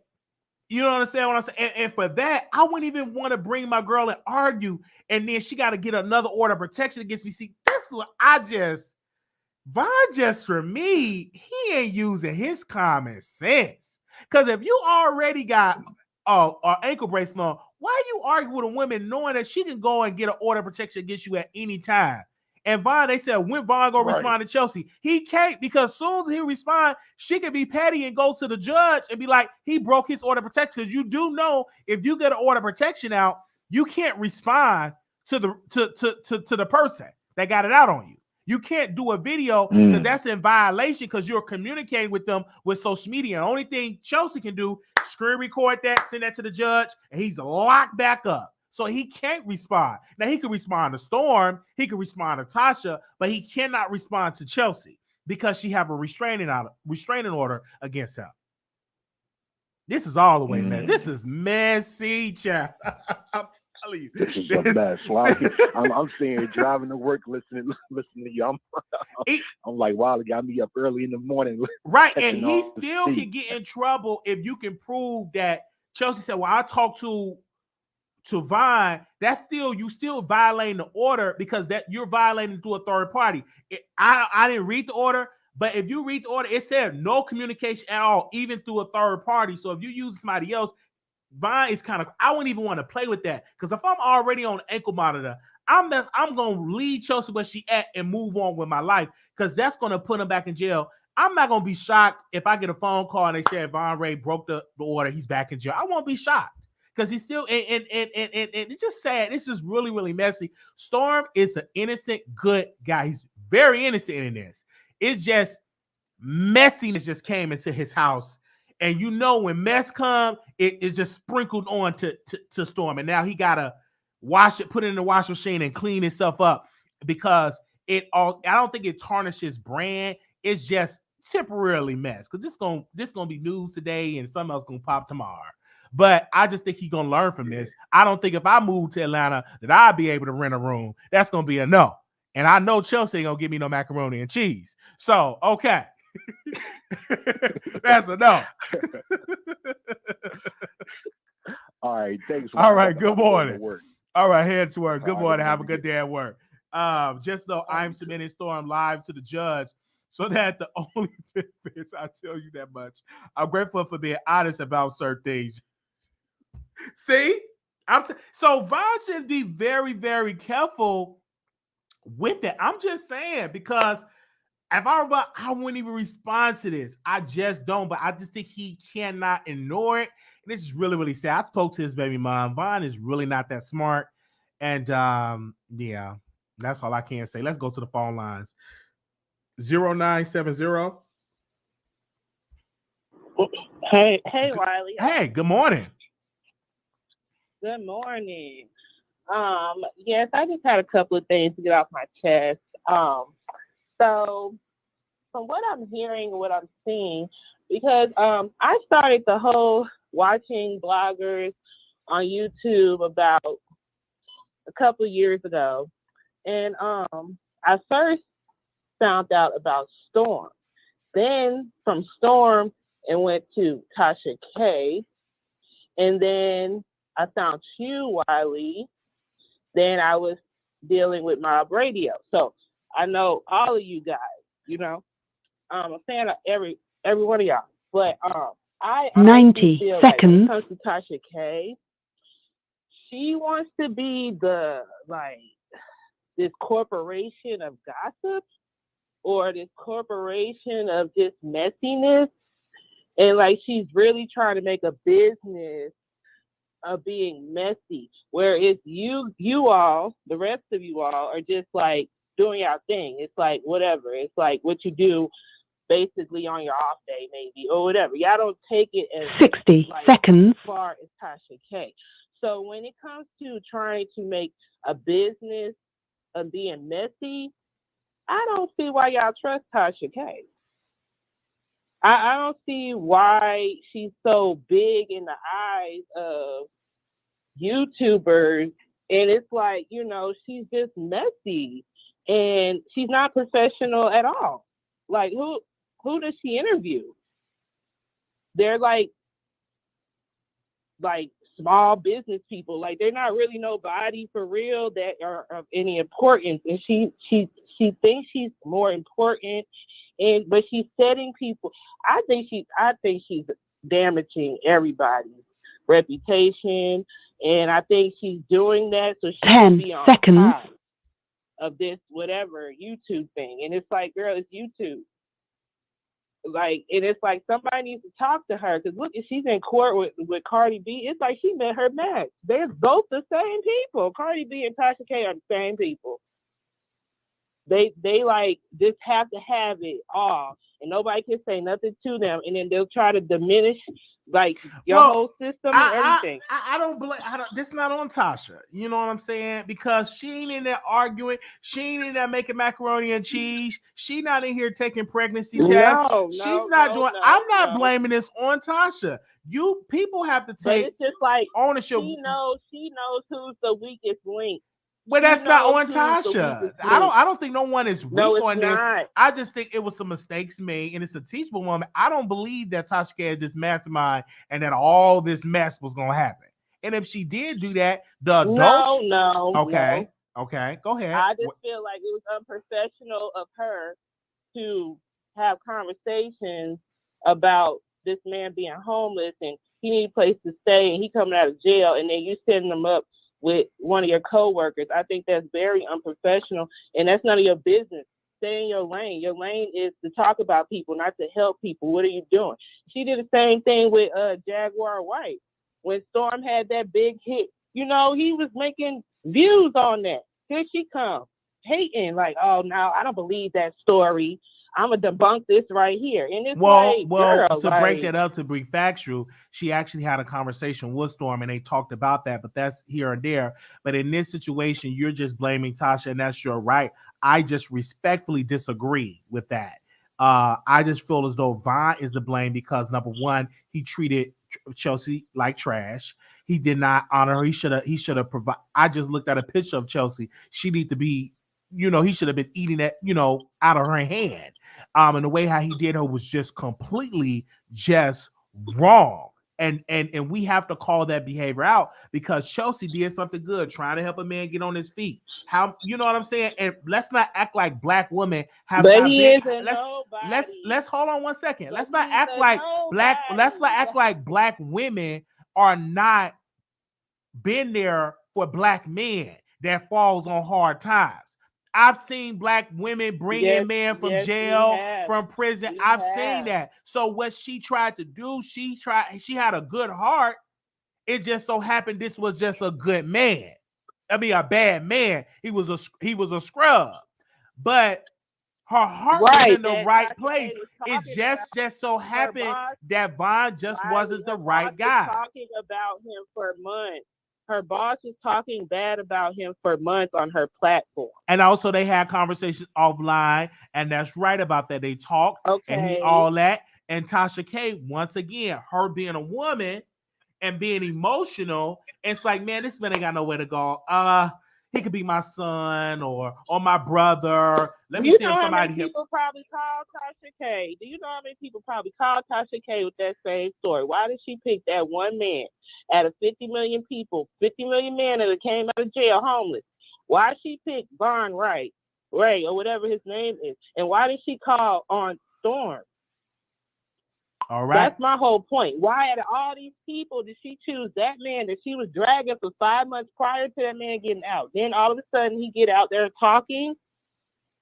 You know what I'm saying? What I'm saying? And for that, I wouldn't even want to bring my girl and argue, and then she got to get another order of protection against me. See, this is what Von, just for me, he ain't using his common sense. Because if you already got an ankle bracelet on, why you argue with a woman knowing that she can go and get an order of protection against you at any time? And Von, they said, when Von gonna respond to Chelsea? He can't, because as soon as he respond, she can be petty and go to the judge and be like, he broke his order of protection. Because you do know, if you get an order of protection out, you can't respond to the person that got it out on you. You can't do a video because that's in violation, because you're communicating with them with social media. The only thing Chelsea can do, screen record that, send that to the judge, and he's locked back up. So he can't respond. Now, he can respond to Storm, he can respond to Tasha, but he cannot respond to Chelsea. because she have a restraining order against her. This is all the way messy. This is messy, chat. I'm telling you. This is a mess. I'm sitting here driving to work, listening to you. I'm like, wow, got me up early in the morning. Right, and he still can get in trouble if you can prove that Chelsea said, well, I talked to Vine. That's still, you still violating the order because that you're violating to a third party. I didn't read the order. But if you read the order, it said no communication at all, even through a third party. So if you use somebody else, Vine is kind of, I wouldn't even want to play with that. Because if I'm already on ankle monitor, I'm going to leave Chelsea where she at and move on with my life, because that's going to put him back in jail. I'm not going to be shocked if I get a phone call and they say Von Ray broke the order, he's back in jail. I won't be shocked because he's still, and it's just sad. This is really, really messy. Storm is an innocent, good guy. He's very innocent in this. It's just messiness just came into his house. And you know when mess comes, it is just sprinkled on to Storm. And now he got to wash it, put it in the washing machine and clean itself up because I don't think it tarnishes brand. It's just temporarily mess. Because this gonna be news today and something else gonna pop tomorrow. But I just think he's gonna learn from this. I don't think if I move to Atlanta that I'll be able to rent a room. That's gonna be a no. And I know Chelsea ain't gonna give me no macaroni and cheese. So, okay. That's a no. All right, thanks. All right, good morning. Work. All right, head to work. Good All morning. right, Have a good day at work. Just though I'm submitting Storm live to the judge so that the only benefits, I tell you that much. I'm grateful for being honest about certain things. See? So Von should be very, very careful with that. I'm just saying, because if I wouldn't even respond to this. I just don't, but I just think he cannot ignore it. And this is really, really sad. I spoke to his baby mom. Von is really not that smart. And yeah, that's all I can say. Let's go to the phone lines. 0970. Hey, Wiley. Hey, good morning. Good morning. Yes, I just had a couple of things to get off my chest. So from what I'm hearing and what I'm seeing, because I started the whole watching bloggers on YouTube about a couple of years ago, and I first found out about Storm. Then from Storm, it went to Tasha K, and then I found you, Wiley. Then I was dealing with Mob Radio. So I know all of you guys, you know. I'm a fan of every one of y'all. But I 90 feel seconds. Like when it comes to Tasha K, she wants to be this corporation of gossip or this corporation of just messiness. And she's really trying to make a business of being messy, whereas you all, the rest of you all, are just doing your thing. It's whatever. It's what you do basically on your off day, maybe, or whatever. Y'all don't take it as 60 seconds. As far as Tasha K. So when it comes to trying to make a business of being messy, I don't see why y'all trust Tasha K. I don't see why she's so big in the eyes of YouTubers, and it's she's just messy and she's not professional at all. Who does she interview? They're small business people. They're not really nobody for real that are of any importance, and she thinks she's more important, but she's setting people. I think she's damaging everybody's reputation, and I think she's doing that so she 10 can be on seconds. top of this whatever YouTube thing. And it's girl, it's YouTube. And it's somebody needs to talk to her, because look, if she's in court with Cardi B, it's she met her match. They're both the same people. Cardi B and Tasha K are the same people. They like just have to have it all, and nobody can say nothing to them, and then they'll try to diminish like your whole system and everything. I don't believe. This not on Tasha. You know what I'm saying? Because she ain't in there arguing. She ain't in there making macaroni and cheese. She not in here taking pregnancy tests. She's not doing. I'm not blaming this on Tasha. You people have to take. But it's just like ownership. She knows who's the weakest link. Well, that's not on Tasha. I don't think no one is weak on this. I just think it was some mistakes made, and it's a teachable moment. I don't believe that Tasha had this mastermind and that all this mess was gonna happen. And if she did do that, the adults. No. Okay, go ahead. I just feel like it was unprofessional of her to have conversations about this man being homeless and he need a place to stay and he coming out of jail, and then you sending him up with one of your coworkers. I think that's very unprofessional, and that's none of your business. Stay in your lane. Your lane is to talk about people, not to help people. What are you doing? She did the same thing with Jaguar White. When Storm had that big hit, he was making views on that. Here she comes, hating, like, oh, now I don't believe that story. I'm gonna debunk this right here. And it's break that up, to be factual, she actually had a conversation with Storm and they talked about that, but that's here and there. But in this situation, you're just blaming Tasha, and that's your right. I just respectfully disagree with that. I just feel as though Von is to blame because, number one, he treated Chelsea like trash. He did not honor her. He should have provided. I just looked at a picture of Chelsea. She needs to be, he should have been eating that, out of her hand. And the way how he did her was just completely just wrong. And we have to call that behavior out because Chelsea did something good, trying to help a man get on his feet. How, you know what I'm saying? And let's not act like black women have. But he isn't nobody. Let's hold on one second. But let's not act like black women are not been there for black men that falls on hard times. I've seen black women bring in men from jail, from prison. I've seen that. So what she tried to do, she had a good heart. It just so happened this was just a good man. I mean, a bad man. He was a scrub. But her heart was in the right place. It just so happened that Von just wasn't the right guy. Talking about him for months. Her boss is talking bad about him for months on her platform. And also they had conversations offline, and that's right about that. They talked and all that. And Tasha K, once again, her being a woman and being emotional, it's like, man, this man ain't got nowhere to go. He could be my son or my brother. Let me see if somebody here. People probably call Tasha K. Do you know how many people probably call Tasha K with that same story? Why did she pick that one man out of 50 million people, 50 million men that came out of jail homeless? Why she pick Von Ray or whatever his name is? And why did she call on Storm? All right. That's my whole point. Why out of all these people did she choose that man that she was dragging for 5 months prior to that man getting out? Then all of a sudden he get out there talking.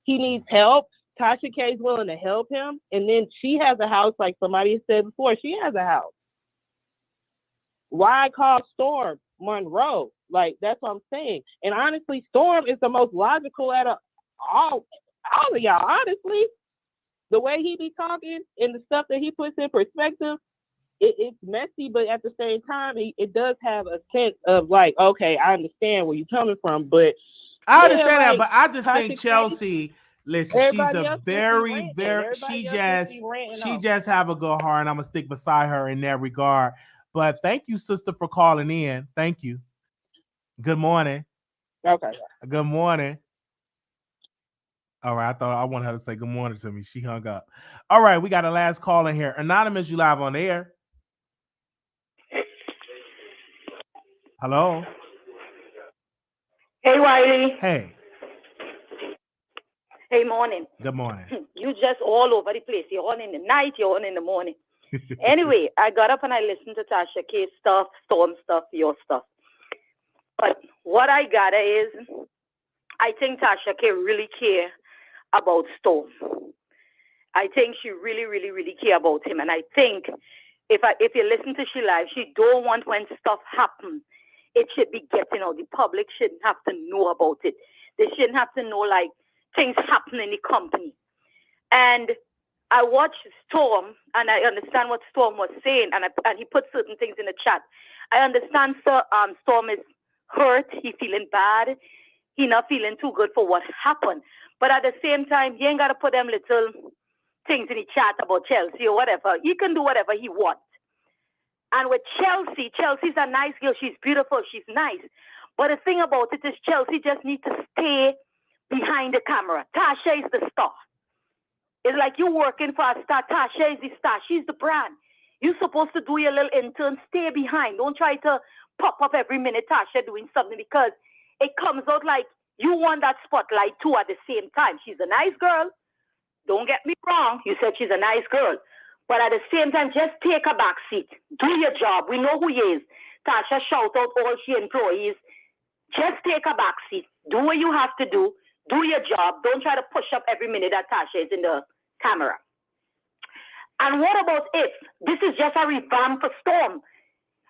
He needs help. Tasha K is willing to help him. And then she has a house, like somebody said before. She has a house. Why call Storm Monroe? Like, that's what I'm saying. And honestly, Storm is the most logical out of all of y'all, honestly. The way he be talking and the stuff that he puts in perspective, it's messy, but at the same time, it does have a sense of like, okay, I understand where you're coming from, but I understand that, but I just think Chelsea, listen, she's a she just have a good heart, and I'm gonna stick beside her in that regard. But thank you, sister, for calling in. Thank you. Good morning. Okay. Good morning. All right, I wanted her to say good morning to me. She hung up. All right, we got a last call in here. Anonymous, you live on the air. Hello. Hey, Wiley. Hey. Hey, morning. Good morning. You just all over the place. You're on in the night, you're on in the morning. Anyway, I got up and I listened to Tasha K's stuff, Storm stuff, your stuff. But what I gather is, I think Tasha K really care about Storm. I think she really, really, really care about him. And I think if you listen to she live, she don't want when stuff happens, it should be getting out. The public shouldn't have to know about it. They shouldn't have to know, like, things happen in the company. And I watched Storm, and I understand what Storm was saying, and he put certain things in the chat. I understand Storm is hurt, he feeling bad, he not feeling too good for what happened. But at the same time, he ain't got to put them little things in the chat about Chelsea or whatever. He can do whatever he wants. And with Chelsea, Chelsea's a nice girl. She's beautiful. She's nice. But the thing about it is Chelsea just needs to stay behind the camera. Tasha is the star. It's like you working for a star. Tasha is the star. She's the brand. You're supposed to do your little intern. Stay behind. Don't try to pop up every minute Tasha doing something, because it comes out like you want that spotlight too at the same time. She's a nice girl. Don't get me wrong. You said she's a nice girl. But at the same time, just take a back seat. Do your job. We know who he is. Tasha shout out all she employees. Just take a back seat. Do what you have to do. Do your job. Don't try to push up every minute that Tasha is in the camera. And what about if this is just a revamp for Storm?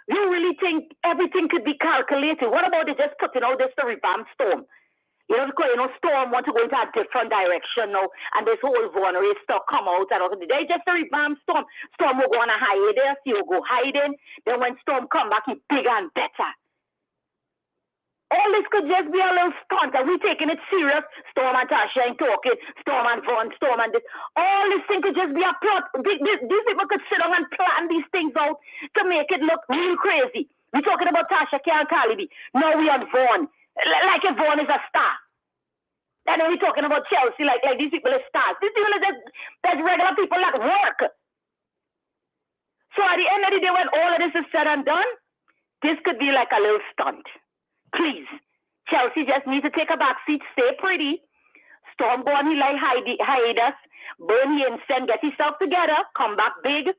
You really think everything could be calculated? What about they just putting out this to revamp Storm? Storm want to go into a different direction now, and this whole vulnerable stuff come out. And they just a revamp Storm. Storm will go on a hiatus. He will go hiding. Then when Storm come back, he's bigger and better. All this could just be a little stunt, and we taking it serious. Storm and Tasha ain't talking. Storm and Vaughn, Storm and this. All this thing could just be a plot. These people could sit down and plan these things out to make it look real crazy. We're talking about Tasha K and Carly B. Now we on Vaughn. Like if Vaughn is a star. And then we're talking about Chelsea like these people are stars. These people are just regular people that work. So at the end of the day, when all of this is said and done, this could be like a little stunt. Please, Chelsea just needs to take a back seat, stay pretty. Storm go on, he like hiatus, burn the incense, get himself together, come back big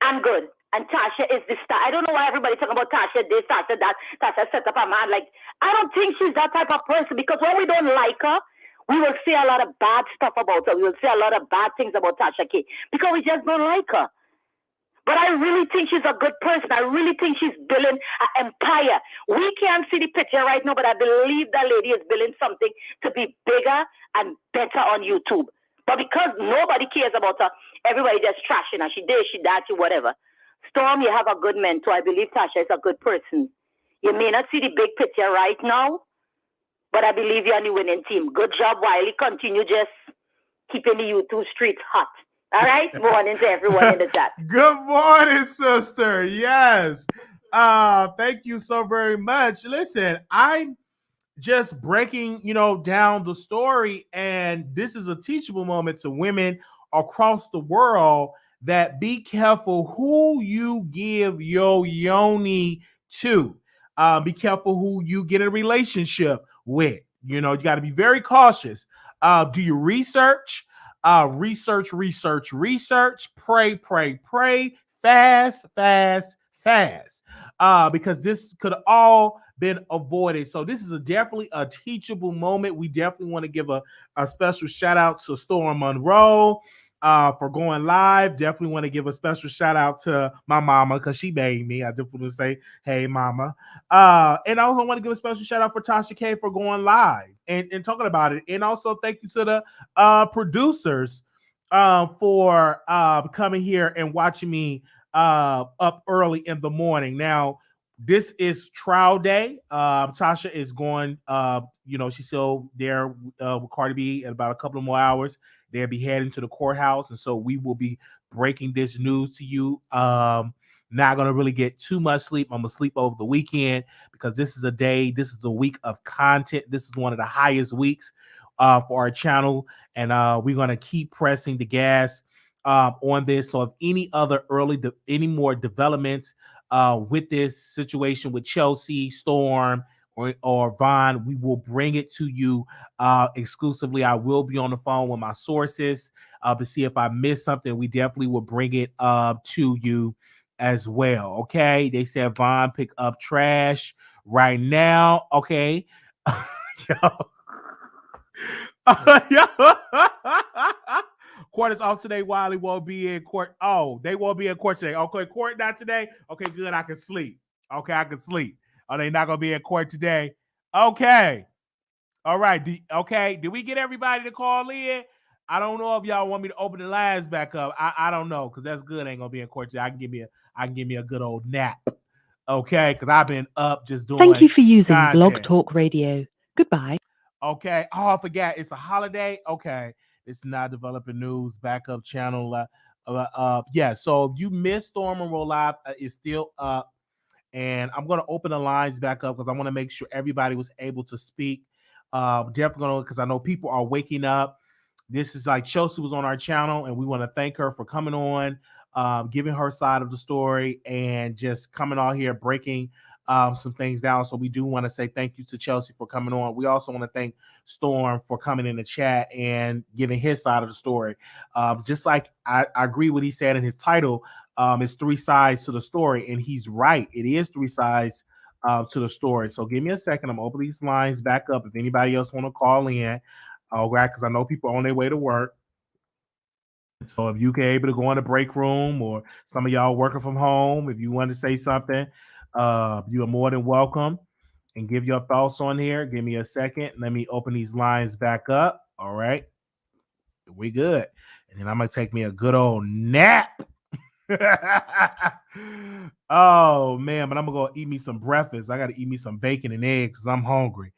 and good. And Tasha is the star. I don't know why everybody's talking about Tasha this, Tasha that. Tasha set up a man. Like, I don't think she's that type of person, because when we don't like her, we will say a lot of bad stuff about her. We will say a lot of bad things about Tasha K, because we just don't like her. But I really think she's a good person. I really think she's building an empire. We can't see the picture right now, but I believe that lady is building something to be bigger and better on YouTube. But because nobody cares about her, everybody just trashing her. She this, she that, she whatever. Storm, you have a good mentor. I believe Tasha is a good person. You may not see the big picture right now, but I believe you're on the winning team. Good job, Wiley. Continue just keeping the YouTube streets hot. All right? Morning to everyone in the chat. Good morning, sister. Yes. Thank you so very much. Listen, I'm just breaking, down the story, and this is a teachable moment to women across the world that be careful who you give your yoni to. Be careful who you get a relationship with. You got to be very cautious. Do your research. Research, pray, fast, because this could all been avoided. So this is definitely a teachable moment. We definitely want to give a special shout out to Storm Monroe for going live. Definitely want to give a special shout out to my mama, because she made me. I just want to say, hey, mama. And I also want to give a special shout out for Tasha K for going live and talking about it. And also thank you to the producers for coming here and watching me up early in the morning. Now, this is trial day. Tasha is going, she's still there with Cardi B in about a couple of more hours. They'll be heading to the courthouse. And so we will be breaking this news to you. Not going to really get too much sleep. I'm going to sleep over the weekend, because this is the week of content. This is one of the highest weeks for our channel. And we're going to keep pressing the gas on this. So if any more developments with this situation with Chelsea, Storm, or Vaughn, we will bring it to you exclusively. I will be on the phone with my sources to see if I missed something. We definitely will bring it to you as well. Okay. They said Vaughn pick up trash right now. Okay. Court is off today. Wiley won't be in court. Oh, they won't be in court today. Okay, court not today. Okay, good. I can sleep. Okay, I can sleep. Oh, they not gonna be in court today. Okay. All right. Okay. Did we get everybody to call in? I don't know if y'all want me to open the lines back up. I don't know, because that's good. Ain't gonna be in court today. I can give me a good old nap. Okay, because I've been up just doing Thank you for using Blog content. Talk Radio. Goodbye. Okay. Oh, I forgot. It's a holiday. Okay. It's not developing news backup channel. Yeah. So if you missed Storm and Roll Live, it's still up. And I'm going to open the lines back up because I want to make sure everybody was able to speak. Definitely going to, because I know people are waking up. This is like Chelsea was on our channel, and we want to thank her for coming on, giving her side of the story, and just coming on here breaking some things down. So we do want to say thank you to Chelsea for coming on. We also want to thank Storm for coming in the chat and giving his side of the story. Just like I agree with what he said in his title, it's three sides to the story, and he's right. It is three sides to the story. So give me a second. I'm opening these lines back up. If anybody else want to call in, all right, because I know people are on their way to work. So if you can able to go in the break room, or some of y'all working from home, if you want to say something, you are more than welcome, and give your thoughts on here. Give me a second. Let me open these lines back up. All right. We good. And then I'm going to take me a good old nap. Oh, man, but I'm going to go eat me some breakfast. I got to eat me some bacon and eggs because I'm hungry.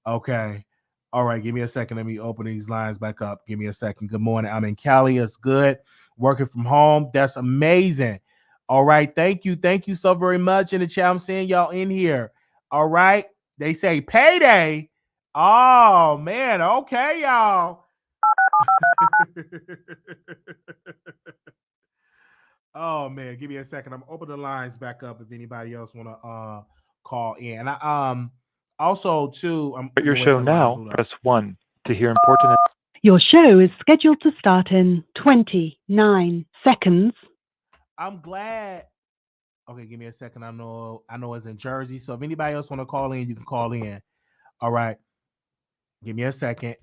Okay. All right, give me a second. Let me open these lines back up. Give me a second. Good morning. I'm in Cali. It's good. Working from home. That's amazing. All right. Thank you. Thank you so very much in the chat. I'm seeing y'all in here. All right. They say payday. Oh, man. Okay, y'all. Oh, man. Give me a second. I'm opening the lines back up if anybody else want to call in. And I also, too, Start your show now. Press 1 to hear important. Your show is scheduled to start in 29 seconds. I'm glad. Okay, give me a second. I know it's in Jersey. So if anybody else want to call in, you can call in. All right. Give me a second.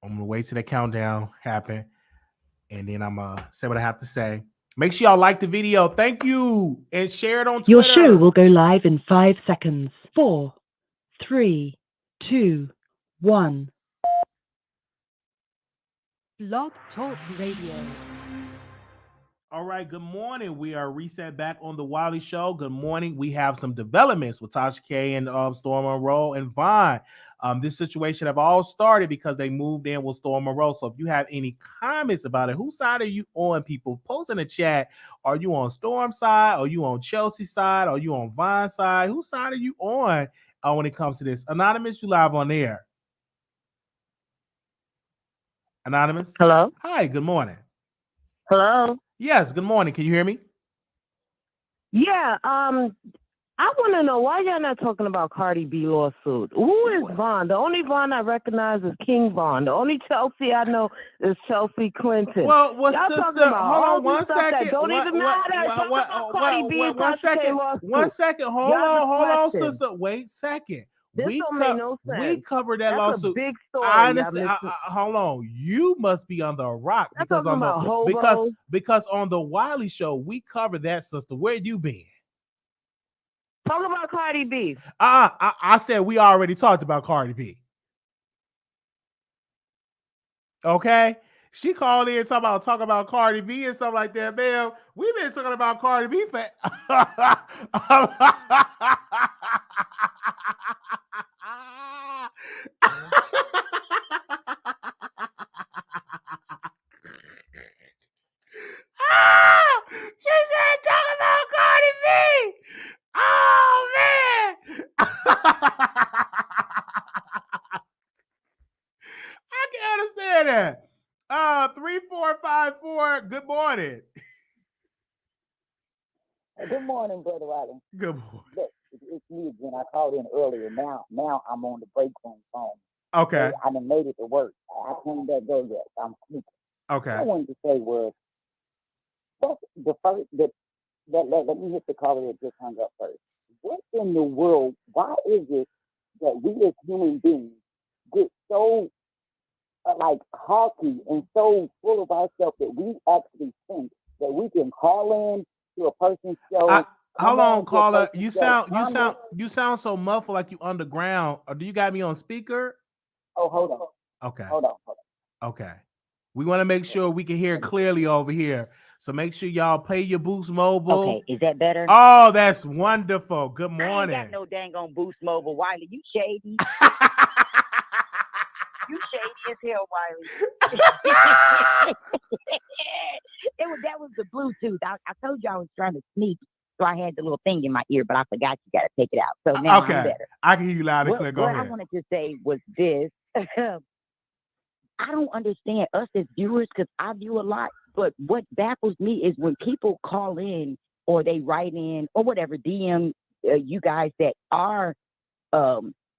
I'm going to wait till the countdown happen. And then I'm going to say what I have to say. Make sure y'all like the video. Thank you. And share it on Twitter. Your show will go live in 5 seconds. 4, 3, 2, 1. Blog Talk Radio. All right, good morning. We are reset back on the Wiley Show. Good morning. We have some developments with Tasha K and Storm Monroe and Vaughn. This situation have all started because they moved in with Storm Monroe. So if you have any comments about it, whose side are you on, people? Post in the chat. Are you on Storm's side? Are you on Chelsea's side? Are you on Vaughn's side? Whose side are you on when it comes to this? Anonymous, you live on air. Anonymous? Hello? Hi, good morning. Hello? Yes, good morning. Can you hear me? Yeah, I want to know why y'all not talking about Cardi B lawsuit. Who is Vaughn? The only Vaughn I recognize is King Vaughn. The only Chelsea I know is Chelsea Clinton. Well, y'all sister, talking about hold all on one this stuff second. that don't even matter. Talk about Cardi B and Tasha K lawsuit. One second. Hold on, sister. Wait a second. This don't make no sense. We covered that That's lawsuit. a big story. I understand. Hold on. You must be under a rock because on the Wiley Show we covered that, sister. Where you been? Talk about Cardi B. I said we already talked about Cardi B. Okay. She called in talking about Cardi B and stuff like that, man. We've been talking about Cardi B for she said talk about Cardi B. Oh man. I can't understand that. 3454. Good morning. Good morning, Brother Wiley. Good morning. Look, it's me again. I called in earlier. Now I'm on the break room phone. Okay. I done made it to work. I can't let go yet. I'm sleeping. Okay. What I wanted to say was, that's the first let me hit the caller that just hung up first. What in the world? Why is it that we as human beings get so like haughty and so full of ourselves that we actually think that we can call in to a person's show? Hold on, caller. You sound so muffled, like you underground. Or do you got me on speaker? Oh, hold on. Okay. Hold on. Okay. We want to make sure we can hear clearly over here. So make sure y'all pay your Boost Mobile. Okay, is that better? Oh, that's wonderful. Good I ain't morning. got no dang on Boost Mobile, Wiley. You shady. You shady as hell, Wiley. That was the Bluetooth. I told you I was trying to sneak, so I had the little thing in my ear, but I forgot you got to take it out. So now I'm better. I can hear you loud and clear. Go what ahead. I wanted to say was this. I don't understand us as viewers because I view a lot, but what baffles me is when people call in or they write in or whatever, DM you guys that are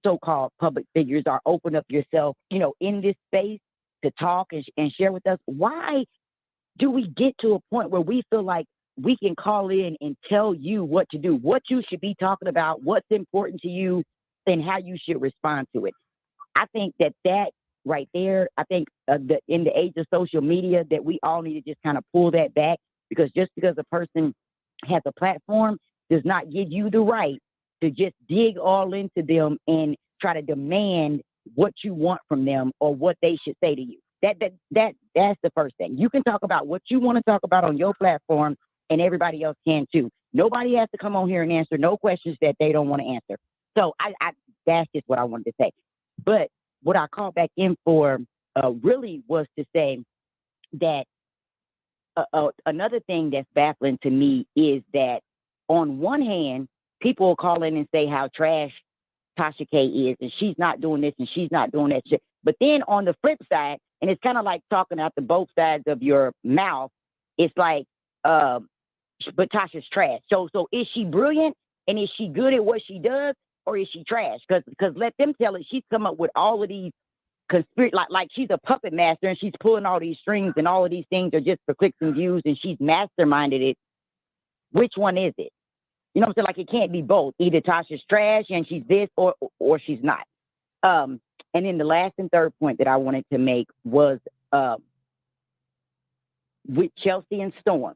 so-called public figures or open up yourself, in this space to talk and share with us. Why do we get to a point where we feel like we can call in and tell you what to do, what you should be talking about, what's important to you, and how you should respond to it? I think that right there, I think in the age of social media that we all need to just kind of pull that back, because just because a person has a platform does not give you the right to just dig all into them and try to demand what you want from them or what they should say to you. That's the first thing. You can talk about what you want to talk about on your platform, and everybody else can too. Nobody has to come on here and answer no questions that they don't want to answer. So I that's just what I wanted to say. But what I called back in for really was to say that another thing that's baffling to me is that on one hand, people will call in and say how trash Tasha K is, and she's not doing this and she's not doing that shit. But then on the flip side, and it's kind of like talking out the both sides of your mouth, it's like, but Tasha's trash. So is she brilliant and is she good at what she does, or is she trash? Because let them tell it. She's come up with all of these conspiracy, like she's a puppet master and she's pulling all these strings, and all of these things are just for clicks and views, and she's masterminded it. Which one is it? You know what I'm saying? Like, it can't be both. Either Tasha's trash and she's this, or she's not. And then the last and third point that I wanted to make was with Chelsea and Storm.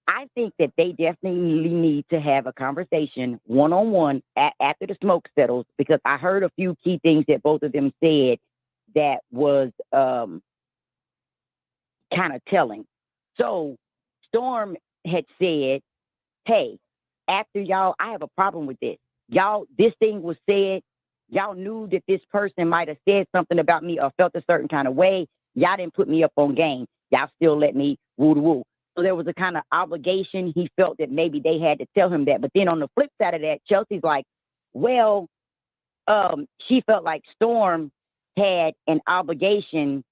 I think that they definitely need to have a conversation one-on-one after the smoke settles, because I heard a few key things that both of them said that was kind of telling. So Storm had said, hey, after y'all, I have a problem with this. Y'all, this thing was said. Y'all knew that this person might have said something about me or felt a certain kind of way. Y'all didn't put me up on game. Y'all still let me woo-woo. So there was a kind of obligation. He felt that maybe they had to tell him that. But then on the flip side of that, Chelsea's like, well, she felt like Storm had an obligation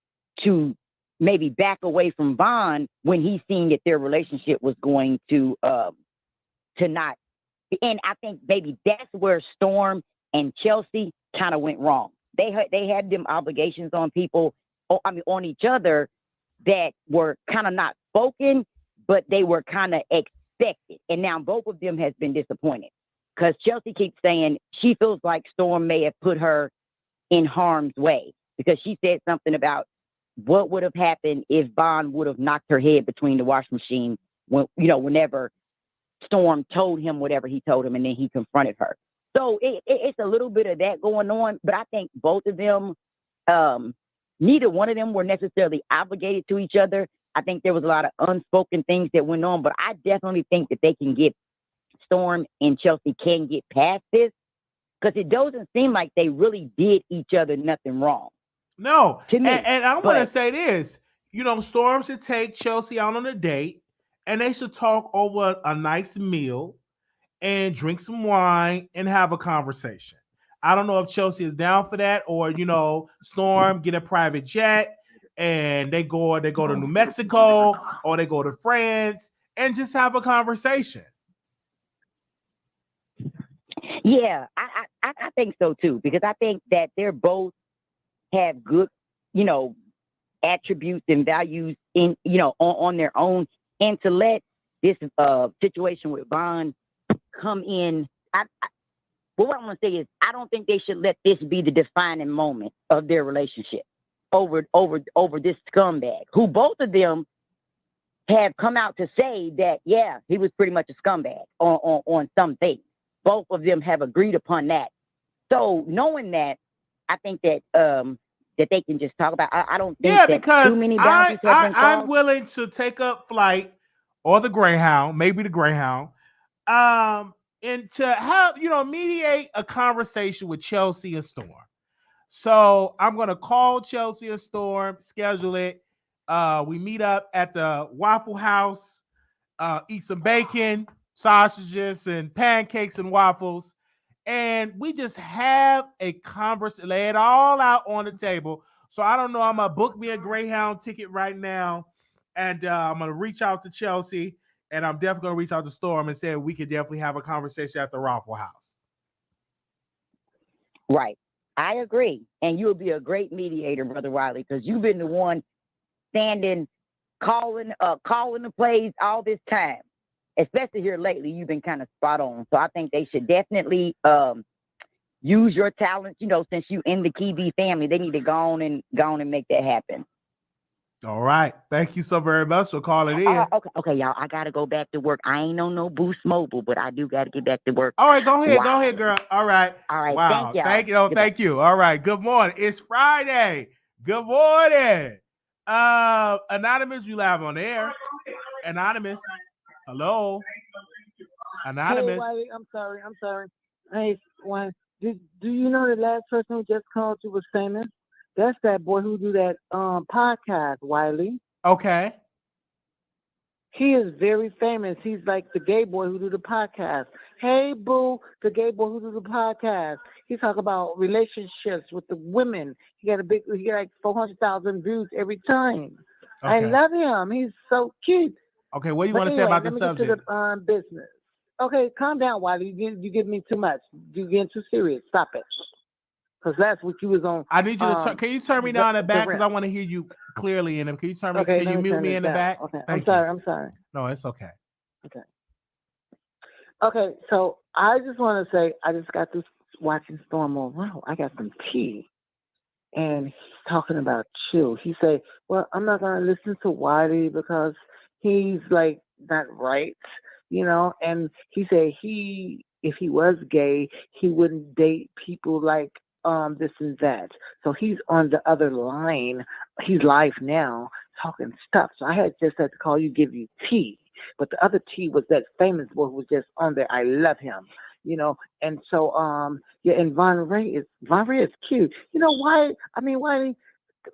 to maybe back away from Vaughn when he seen that their relationship was going to not. And I think maybe that's where Storm and Chelsea kind of went wrong. They had them obligations on people, on each other, that were kind of not spoken, but they were kind of expected. And now both of them has been disappointed, because Chelsea keeps saying she feels like Storm may have put her in harm's way, because she said something about what would have happened if Vaughn would have knocked her head between the washing machine whenever Storm told him whatever he told him, and then he confronted her. So it's a little bit of that going on, but I think both of them, neither one of them were necessarily obligated to each other. I think there was a lot of unspoken things that went on, but I definitely think that they can get, Storm and Chelsea can get past this, because it doesn't seem like they really did each other nothing wrong. No, to me. And I want to say this, Storm should take Chelsea out on a date, and they should talk over a nice meal and drink some wine and have a conversation. I don't know if Chelsea is down for that, or Storm get a private jet and they go to New Mexico, or they go to France and just have a conversation. Yeah, I think so too, because I think that they're both have good, attributes and values in, on their own, and to let this situation with Vaughn come in. What I want to say is, I don't think they should let this be the defining moment of their relationship over this scumbag, who both of them have come out to say that, yeah, he was pretty much a scumbag on some things. Both of them have agreed upon that. So knowing that, I think that that they can just talk about? I don't think Yeah, that because too many boundaries have been I'm crossed. willing to take up flight or the Greyhound, maybe the Greyhound, and to have, mediate a conversation with Chelsea and Storm. So I'm gonna call Chelsea and Storm, schedule it. We meet up at the Waffle House, eat some bacon, sausages, and pancakes and waffles, and we just have a conversation, lay it all out on the table. So I don't know. I'm gonna book me a Greyhound ticket right now, and I'm gonna reach out to Chelsea, and I'm definitely gonna reach out to Storm and say we could definitely have a conversation at the Waffle House. Right. I agree. And you'll be a great mediator, Brother Wiley, because you've been the one standing, calling the plays all this time. Especially here lately, you've been kind of spot on. So I think they should definitely use your talent. Since you in the Key family, they need to go on and make that happen. All right. Thank you so very much for calling in. Okay, y'all. I gotta go back to work. I ain't on no Boost Mobile, but I do gotta get back to work. All right, go ahead. Wow. Go ahead, girl. All right. All right. Wow. Thank y'all. Thank you. All right. Good morning. It's Friday. Good morning. Anonymous, you live on air. Anonymous. Hello. Anonymous. Hey, Wiley, I'm sorry. Hey, do you know the last person who just called you was famous? That's that boy who do that podcast, Wiley. Okay. He is very famous. He's like the gay boy who do the podcast. Hey, boo, the gay boy who do the podcast. He talk about relationships with the women. He got like 400,000 views every time. Okay. I love him. He's so cute. Okay, what do you But want to say anyway, about the let me subject? get to the business. Okay, calm down, Wiley. You give me too much. You getting too serious. Stop it. Because that's what you was on. I need you to can you turn me down in the back because I rent. want to hear you clearly in them. Can you turn me? Okay, Can let you me mute turn me this in the down. back? Okay, Thank I'm sorry. No, it's okay. Okay, so I just want to say I just got this watching Storm Monroe. I got some tea, and he's talking about chill. He said, "Well, I'm not gonna listen to Wiley because he's like not right, And he said if he was gay, he wouldn't date people like this and that. So he's on the other line. He's live now talking stuff. So I had to call you, give you tea. But the other tea was that famous boy who was just on there. I love him, And so and Von Ray is cute. Why? I mean, why?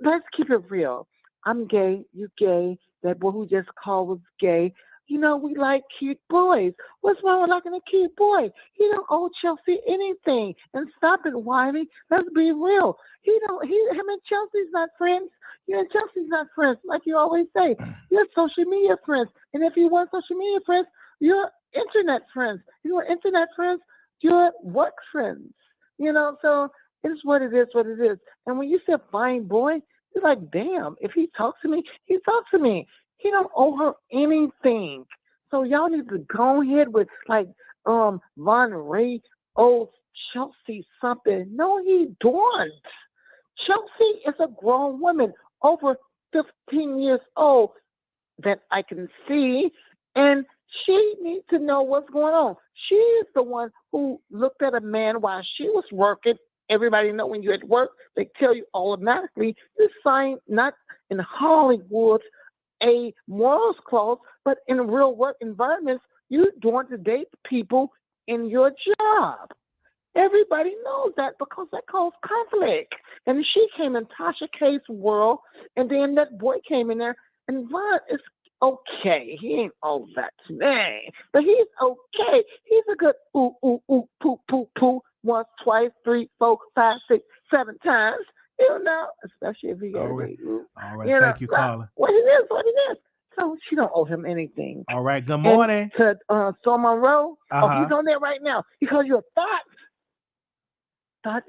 Let's keep it real. I'm gay. You gay. That boy who just called was gay. We like cute boys. What's wrong with liking a cute boy? He don't owe Chelsea anything. And stop it, Wiley. Let's be real. Him and Chelsea's not friends. You and Chelsea's not friends, like you always say. You're social media friends. And if you want social media friends, you're internet friends. You want internet friends, you're work friends. So it's what it is, And when you say fine boy, you're like, damn, if he talks to me, he talks to me. He don't owe her anything. So y'all need to go ahead with Von Ray owes Chelsea something. No, he don't. Chelsea is a grown woman over 15 years old that I can see, and she needs to know what's going on. She is the one who looked at a man while she was working. Everybody know when you're at work, they tell you automatically you sign not in Hollywood a morals clause, but in real work environments, you don't want to date people in your job. Everybody knows that because that causes conflict. And she came in Tasha K's world, and then that boy came in there, and Von is okay. He ain't all that today, but he's okay. He's a good poo, once, twice, 3, 4, 5, 6, 7 times. Especially if he got All right. Thank you, caller. What it is. So she don't owe him anything. All right. Good morning. And to Storm Monroe, Uh-huh. he's on there right now because your thought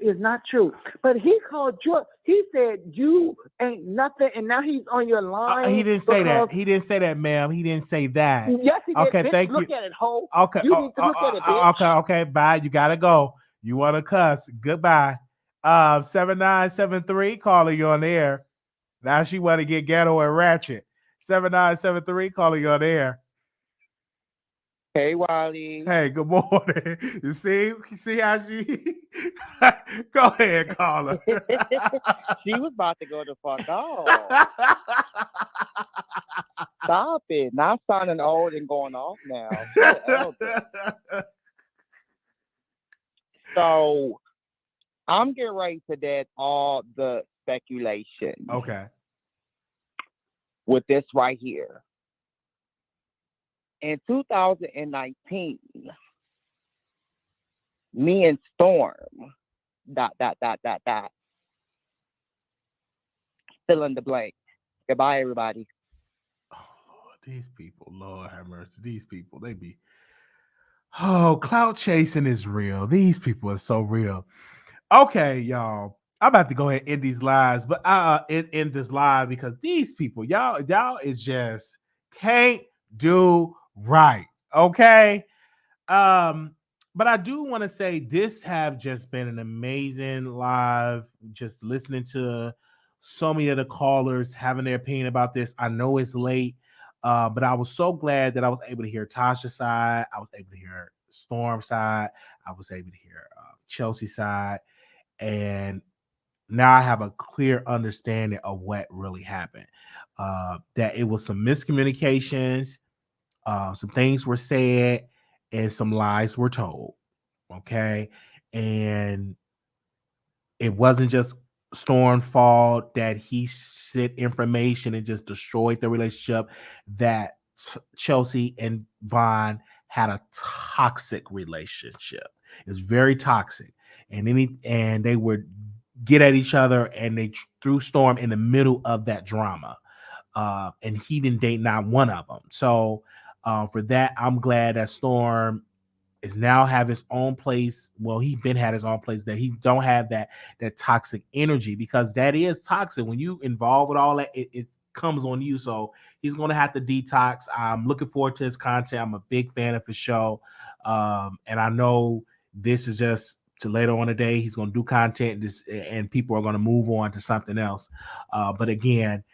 is not true. But he called you. He said you ain't nothing, and now he's on your line. He didn't say that. He didn't say that, ma'am. He didn't say that. Yes, he did. Okay, Bitch, thank look you. at it, ho. Okay. You need to look at it, bitch. Okay. Bye. You gotta go. You want to cuss? Goodbye. 7973 calling you on the air. Now she want to get ghetto and ratchet. 7973 calling you on the air. Hey, Wiley. Hey, good morning. You see how she? Go ahead, caller. She was about to go the fuck off. Stop it. Not sounding old and going off now. So elder. So I'm getting ready to dead all the speculation Okay. with this right here. In 2019, me and Storm, ... fill in the blank. Goodbye, everybody. These people, Lord have mercy. These people, they be. Oh, clout chasing is real. These people are so real. Okay, y'all. I'm about to go ahead and end these lives, but end this live because these people, y'all is just can't do right. Okay. But I do want to say this have just been an amazing live, just listening to so many of the callers having their opinion about this. I know it's late, but I was so glad that I was able to hear Tasha's side. I was able to hear Storm's side. I was able to hear Chelsea's side. And now I have a clear understanding of what really happened. That it was some miscommunications, some things were said, and some lies were told. Okay. And it wasn't just Storm's fault that he said information and just destroyed the relationship. That Chelsea and Vaughn had a toxic relationship. It was very toxic. And they would get at each other, and they threw Storm in the middle of that drama. And he didn't date not one of them. So for that, I'm glad that Storm is now have his own place. Well, he been had his own place, that he don't have that toxic energy, because that is toxic. When you involve with all that, it comes on you. So he's going to have to detox. I'm looking forward to his content. I'm a big fan of his show. And I know this is just to later on today. He's going to do content and people are going to move on to something else. But again,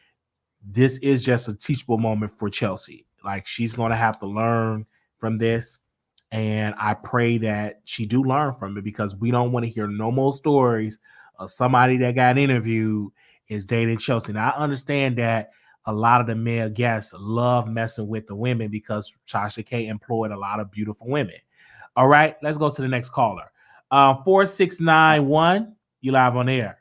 this is just a teachable moment for Chelsea. Like, she's going to have to learn from this. And I pray that she do learn from it, because we don't want to hear no more stories of somebody that got interviewed is dating Chelsea. Now, I understand that a lot of the male guests love messing with the women because Tasha K employed a lot of beautiful women. All right, let's go to the next caller. 4691, you live on air.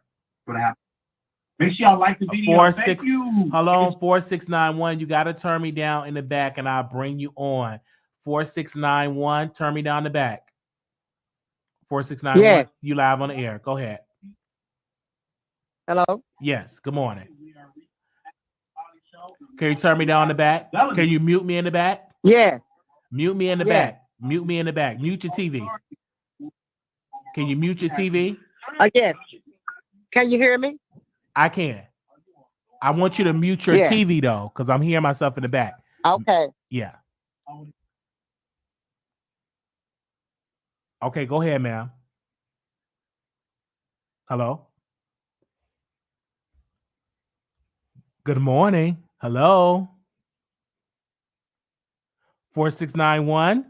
Make sure y'all like the video. Thank you. Hello, 4691. You got to turn me down in the back and I'll bring you on. 4691, turn me down the back. 4691, Yes. You live on the air. Go ahead. Hello? Yes, good morning. Can you turn me down in the back? Can you mute me in the back? Yeah. Mute me in the back. Mute me in the back. Mute your TV. Can you mute your TV? Yes. Can you hear me? I can. I want you to mute your TV, though, because I'm hearing myself in the back. Okay. Yeah. Okay, go ahead, ma'am. Hello? Good morning. Hello? 4691?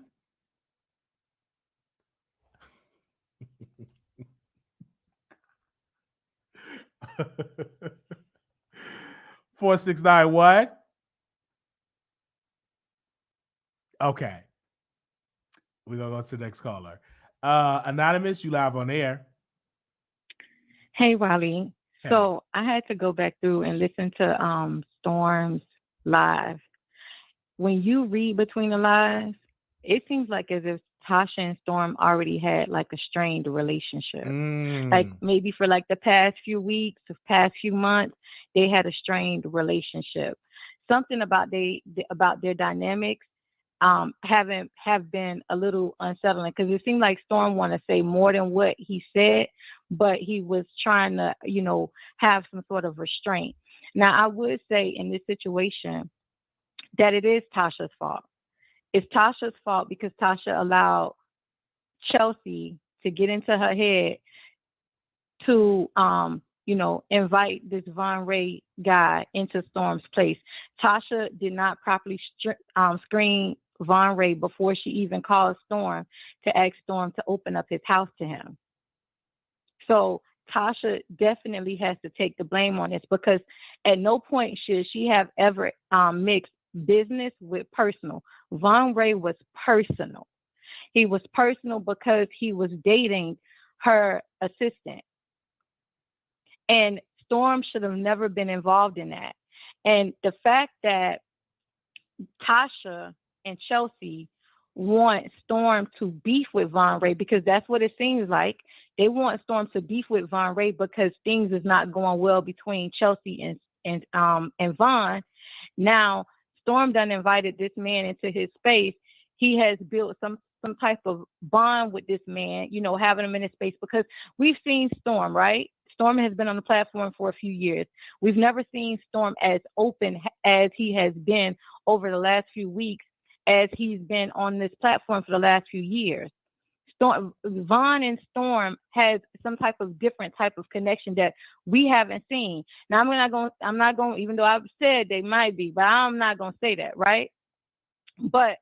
Four, 6, 9, what? Okay. We're gonna go to the next caller. Anonymous, you live on air. Hey, Wiley. Hey. So I had to go back through and listen to Storm's live. When you read between the lines, it seems like as if Tasha and Storm already had like a strained relationship. Like maybe for like the past few weeks, the past few months, they had a strained relationship. Something about their dynamics have been a little unsettling, because it seemed like Storm wanted to say more than what he said, but he was trying to, have some sort of restraint. Now, I would say in this situation that it is Tasha's fault. It's Tasha's fault because Tasha allowed Chelsea to get into her head to, invite this Von Ray guy into Storm's place. Tasha did not properly screen Von Ray before she even called Storm to ask Storm to open up his house to him. So Tasha definitely has to take the blame on this, because at no point should she have ever mixed business with personal. Von Ray was personal. He was personal because he was dating her assistant. And Storm should have never been involved in that. And the fact that Tasha and Chelsea want Storm to beef with Von Ray, because that's what it seems like. They want Storm to beef with Von Ray because things is not going well between Chelsea and Von. Now, Storm done invited this man into his space. He has built some type of bond with this man, you know, having him in his space, because we've seen Storm, right? Storm has been on the platform for a few years. We've never seen Storm as open as he has been over the last few weeks, as he's been on this platform for the last few years. Von and Storm has some type of different type of connection that we haven't seen. Now, I'm not going, even though I've said they might be, but I'm not going to say that, right? But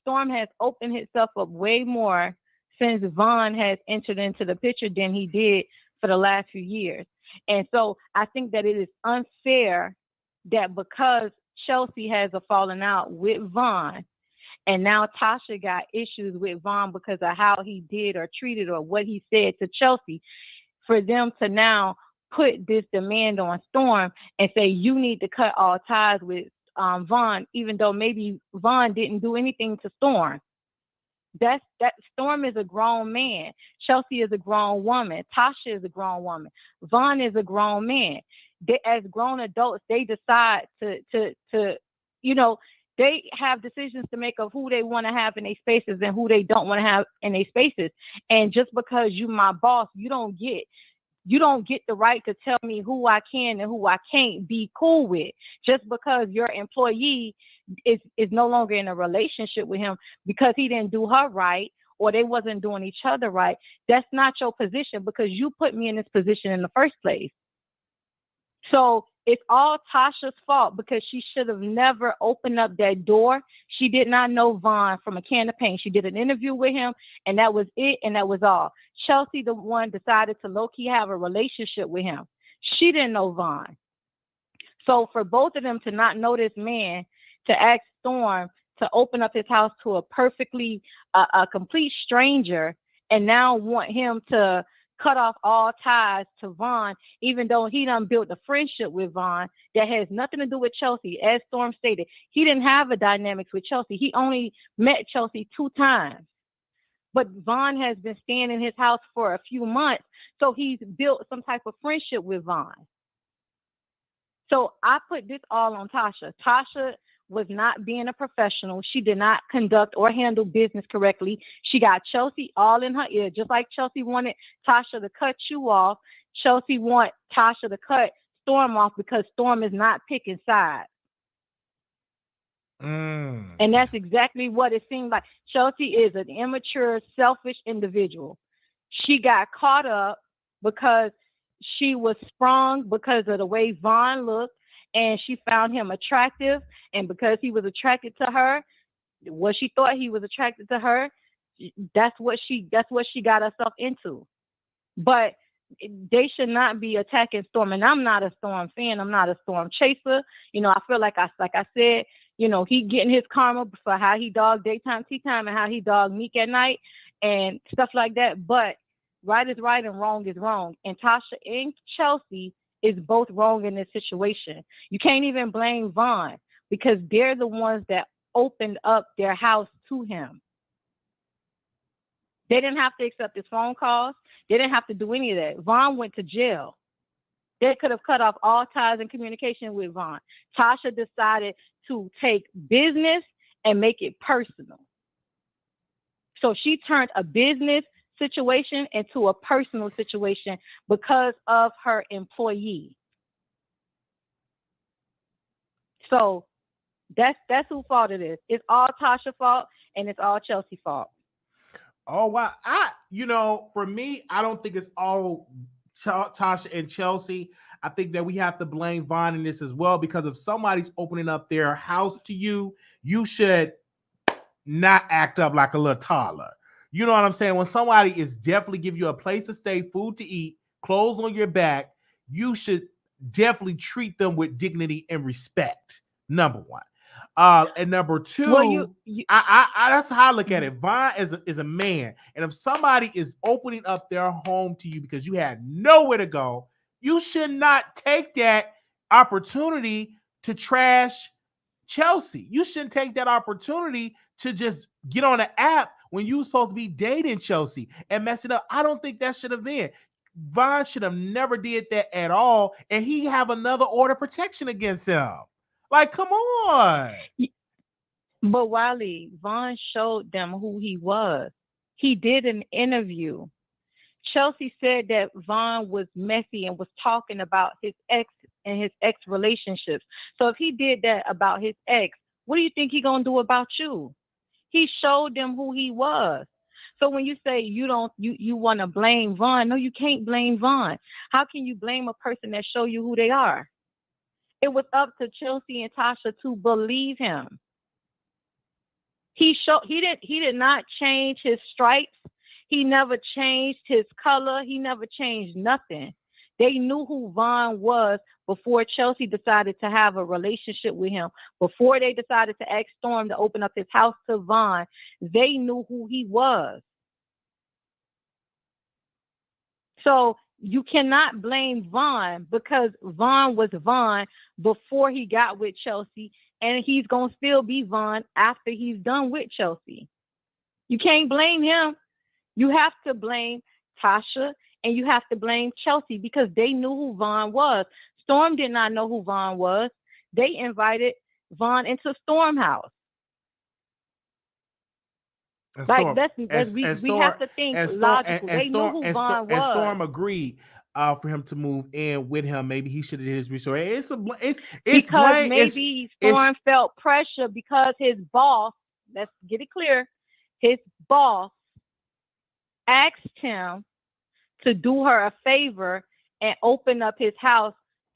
Storm has opened himself up way more since Von has entered into the picture than he did for the last few years. And so I think that it is unfair that because Chelsea has a falling out with Von, and now Tasha got issues with Von because of how he did or treated or what he said to Chelsea, for them to now put this demand on Storm and say, you need to cut all ties with Von, even though maybe Von didn't do anything to Storm. That Storm is a grown man. Chelsea is a grown woman. Tasha is a grown woman. Von is a grown man. They, as grown adults, they decide to you know, they have decisions to make of who they want to have in their spaces and who they don't want to have in their spaces. And just because you my boss, you don't get the right to tell me who I can and who I can't be cool with. Just because your employee is no longer in a relationship with him because he didn't do her right or they wasn't doing each other right, that's not your position, because you put me in this position in the first place. So it's all Tasha's fault, because she should have never opened up that door. She did not know Von from a can of paint. She did an interview with him, and that was it, and that was all. Chelsea, the one, decided to low-key have a relationship with him. She didn't know Von. So for both of them to not know this man, to ask Storm to open up his house to a complete stranger, and now want him to cut off all ties to Von, even though he done built a friendship with Von that has nothing to do with Chelsea. As Storm stated, he didn't have a dynamics with Chelsea. He only met Chelsea 2 times. But Von has been staying in his house for a few months, so he's built some type of friendship with Von. So I put this all on Tasha. Tasha was not being a professional. She did not conduct or handle business correctly. She got Chelsea all in her ear, just like Chelsea wanted Tasha to cut you off. Chelsea want Tasha to cut Storm off because Storm is not picking sides. And that's exactly what it seemed like. Chelsea is an immature, selfish individual. She got caught up because she was sprung because of the way Von looked, and she found him attractive, and because he was attracted to her, what she thought he was attracted to her, that's what she got herself into. But they should not be attacking Storm. And I'm not a Storm fan. I'm not a Storm chaser. You know, I feel like I said, you know, he getting his karma for how he dogged daytime tea time and how he dogged Meek at night and stuff like that. But right is right and wrong is wrong. And Tasha and Chelsea is both wrong in this situation. You can't even blame Von because they're the ones that opened up their house to him. They didn't have to accept his phone calls. They didn't have to do any of that. Von went to jail. They could have cut off all ties and communication with Von. Tasha decided to take business and make it personal. So she turned a business situation into a personal situation because of her employee. So that's whose fault it is. It's all Tasha's fault and it's all Chelsea's fault. Oh wow! For me, I don't think it's all Tasha and Chelsea. I think that we have to blame Von in this as well, because if somebody's opening up their house to you, you should not act up like a little toddler. You know what I'm saying? When somebody is definitely give you a place to stay, food to eat, clothes on your back, you should definitely treat them with dignity and respect. Number one. And number two, Well, I that's how I look at it. Vaughn is a man, and if somebody is opening up their home to you because you had nowhere to go, you should not take that opportunity to trash Chelsea. You shouldn't take that opportunity to just get on an app when you were supposed to be dating Chelsea and mess it up. I don't think that should have been. Vaughn should have never did that at all, and he have another order of protection against him. Like, come on. But Wiley, Vaughn showed them who he was. He did an interview. Chelsea said that Vaughn was messy and was talking about his ex and his ex relationships. So if he did that about his ex, what do you think he gonna do about you? He showed them who he was. So when you say you want to blame Vaughn, no, you can't blame Vaughn. How can you blame a person that show you who they are? It was up to Chelsea and Tasha to believe him. He did not change his stripes. He never changed his color. He never changed nothing. They knew who Vaughn was before Chelsea decided to have a relationship with him. Before they decided to ask Storm to open up his house to Vaughn, they knew who he was. So you cannot blame Vaughn because Vaughn was Vaughn before he got with Chelsea, and he's going to still be Vaughn after he's done with Chelsea. You can't blame him. You have to blame Tasha and you have to blame Chelsea because they knew who Vaughn was. Storm did not know who Vaughn was. They invited Vaughn into Storm house. And Like Storm, we have to think logical. They knew who Vaughn was. And Storm agreed for him to move in with him. Maybe he should have did his research. It's because blame. Maybe Storm felt pressure because his boss, let's get it clear, his boss asked him to do her a favor and open up his house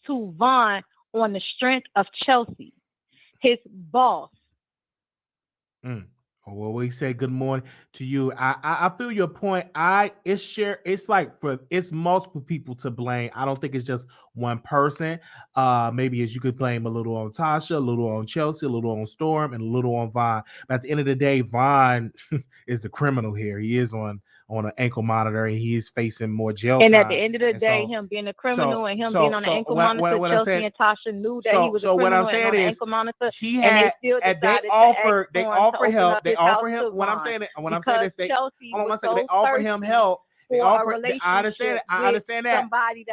to Vaughn on the strength of Chelsea, his boss. Well, we say good morning to you. I feel your point. It's multiple people to blame. I don't think it's just one person. Maybe as you could blame a little on Tasha, a little on Chelsea, a little on Storm, and a little on Vaughn. But at the end of the day, Vaughn is the criminal here. He is on an ankle monitor and he is facing more jail time. And at the end of the day, him being a criminal and him being on an ankle monitor, Chelsea and Tasha knew that he was a criminal and on an ankle monitor. They offer him. When I'm saying this, they offer him help. I understand that.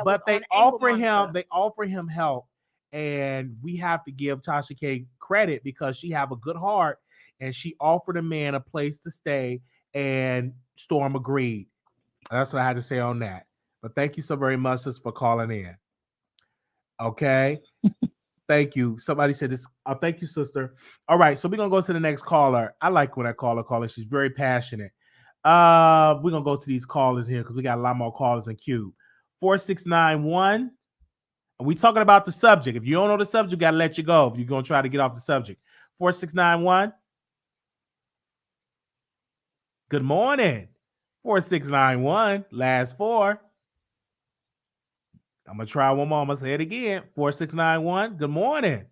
But they offer him help, and we have to give Tasha K credit because she have a good heart and she offered a man a place to stay, and Storm agreed. That's what I had to say on that. But thank you so very much for calling in. Okay. Thank you. Somebody said this. Thank you, sister. All right. So we're going to go to the next caller. I like when I call her caller. She's very passionate. We're going to go to these callers here because we got a lot more callers in queue. 4691. We talking about the subject. If you don't know the subject, you got to let you go. If you're going to try to get off the subject. 4691. Good morning. 4691. Last four. I'm going to try one more. I'm going to say it again. 4691. Good morning.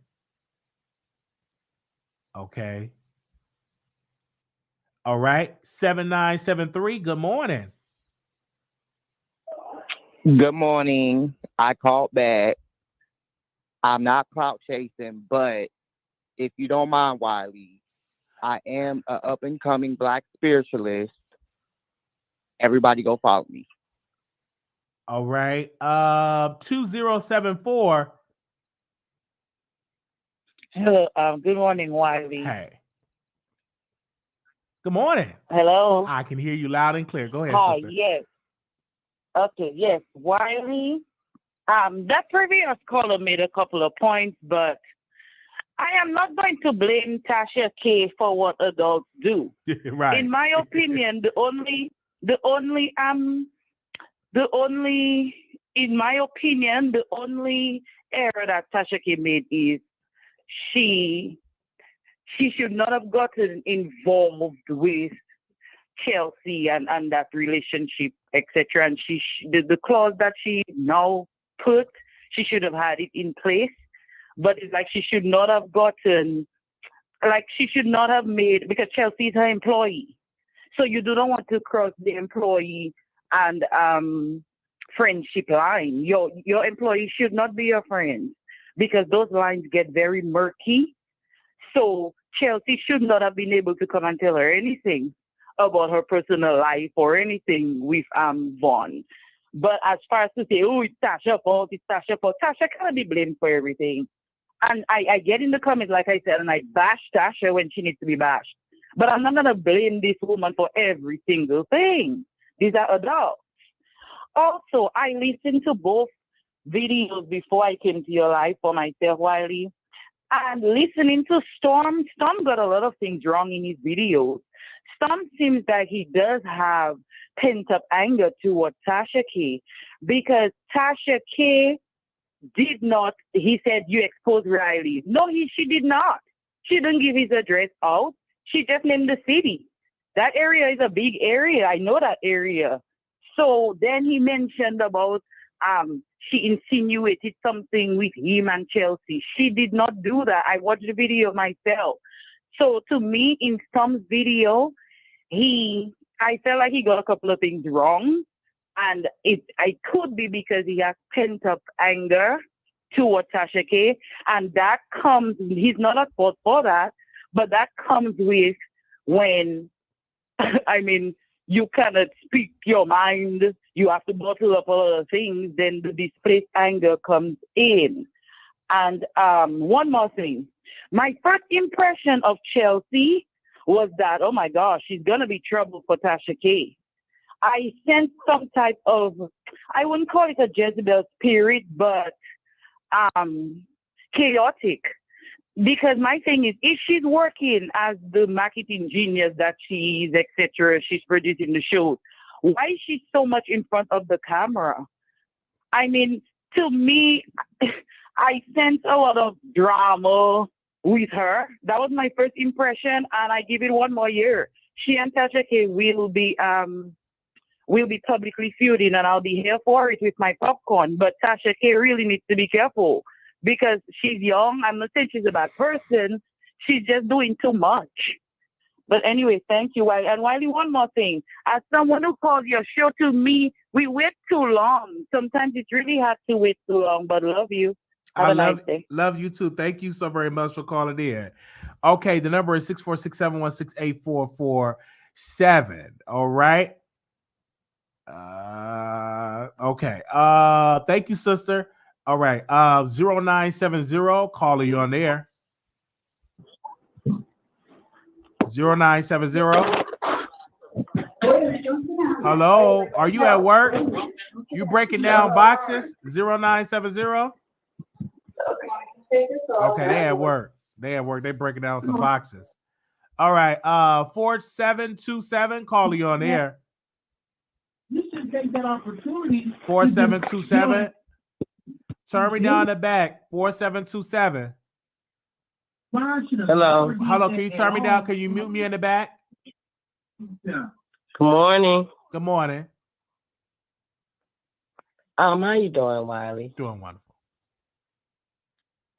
Okay. All right. 7973. Good morning. Good morning. I called back. I'm not clout chasing, but if you don't mind, Wiley, I am an up-and-coming Black spiritualist. Everybody go follow me. All right. 2074. Hello. Good morning, Wiley. Hey. Good morning. Hello. I can hear you loud and clear. Go ahead, Hi, sister. yes. Okay, yes. Wiley, that previous caller made a couple of points, but I am not going to blame Tasha K for what adults do. Right. In my opinion, the only error that Tasha K made is she she should not have gotten involved with Chelsea and that relationship, etc. And the clause that she now put, she should have had it in place. But it's like she should not have gotten, like she should not have made, because Chelsea is her employee. So you do not want to cross the employee and friendship line. Your employee should not be your friend, because those lines get very murky. So Chelsea should not have been able to come and tell her anything about her personal life or anything with Vaughn. But as far as to say, oh, it's Tasha's fault, Tasha cannot be blamed for everything. And I get in the comments, like I said, and I bash Tasha when she needs to be bashed. But I'm not going to blame this woman for every single thing. These are adults. Also, I listened to both videos before I came to your life for myself, Wiley. And listening to Storm got a lot of things wrong in his videos. Storm seems that he does have pent-up anger toward Tasha K, because Tasha K did not, he said, you exposed Riley. No, she did not. She didn't give his address out. She just named the city. That area is a big area. I know that area. So then he mentioned about she insinuated something with him and Chelsea. She did not do that. I watched the video myself. So to me, in Storm's video, I felt like he got a couple of things wrong. And it could be because he has pent up anger toward Tasha K. And that comes, he's not at fault for that, but that comes with when, I mean, you cannot speak your mind, you have to bottle up a lot of things, then the displaced anger comes in. And one more thing. My first impression of Chelsea was that, oh my gosh, she's going to be trouble for Tasha K. I sensed some type of, I wouldn't call it a Jezebel spirit, but chaotic. Because my thing is, if she's working as the marketing genius that she is, etc., she's producing the show, why is she so much in front of the camera? I mean, to me, I sense a lot of drama with her. That was my first impression, and I give it one more year. She and Tasha K will be publicly feuding, and I'll be here for it with my popcorn. But Tasha K really needs to be careful, because she's young. I'm not saying she's a bad person. She's just doing too much. But anyway, thank you, Wiley. And Wiley, one more thing. As someone who calls your show, to me, we wait too long. Sometimes it's really hard to wait too long, but love you. Have a nice day. Love you too. Thank you so very much for calling in. Okay, the number is 646-716-8447. All right. Okay. Thank you, sister. All right. 0970, caller, you on there. 0970. Hello. Are you at work? You breaking down boxes? 0970. Okay, they at work. They breaking down some boxes. All right. 4727, caller, you on there. You should take that opportunity. 4727. Turn me down the back. 4727. Hello. Hello. Can you turn me down? Can you mute me in the back? Good morning. Good morning. How you doing, Wiley? Doing wonderful.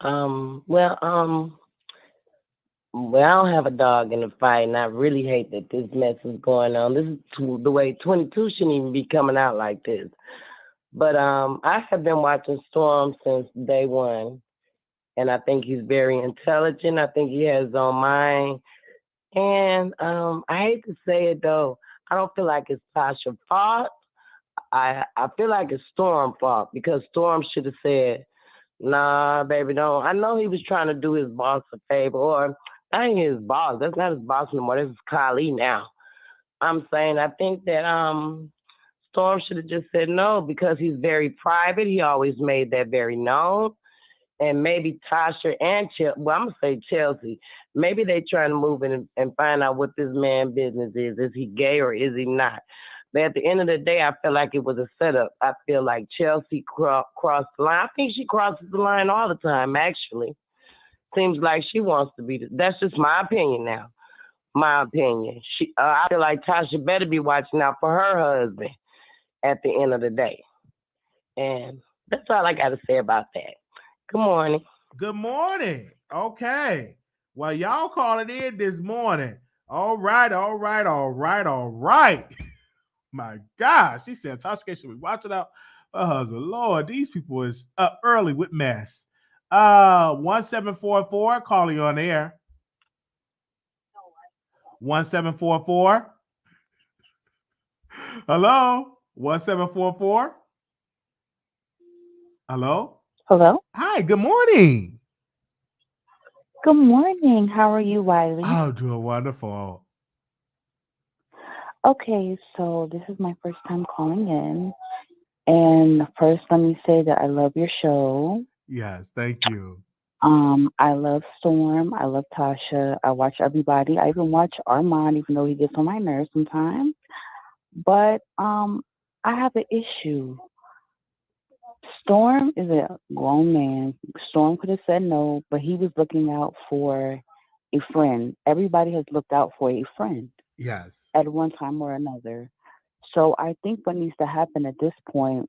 Well, I don't have a dog in the fight, and I really hate that this mess is going on. This is the way 22 shouldn't even be coming out like this. But I have been watching Storm since day one, and I think he's very intelligent. I think he has his own mind. And I hate to say it, though, I don't feel like it's Tasha's fault. I feel like it's Storm's fault, because Storm should have said, nah, baby, don't. I know he was trying to do his boss a favor, or I ain't his boss. That's not his boss anymore. This is Kylie now. I'm saying I think that Storm should have just said no, because he's very private. He always made that very known. And maybe Tasha and Chelsea, well, I'm going to say Chelsea, maybe they trying to move in and find out what this man's business is. Is he gay or is he not? But at the end of the day, I feel like it was a setup. I feel like Chelsea crossed the line. I think she crosses the line all the time, actually. Seems like she wants to be. That's just my opinion now. My opinion. I feel like Tasha better be watching out for her husband at the end of the day. And that's all I got to say about that. Good morning. Good morning. Okay. Well, y'all calling in this morning. All right. My gosh. She said Tasha K should be watching out for her husband. Lord, these people is up early with mess. 1744, calling on air. 1744. Hello? 1744. Hello? Hello? Hi, good morning. Good morning. How are you, Wiley? I'm doing wonderful. Okay, so this is my first time calling in. And first, let me say that I love your show. Yes, thank you. I love Storm. I love Tasha. I watch everybody. I even watch Armand, even though he gets on my nerves sometimes. But I have an issue. Storm is a grown man. Storm could have said no, but he was looking out for a friend. Everybody has looked out for a friend. Yes. At one time or another. So I think what needs to happen at this point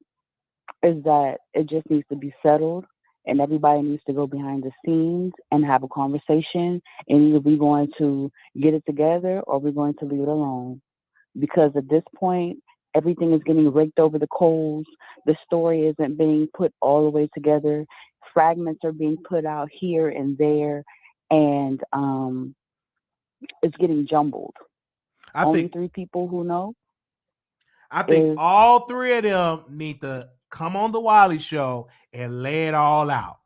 is that it just needs to be settled and everybody needs to go behind the scenes and have a conversation, and either we're going to get it together or we're going to leave it alone. Because at this point, everything is getting raked over the coals. The story isn't being put all the way together. Fragments are being put out here and there, and it's getting jumbled. Only 3 people who know. I think all 3 of them need to come on the Wiley Show and lay it all out.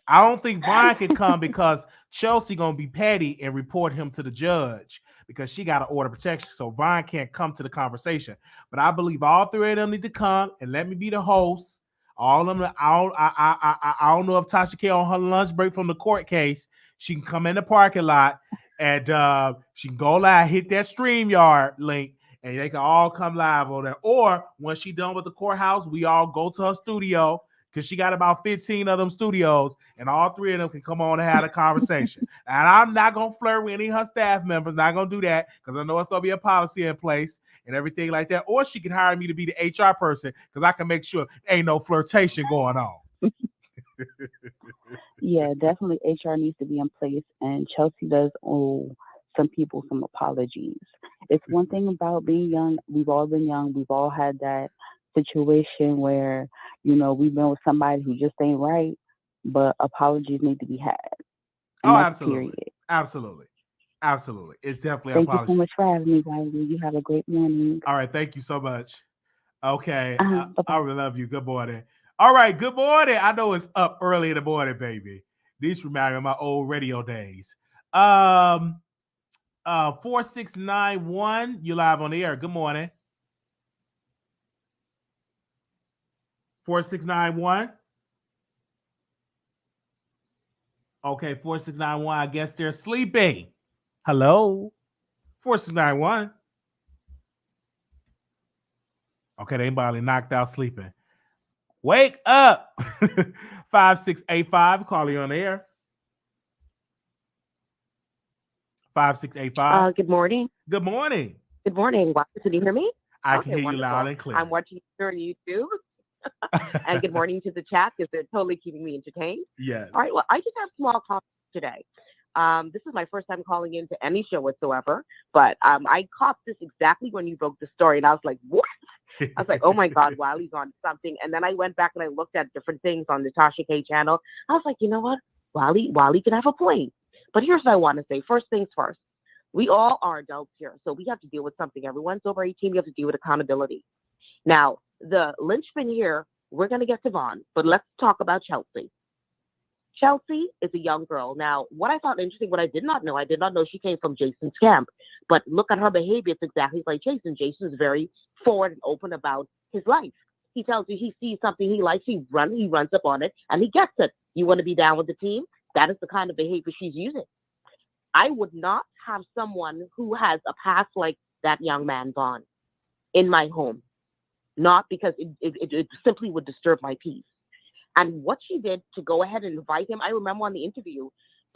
I don't think Vaughn can come because Chelsea gonna be petty and report him to the judge because she got an order of protection. So Vaughn can't come to the conversation. But I believe all 3 of them need to come and let me be the host. All of them. I don't know if Tasha K on her lunch break from the court case, she can come in the parking lot and she can go live, hit that StreamYard link, and they can all come live on there. Or when she done with the courthouse, we all go to her studio because she got about 15 of them studios, and all 3 of them can come on and have a conversation. And I'm not going to flirt with any of her staff members. Not going to do that because I know it's going to be a policy in place and everything like that. Or she can hire me to be the HR person because I can make sure ain't no flirtation going on. Yeah, definitely HR needs to be in place, and Chelsea does owe some people some apologies. It's one thing about being young. We've all been young. We've all had that situation where, we've been with somebody who just ain't right, but apologies need to be had. And that's Absolutely. Period. Absolutely. It's definitely Thank a apology. you so much for having me, Wiley. You have a great morning. All right. Thank you so much. Okay. Bye-bye. I really love you. Good morning. All right. Good morning. I know it's up early in the morning, baby. These remind me of my old radio days. 4691, you live on the air. Good morning. 4691. Okay, 4691. I guess they're sleeping. Hello? 4691. Okay, they probably knocked out sleeping. Wake up. 5685. Call you on the air. 5685. Good morning. Good morning. Good morning. Wow, can you hear me? I can hear you loud and clear. I'm watching you on YouTube. And good morning to the chat because they're totally keeping me entertained. Yes. All right. Well, I just have small comments today. This is my first time calling into any show whatsoever, but I caught this exactly when you broke the story, and I was like, what? I was like, oh my God, Wiley's on something. And then I went back and I looked at different things on the Tasha K channel. I was like, you know what? Wiley can have a point. But here's what I want to say. First things first. We all are adults here, so we have to deal with something. Everyone's over 18. We have to deal with accountability. Now, the linchpin here, we're going to get to Vaughn, but let's talk about Chelsea. Chelsea is a young girl. Now, what I found interesting, what I did not know she came from Jason's camp. But look at her behavior. It's exactly like Jason. Jason's very forward and open about his life. He tells you he sees something he likes, he runs up on it, and he gets it. You want to be down with the team? That is the kind of behavior she's using. I would not have someone who has a past like that young man, Vaughn, in my home. Not because it simply would disturb my peace. And what she did to go ahead and invite him, I remember on the interview,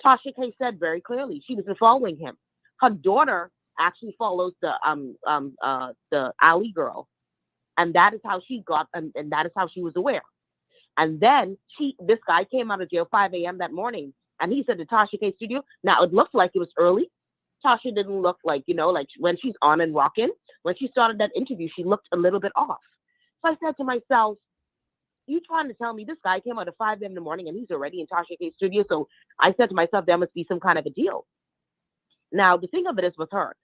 Tasha K said very clearly she wasn't following him. Her daughter actually follows the alley girl, and that is how she got, and that is how she was aware. And then this guy came out of jail 5 a.m. that morning, and he said to Tasha K studio. Now it looked like it was early. Tasha didn't look like, like when she's on and rocking. When she started that interview, she looked a little bit off. So I said to myself, you trying to tell me this guy came out at 5 a.m. in the morning and he's already in Tasha K's studio? So I said to myself, there must be some kind of a deal. Now, the thing of it is with her,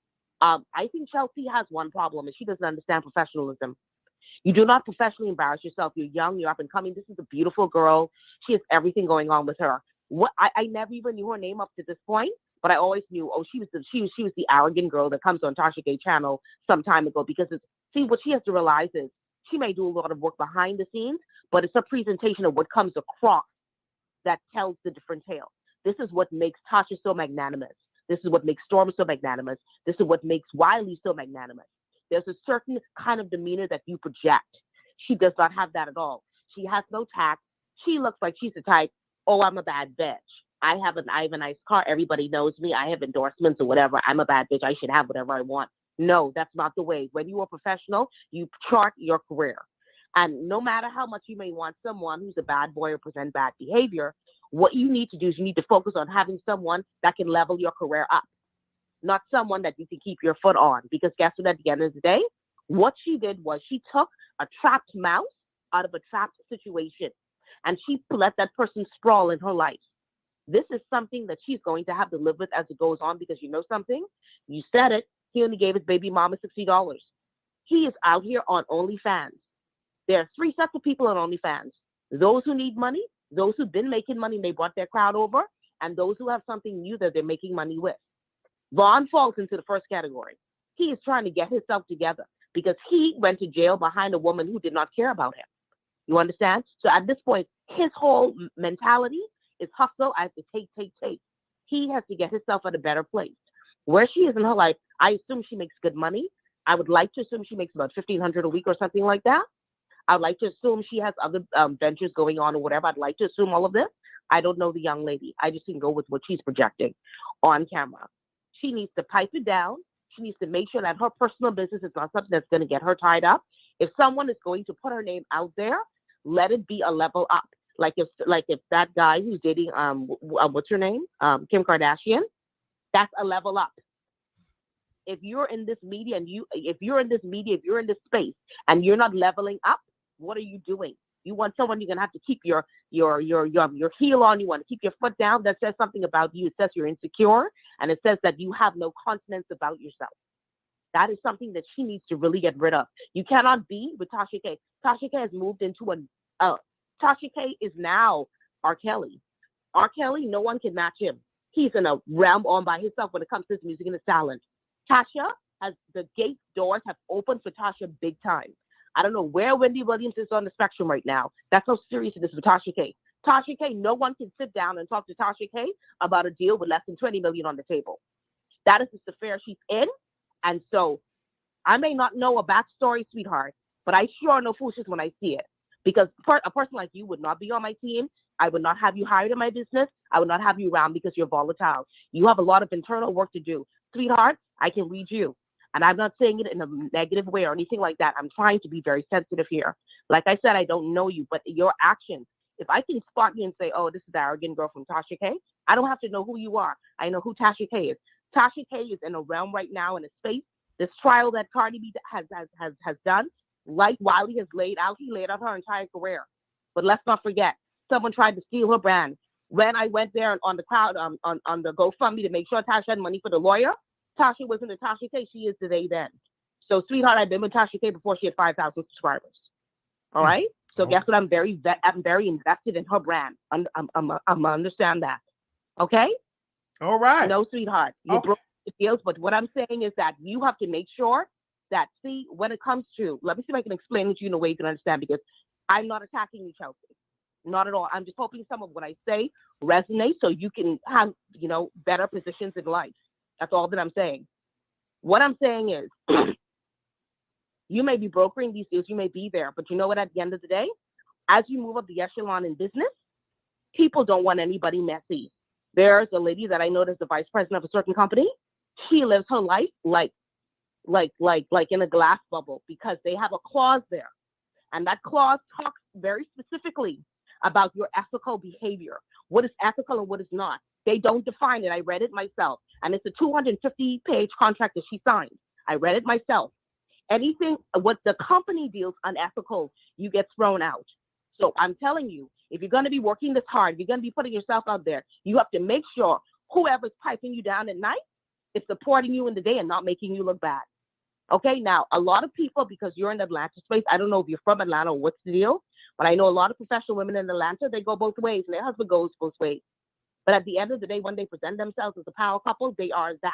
I think Chelsea has one problem, and she doesn't understand professionalism. You do not professionally embarrass yourself. You're young, you're up and coming. This is a beautiful girl. She has everything going on with her. I never even knew her name up to this point, but I always knew, she was the arrogant girl that comes on Tasha K channel some time ago. Because what she has to realize is she may do a lot of work behind the scenes, but it's a presentation of what comes across that tells the different tale. This is what makes Tasha so magnanimous. This is what makes Storm so magnanimous. This is what makes Wiley so magnanimous. There's a certain kind of demeanor that you project. She does not have that at all. She has no tact. She looks like she's the type, I'm a bad bitch. I have a nice car. Everybody knows me. I have endorsements or whatever. I'm a bad bitch. I should have whatever I want. No, that's not the way. When you are professional, you chart your career. And no matter how much you may want someone who's a bad boy or present bad behavior, what you need to do is you need to focus on having someone that can level your career up, not someone that you can keep your foot on. Because guess what, at the end of the day, what she did was she took a trapped mouse out of a trapped situation, and she let that person sprawl in her life. This is something that she's going to have to live with as it goes on, because you know something? You said it. He only gave his baby mama $60. He is out here on OnlyFans. There are 3 sets of people on OnlyFans. Those who need money, those who've been making money and they brought their crowd over, and those who have something new that they're making money with. Vaughn falls into the first category. He is trying to get himself together because he went to jail behind a woman who did not care about him. You understand? So at this point, his whole mentality is hustle. I have to take. He has to get himself at a better place. Where she is in her life, I assume she makes good money. I would like to assume she makes about $1,500 a week or something like that. I'd like to assume she has other ventures going on or whatever. I'd like to assume all of this. I don't know the young lady. I just can go with what she's projecting on camera. She needs to pipe it down. She needs to make sure that her personal business is not something that's going to get her tied up. If someone is going to put her name out there, let it be a level up. Like if that guy who's dating what's her name, Kim Kardashian, that's a level up. If you're in this media if you're in this space and you're not leveling up, what are you doing? You want someone you're gonna have to keep your heel on. You want to keep your foot down. That says something about you. It says you're insecure, and it says that you have no confidence about yourself. That is something that she needs to really get rid of. You cannot be with Tasha K. Tasha K has moved into Tasha K is now R. Kelly. R. Kelly, no one can match him. He's in a realm on by himself when it comes to his music and his talent. Tasha has the gate doors have opened for Tasha big time. I don't know where Wendy Williams is on the spectrum right now. That's how serious it is with Tasha K. Tasha K, no one can sit down and talk to Tasha K about a deal with less than $20 million on the table. That is just the affair she's in. And so I may not know a backstory, sweetheart, but I sure know foolishness when I see it. Because a person like you would not be on my team. I would not have you hired in my business. I would not have you around because you're volatile. You have a lot of internal work to do. Sweetheart, I can read you. And I'm not saying it in a negative way or anything like that. I'm trying to be very sensitive here. Like I said, I don't know you, but your actions, if I can spot you and say, oh, this is the arrogant girl from Tasha K, I don't have to know who you are. I know who Tasha K is. Tasha K is in a realm right now, in a space. This trial that Cardi B has done, like Wiley has laid out, he laid out her entire career. But let's not forget, someone tried to steal her brand. When I went there on the crowd, on the GoFundMe to make sure Tasha had money for the lawyer, Tasha wasn't the Tasha K she is today then. So, sweetheart, I've been with Tasha K before she had 5,000 subscribers. All right? So guess what? I'm very invested in her brand. I'm understand that. Okay? All right. No, sweetheart. You broke the deals, but what I'm saying is that you have to make sure that, see, when it comes to, let me see if I can explain it to you in a way you can understand, because I'm not attacking you, Chelsea. Not at all. I'm just hoping some of what I say resonates so you can have, better positions in life. That's all that I'm saying. What I'm saying is, you may be brokering these deals, you may be there, but you know what? At the end of the day, as you move up the echelon in business, people don't want anybody messy. There's a lady that I know that's the vice president of a certain company. She lives her life like in a glass bubble because they have a clause there. And that clause talks very specifically about your ethical behavior. What is ethical and what is not. They don't define it. I read it myself. And it's a 250-page contract that she signed. I read it myself. Anything, what the company deals unethical, you get thrown out. So I'm telling you, if you're going to be working this hard, if you're going to be putting yourself out there, you have to make sure whoever's piping you down at night is supporting you in the day and not making you look bad. Okay, now, a lot of people, because you're in the Atlanta space, I don't know if you're from Atlanta or what's the deal, but I know a lot of professional women in Atlanta, they go both ways, and their husband goes both ways. But at the end of the day, when they present themselves as a power couple, they are that.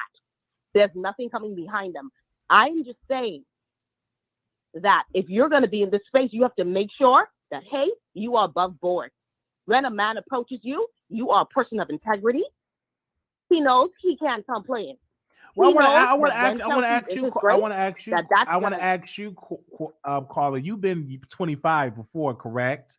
There's nothing coming behind them. I'm just saying that if you're going to be in this space, you have to make sure that, hey, you are above board. When a man approaches you, you are a person of integrity. He knows he can't complain. Well, I want to ask you, Carla. You've been 25 before, correct?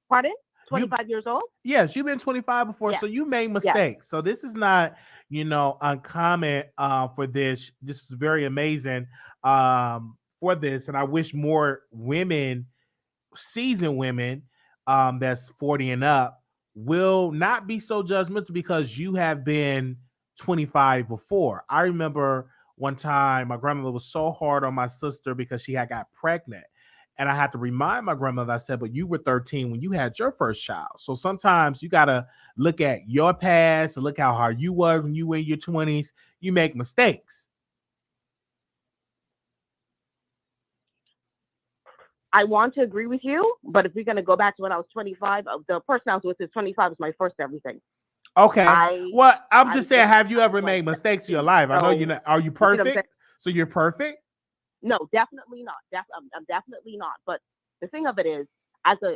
Pardon? 25 years old? Yes, you've been 25 before, yes. So you made mistakes. Yes. So this is not, uncommon for this. This is very amazing for this, and I wish more women, seasoned women, that's 40 and up, will not be so judgmental because you have been 25 before. I remember one time my grandmother was so hard on my sister because she had got pregnant. And I had to remind my grandmother, I said, but you were 13 when you had your first child. So sometimes you got to look at your past and look how hard you were when you were in your 20s. You make mistakes. I want to agree with you, but if we're going to go back to when I was 25, the person I was with is 25 was my first everything. Okay. I'm just saying, have you ever made mistakes in your life? I know you're not. Are you perfect? So you're perfect? No, definitely not. I'm definitely not. But the thing of it is, as a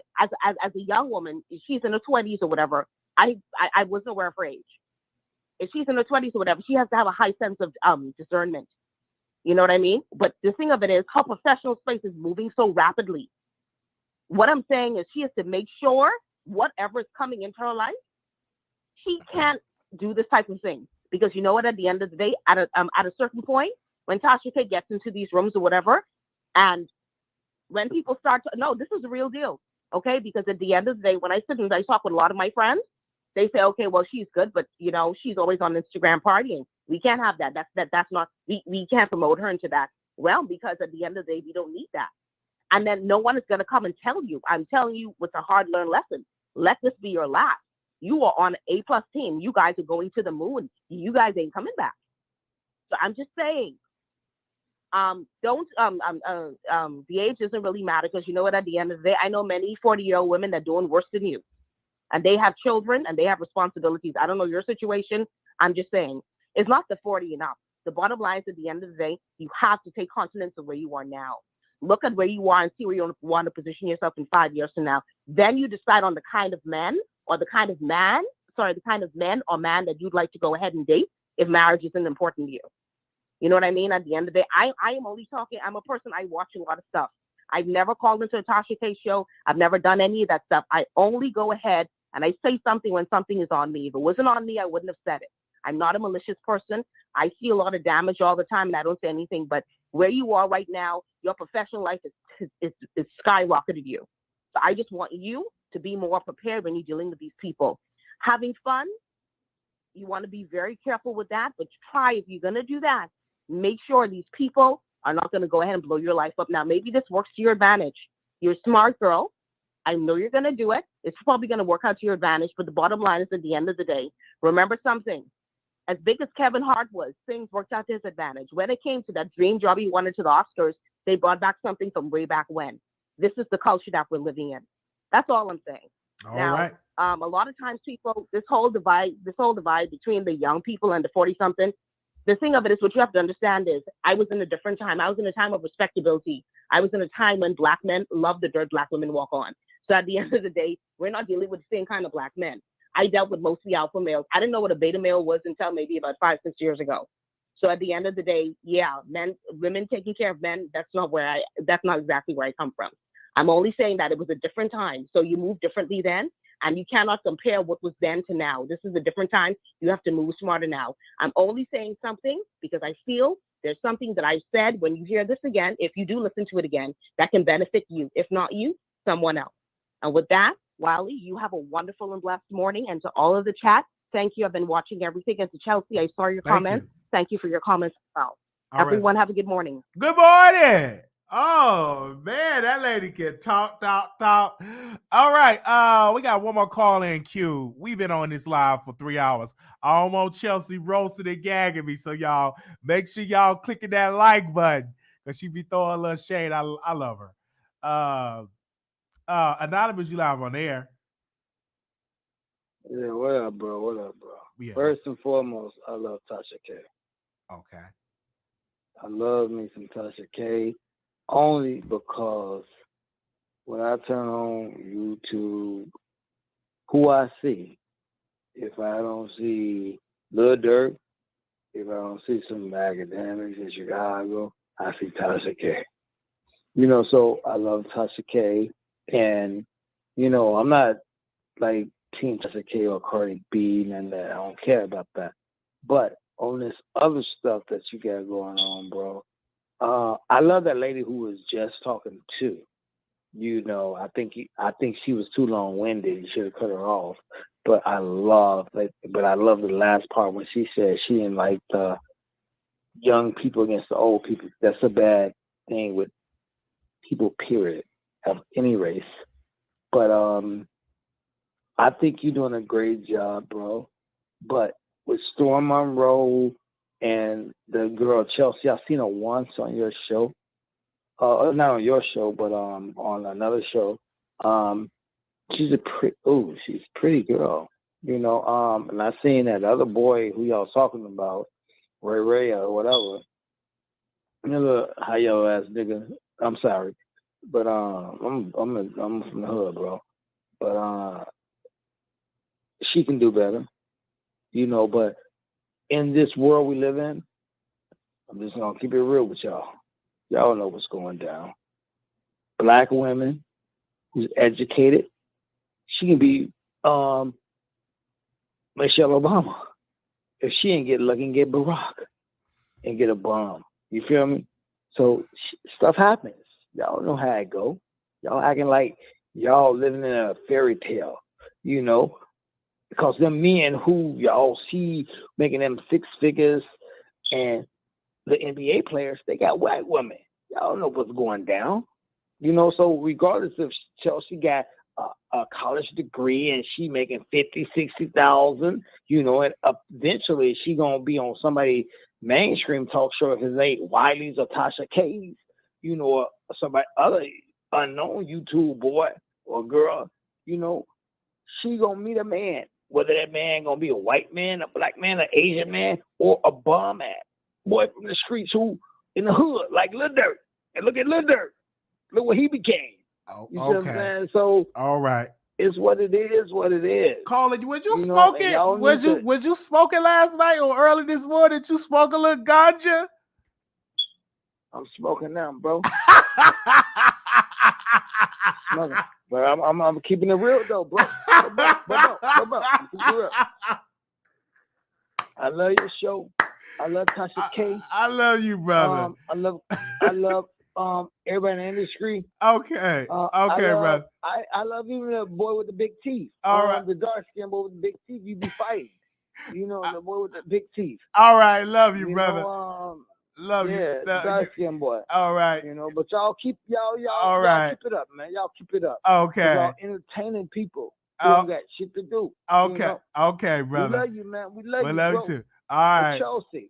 young woman, if she's in her 20s or whatever, I wasn't aware of her age. If she's in her 20s or whatever, she has to have a high sense of discernment. You know what I mean? But the thing of it is, her professional space is moving so rapidly. What I'm saying is, she has to make sure whatever is coming into her life, she can't do this type of thing. Because you know what? At the end of the day, at a certain point, when Tasha K gets into these rooms or whatever, and when people start to, no, this is the real deal, okay? Because at the end of the day, when I sit and I talk with a lot of my friends, they say, okay, well, she's good, but, she's always on Instagram partying. We can't have that. That's not, we can't promote her into that realm because at the end of the day, we don't need that. And then no one is going to come and tell you. I'm telling you, it's a hard-learned lesson. Let this be your last. You are on an A+ team. You guys are going to the moon. You guys ain't coming back. So I'm just saying, the age doesn't really matter because you know what, at the end of the day, I know many 40-year-old women that are doing worse than you. And they have children and they have responsibilities. I don't know your situation. I'm just saying, it's not the 40 and up. The bottom line is at the end of the day, you have to take continence of where you are now. Look at where you are and see where you want to position yourself in 5 years from now. Then you decide on the kind of men or man that you'd like to go ahead and date if marriage isn't important to you. You know what I mean? At the end of the day, I am only talking, I'm a person, I watch a lot of stuff. I've never called into a Tasha K show. I've never done any of that stuff. I only go ahead and I say something when something is on me. If it wasn't on me, I wouldn't have said it. I'm not a malicious person. I see a lot of damage all the time and I don't say anything, but where you are right now, your professional life is skyrocketed you. So I just want you to be more prepared when you're dealing with these people. Having fun, you want to be very careful with that, but try, if you're going to do that, make sure these people are not going to go ahead and blow your life up. Now, maybe this works to your advantage. You're a smart girl. I know you're going to do it. It's probably going to work out to your advantage, but the bottom line is at the end of the day, remember something. As big as Kevin Hart was, things worked out to his advantage. When it came to that dream job he wanted to the Oscars, they brought back something from way back when. This is the culture that we're living in. That's all I'm saying. All right. A lot of times people, this whole divide between the young people and the 40-something, the thing of it is, what you have to understand is, I was in a different time. I was in a time of respectability. I was in a time when black men love the dirt black women walk on. So at the end of the day, we're not dealing with the same kind of black men. I dealt with mostly alpha males. I didn't know what a beta male was until maybe about 5-6 years ago. So at the end of the day, yeah, women taking care of men, that's not exactly where I come from. I'm only saying that it was a different time. So you move differently then, and you cannot compare what was then to now. This is a different time. You have to move smarter now. I'm only saying something because I feel there's something that I said when you hear this again, if you do listen to it again, that can benefit you. If not you, someone else. And with that, Wiley, you have a wonderful and blessed morning. And to all of the chat, thank you. I've been watching everything. And to Chelsea, I saw your comments. Thank you for your comments as well. Everyone, have a good morning. Good morning. Oh, man, that lady can talk. All right, we got one more call in queue. We've been on this live for 3 hours. Almost Chelsea roasted and gagging me, so y'all make sure y'all clicking that like button because she be throwing a little shade. I love her. Anonymous, you live on air. Yeah, what up, bro? Yeah, First and foremost, I love Tasha K. Okay. I love me some Tasha K only because when I turn on YouTube, who I see, if I don't see Lil Durk, if I don't see some academics in Chicago, I see Tasha K. You know, so I love Tasha K. And, you know, I'm not like Team Tasha K or Cardi B and that. I don't care about that. But on this other stuff that you got going on, bro, I love that lady who was just talking to. You know, I think she was too long-winded. You should have cut her off. But I love the last part when she said she didn't like the young people against the old people. That's a bad thing with people, period, of any race. But I think you're doing a great job, bro. But with Storm Monroe and the girl Chelsea, I've seen her once on your show. Not on your show, but on another show. She's a pretty girl, you know. And I seen that other boy who y'all was talking about, Ray or whatever. You know, high yo ass nigga. I'm sorry, but I'm from the hood, bro. But she can do better, you know. But in this world we live in, I'm just gonna keep it real with y'all. Y'all know what's going down. Black women who's educated, she can be Michelle Obama. If she ain't get lucky and get Barack and get a bomb. You feel me? So stuff happens. Y'all know how it go. Y'all acting like y'all living in a fairy tale, you know? Because them men who y'all see making them six figures and the NBA players, they got white women. Y'all know what's going down. You know, so regardless if Chelsea got a college degree and she making 50, 60,000, you know, and eventually she gonna be on somebody mainstream talk show if it's ain't Wiley's or Tasha K's, you know, or somebody other unknown YouTube boy or girl, you know, she gonna meet a man, whether that man gonna be a white man, a black man, an Asian man, or a bum ass boy from the streets who in the hood, like Lil Durk. And look at Lil Durk. Look what he became. Oh, you see what I'm okay. saying? So all right. It's what it is, what it is. Colin, would you know, smoke and it? y'all Was you smoking last night or early this morning? Did you smoke a little ganja? I'm smoking now, bro. Smoking. But I'm keeping it real though, bro. Bro. I'm keeping it real. I love your show. I love Tasha K. I love you, brother. I love everybody in the industry. Okay. Brother. I love even the boy with the big teeth. All right. The dark skinned boy with the big teeth. You be fighting. You know, the boy with the big teeth. All right, love you, brother. Love you. Yeah, the dark skinned boy. All right. You know, but y'all keep y'all keep it up, man. Y'all keep it up. Okay. Y'all entertaining people who don't got shit to do. Okay. You know? Okay, brother. We love you, man. We love you, love bro. you too. All right. Chelsea,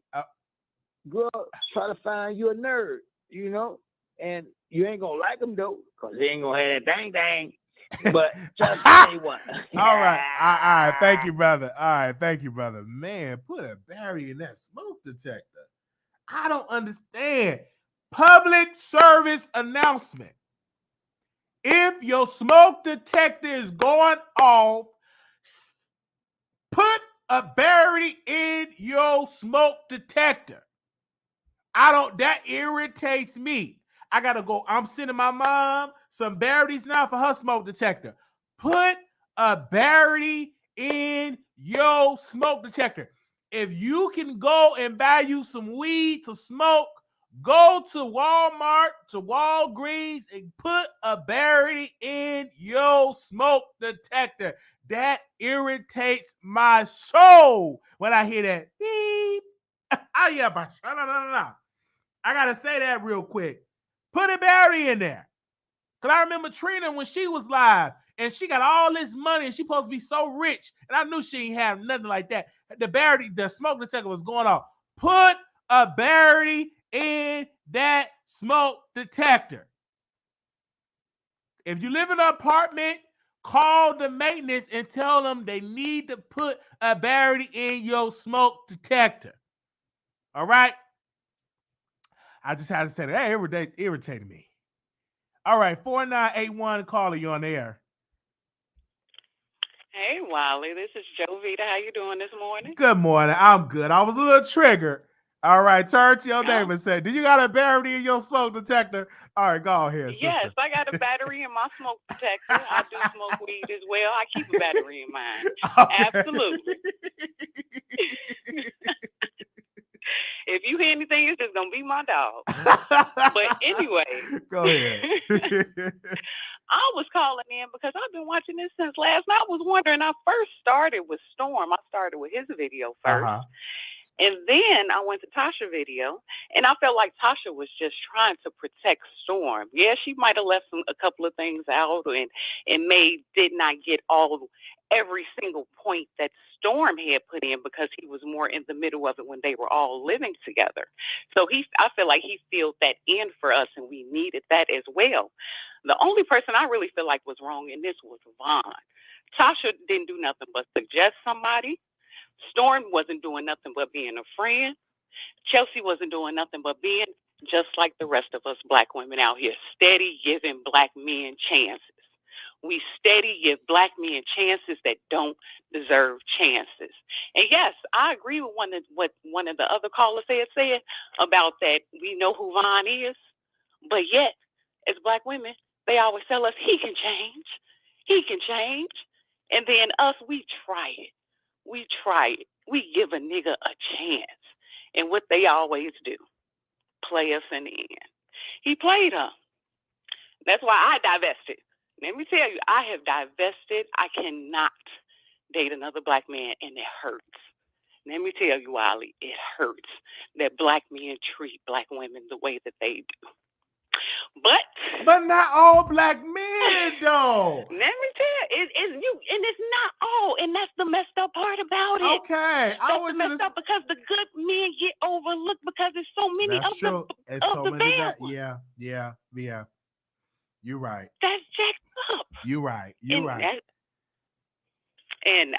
girl, try to find you a nerd, you know, and you ain't gonna like him though, cause he ain't gonna have that dang. But just say one. All right. Thank you, brother. All right. Thank you, brother. Man, put a battery in that smoke detector. I don't understand. Public service announcement. If your smoke detector is going off, put a battery in your smoke detector. That irritates me. I gotta go. I'm sending my mom some Barrities now for her smoke detector. Put a Barity in your smoke detector. If you can go and buy you some weed to smoke, go to Walmart, to Walgreens, and put a Barity in your smoke detector. That irritates my soul when I hear that beep. Oh yeah, but no. I gotta say that real quick. Put a Barry in there. Cause I remember Trina when she was live and she got all this money and she supposed to be so rich. And I knew she ain't have nothing like that. The Barry, the smoke detector was going off. Put a Barry in that smoke detector. If you live in an apartment, call the maintenance and tell them they need to put a Barry in your smoke detector. All right? I just had to say that. Hey, irritated me. All right, 4981, caller, you on the air. Hey, Wiley, this is Jovita. How you doing this morning? Good morning. I'm good. I was a little triggered. All right, turn to your neighbor and say, "Did you got a Barry in your smoke detector?" All right, go ahead, sister. Yes, I got a battery in my smoke detector. I do smoke weed as well. I keep a battery in mine. Okay. Absolutely. If you hear anything, it's just going to be my dog. But anyway. Go ahead. I was calling in because I've been watching this since last night. I was wondering, I first started with Storm. I started with his video first. And then I went to Tasha video, and I felt like Tasha was just trying to protect Storm. Yeah, she might have left a couple of things out and did not get every single point that Storm had put in because he was more in the middle of it when they were all living together. So I feel like he filled that in for us, and we needed that as well. The only person I really feel like was wrong in this was Vaughn. Tasha didn't do nothing but suggest somebody. Storm wasn't doing nothing but being a friend. Chelsea wasn't doing nothing but being just like the rest of us black women out here, steady giving black men chances. We steady give black men chances that don't deserve chances. And yes, I agree with what one of the other callers said about that we know who Vaughn is, but yet, as black women, they always tell us he can change. He can change. And then us, we try it. We try it. We give a nigga a chance. And what they always do, play us in the end. He played her. That's why I divested. Let me tell you, I have divested. I cannot date another black man, and it hurts. Let me tell you, Wiley, it hurts that black men treat black women the way that they do. But not all black men, though. Let me tell you, it's not all, and that's the messed up part about it. Okay, that's messed up because the good men get overlooked because there's so many That's of true. the It's so the many bad that. ones. Yeah. You're right. That's jacked up. You're right. And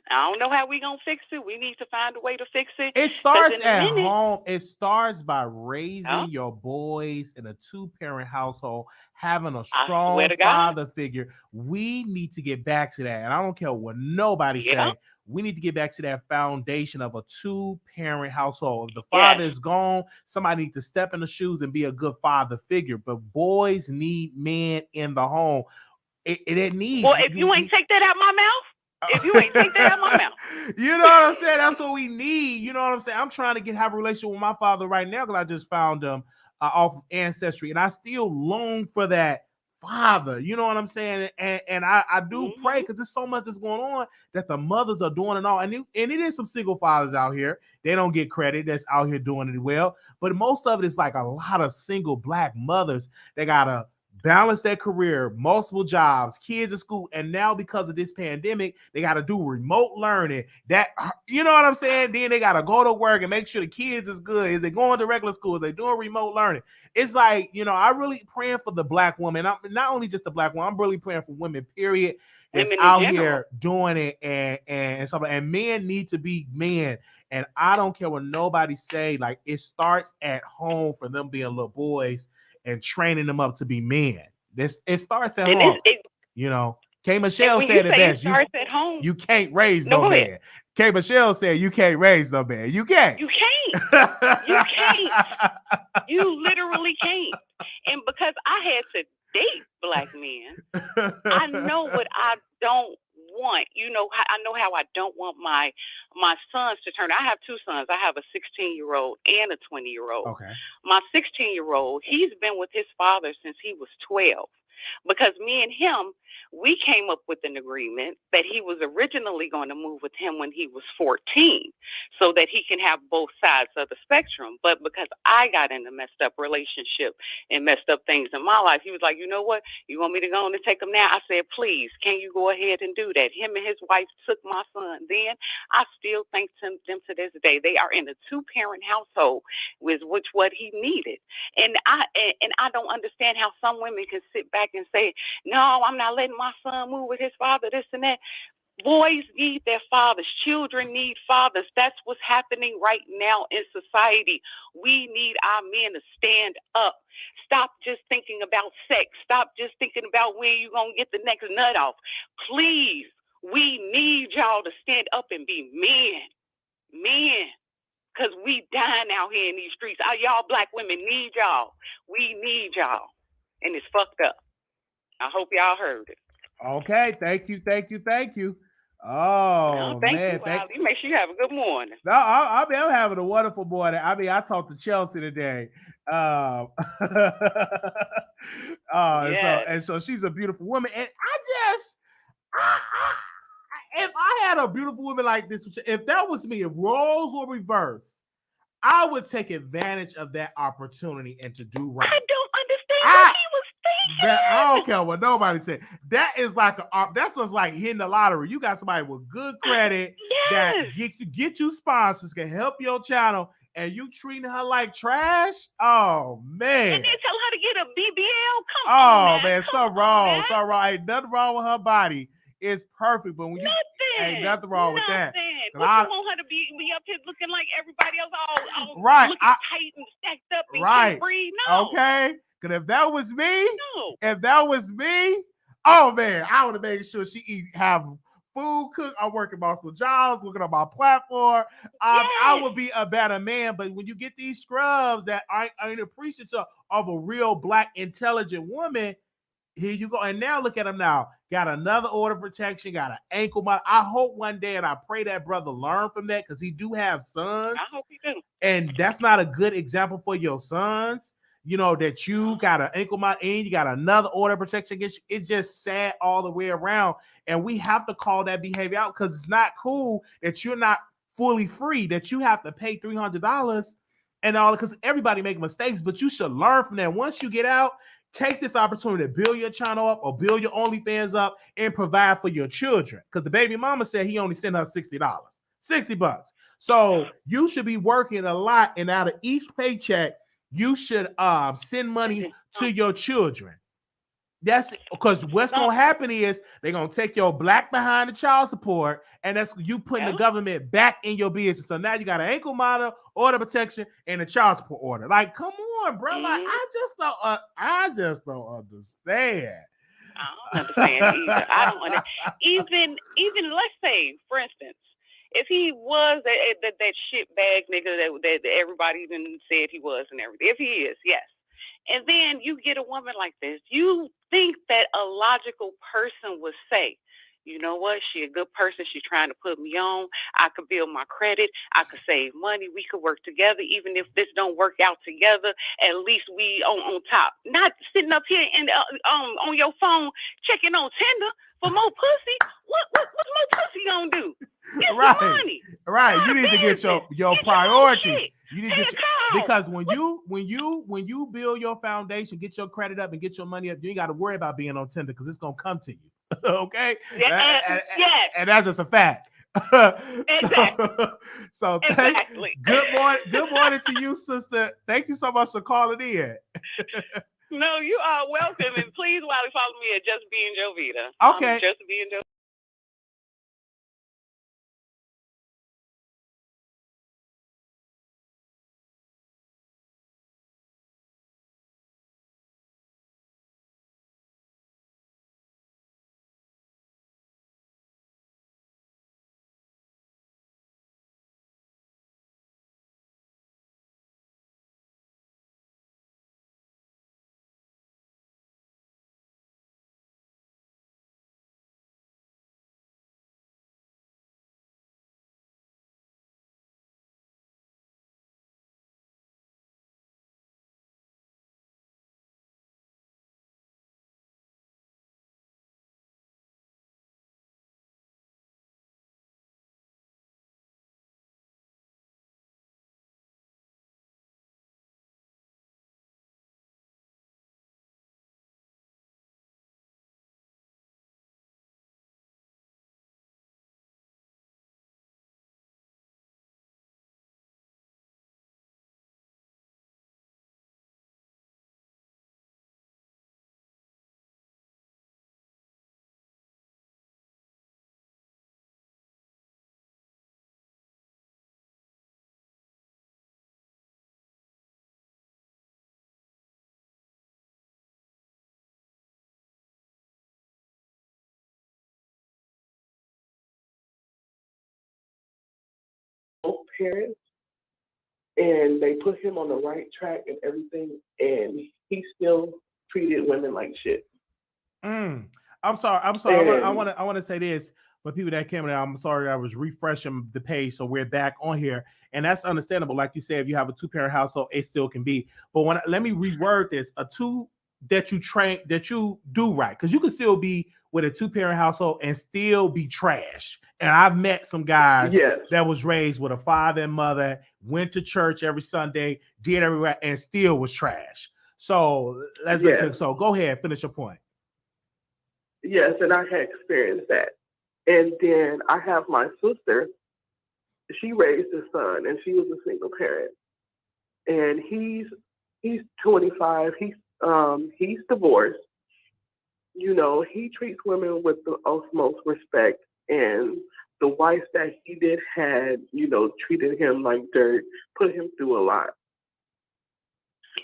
I don't know how we gonna fix it. We need to find a way to fix it. It starts in a at minute, home. It starts by raising your boys in a 2-parent household, having a strong swear to God. father figure. We need to get back to that. And I don't care what nobody say. We need to get back to that foundation of a 2-parent household. If the father is gone, somebody needs to step in the shoes and be a good father figure. But boys need men in the home. It needs. Well, if you ain't take that out my mouth. If you ain't take that out my mouth. You know what I'm saying? That's what we need. You know what I'm saying? I'm trying to have a relationship with my father right now because I just found him off of Ancestry, and I still long for that father. You know what I'm saying? And I do pray because there's so much that's going on that the mothers are doing and all. And it is some single fathers out here. They don't get credit that's out here doing it well. But most of it is like a lot of single black mothers that gotta balance their career, multiple jobs, kids at school, and now because of this pandemic, they got to do remote learning. That, you know what I'm saying? Then they got to go to work and make sure the kids is good. Is they going to regular school? Is they doing remote learning? It's like, I really praying for the black woman. Not only just the black woman, I'm really praying for women, period, that's out here doing it and stuff. And men need to be men. And I don't care what nobody say. Like, it starts at home for them being little boys and training them up to be men. It starts at home. K. Michelle said it best. At home. You can't raise no man. K. Michelle said you can't raise no man. You can't. You can't. can't. You can't. You literally can't. And because I had to date black men, I know what I don't want. I know how I don't want my sons to turn. I have two sons. I have a 16-year-old and a 20-year-old. Okay. My 16-year-old, he's been with his father since he was 12. Because me and him, we came up with an agreement that he was originally going to move with him when he was 14 so that he can have both sides of the spectrum. But because I got in a messed up relationship and messed up things in my life, he was like, you know what? You want me to go on and take him now? I said, please, can you go ahead and do that? Him and his wife took my son. Then I still thank them to this day. They are in a 2-parent household, with which what he needed. And I don't understand how some women can sit back and say, no, I'm not letting my son move with his father, this and that. Boys need their fathers. Children need fathers. That's what's happening right now in society. We need our men to stand up. Stop just thinking about sex. Stop just thinking about when you're going to get the next nut off. Please, we need y'all to stand up and be men. Men. Because we dying out here in these streets. Y'all black women need y'all. We need y'all. And it's fucked up. I hope y'all heard it. Okay, thank you. Oh, thank man. you, Wiley. You make sure you have a good morning. No, I'm having a wonderful morning. I talked to Chelsea today. And so she's a beautiful woman. And if I had a beautiful woman like this, if that was me, if roles were reversed, I would take advantage of that opportunity and to do right. I don't understand what he was thinking. I don't care what nobody said. That is that's just like hitting the lottery. You got somebody with good credit that get you sponsors, can help your channel, and you treating her like trash. Oh man! And then tell her to get a BBL. Come on, man, something wrong. Ain't nothing wrong with her body. It's perfect, but when you ain't nothing wrong with that. What you want her to be up here looking like everybody else, all right, looking tight and stacked up and can't breathe? No. Okay. Because if that was me, oh man, I would have made sure she have food cooked. I'm working multiple jobs, looking on my platform. I would be a better man. But when you get these scrubs that ain't appreciative of a real black intelligent woman, here you go. And now look at him now. Got another order of protection, got an ankle monitor. I hope one day, and I pray that brother learn from that because he do have sons. I hope he do. And that's not a good example for your sons. That you got an ankle monitor and you got another order of protection against you. It's just sad all the way around. And we have to call that behavior out because it's not cool that you're not fully free, that you have to pay $300 and all, because everybody make mistakes, but you should learn from that. Once you get out, take this opportunity to build your channel up or build your OnlyFans up and provide for your children. Because the baby mama said he only sent her $60. So you should be working a lot, and out of each paycheck, you should send money to your children. That's because what's gonna happen is they're gonna take your black behind the child support, and that's you putting the government back in your business. So now you got an ankle monitor, order protection, and a child support order. Like, come on, bro. Like, I just don't understand. I don't understand either. I don't understand. Even let's say, for instance, if he was that shit bag nigga that everybody even said he was and everything, if he is, yes. And then you get a woman like this, you think that a logical person would say, you know what, she a good person, she's trying to put me on, I could build my credit, I could save money, we could work together, even if this don't work out together, at least we on top. Not sitting up here and on your phone checking on Tinder for more pussy. What's more pussy gonna do? Get some money. Right. You need to get your priority. You need to get because when you build your foundation, get your credit up and get your money up, you ain't got to worry about being on Tinder because it's gonna come to you. Okay? And that's just a fact. Exactly. So good morning to you, sister. Thank you so much for calling in. No, you are welcome. And please, Wiley, follow me at Just Being Jovita. Okay. Just Being Jovita. parents, and they put him on the right track and everything, and he still treated women like shit. I'm sorry. I want to say this for people that came in. I'm sorry. I was refreshing the page, so we're back on here, and that's understandable. Like you said, if you have a 2-parent household, it still can be. But let me reword this: a two that you do right, because you can still be with a 2-parent household and still be trash. And I've met some guys that was raised with a father and mother, went to church every Sunday, did everywhere, and still was trash. So let's make it. So go ahead, finish your point. Yes, and I had experienced that. And then I have my sister. She raised a son, and she was a single parent. And he's 25. He's divorced. You know, he treats women with the utmost respect. And the wife that he did had, you know, treated him like dirt, put him through a lot.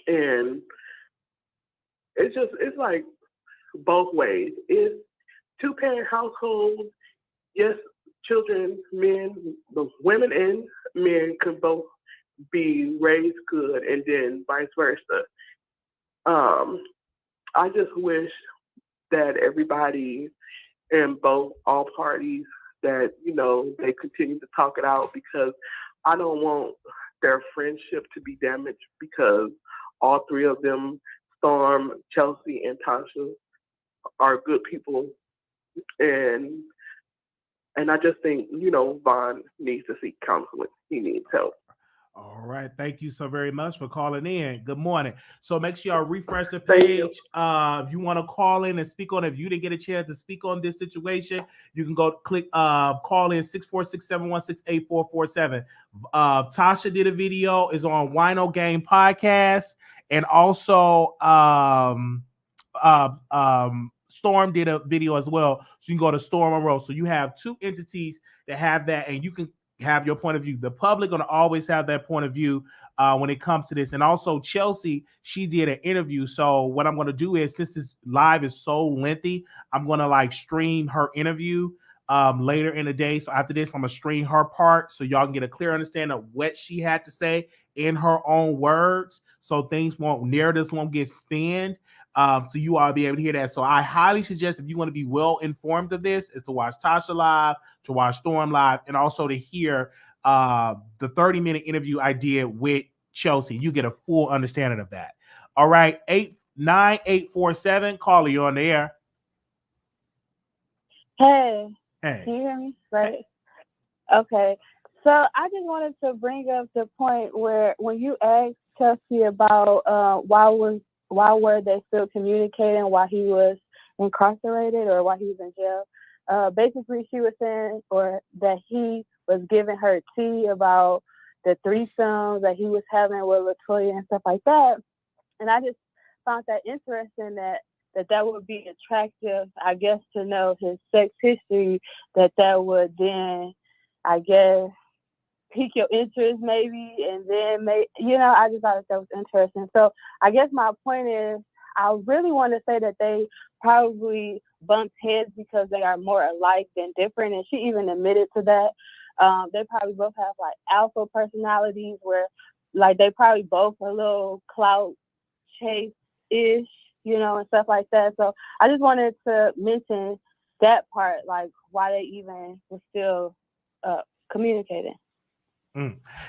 And it's like both ways. It's 2-parent households. Yes, children, men, the women and men could both be raised good, and then vice versa. I just wish that everybody and all parties that, you know, they continue to talk it out, because I don't want their friendship to be damaged, because all three of them, Storm, Chelsea, and Tasha, are good people. And I just think, you know, Vaughn needs to seek counseling. He needs help. All right. Thank you so very much for calling in. Good morning. So make sure y'all refresh the page. If you want to call in and speak on it, if you didn't get a chance to speak on this situation, you can go click call in 646-716-8447. Tasha did a video, is on Wino Game Podcast, and also Storm did a video as well. So you can go to Storm Monroe. So you have two entities that have that, and you can have your point of view. The public gonna always have that point of view when it comes to this. And also Chelsea, she did an interview. So what I'm gonna do is, since this live is so lengthy, I'm gonna stream her interview later in the day. So after this, I'm gonna stream her part so y'all can get a clear understanding of what she had to say in her own words, so narratives won't get spinned. So you all be able to hear that. So I highly suggest, if you want to be well informed of this, is to watch Tasha live, to watch Storm live, and also to hear the 30-minute interview I did with Chelsea. You get a full understanding of that. All right, 89847, caller, you on the air. Hey. Hey. Can you hear me? Right. Okay. So I just wanted to bring up the point where when you asked Chelsea about why were they still communicating while he was incarcerated or while he was in jail, basically she was saying that he was giving her tea about the threesomes that he was having with LaToya and stuff like that. And I just found that interesting that would be attractive, I guess, to know his sex history, that would then, I guess, pique your interest maybe, and then I just thought that was interesting. So I guess my point is, I really want to say that they probably bumped heads because they are more alike than different, and she even admitted to that. They probably both have alpha personalities where they probably both a little clout chase-ish, and stuff like that. So I just wanted to mention that part, why they even were still communicating.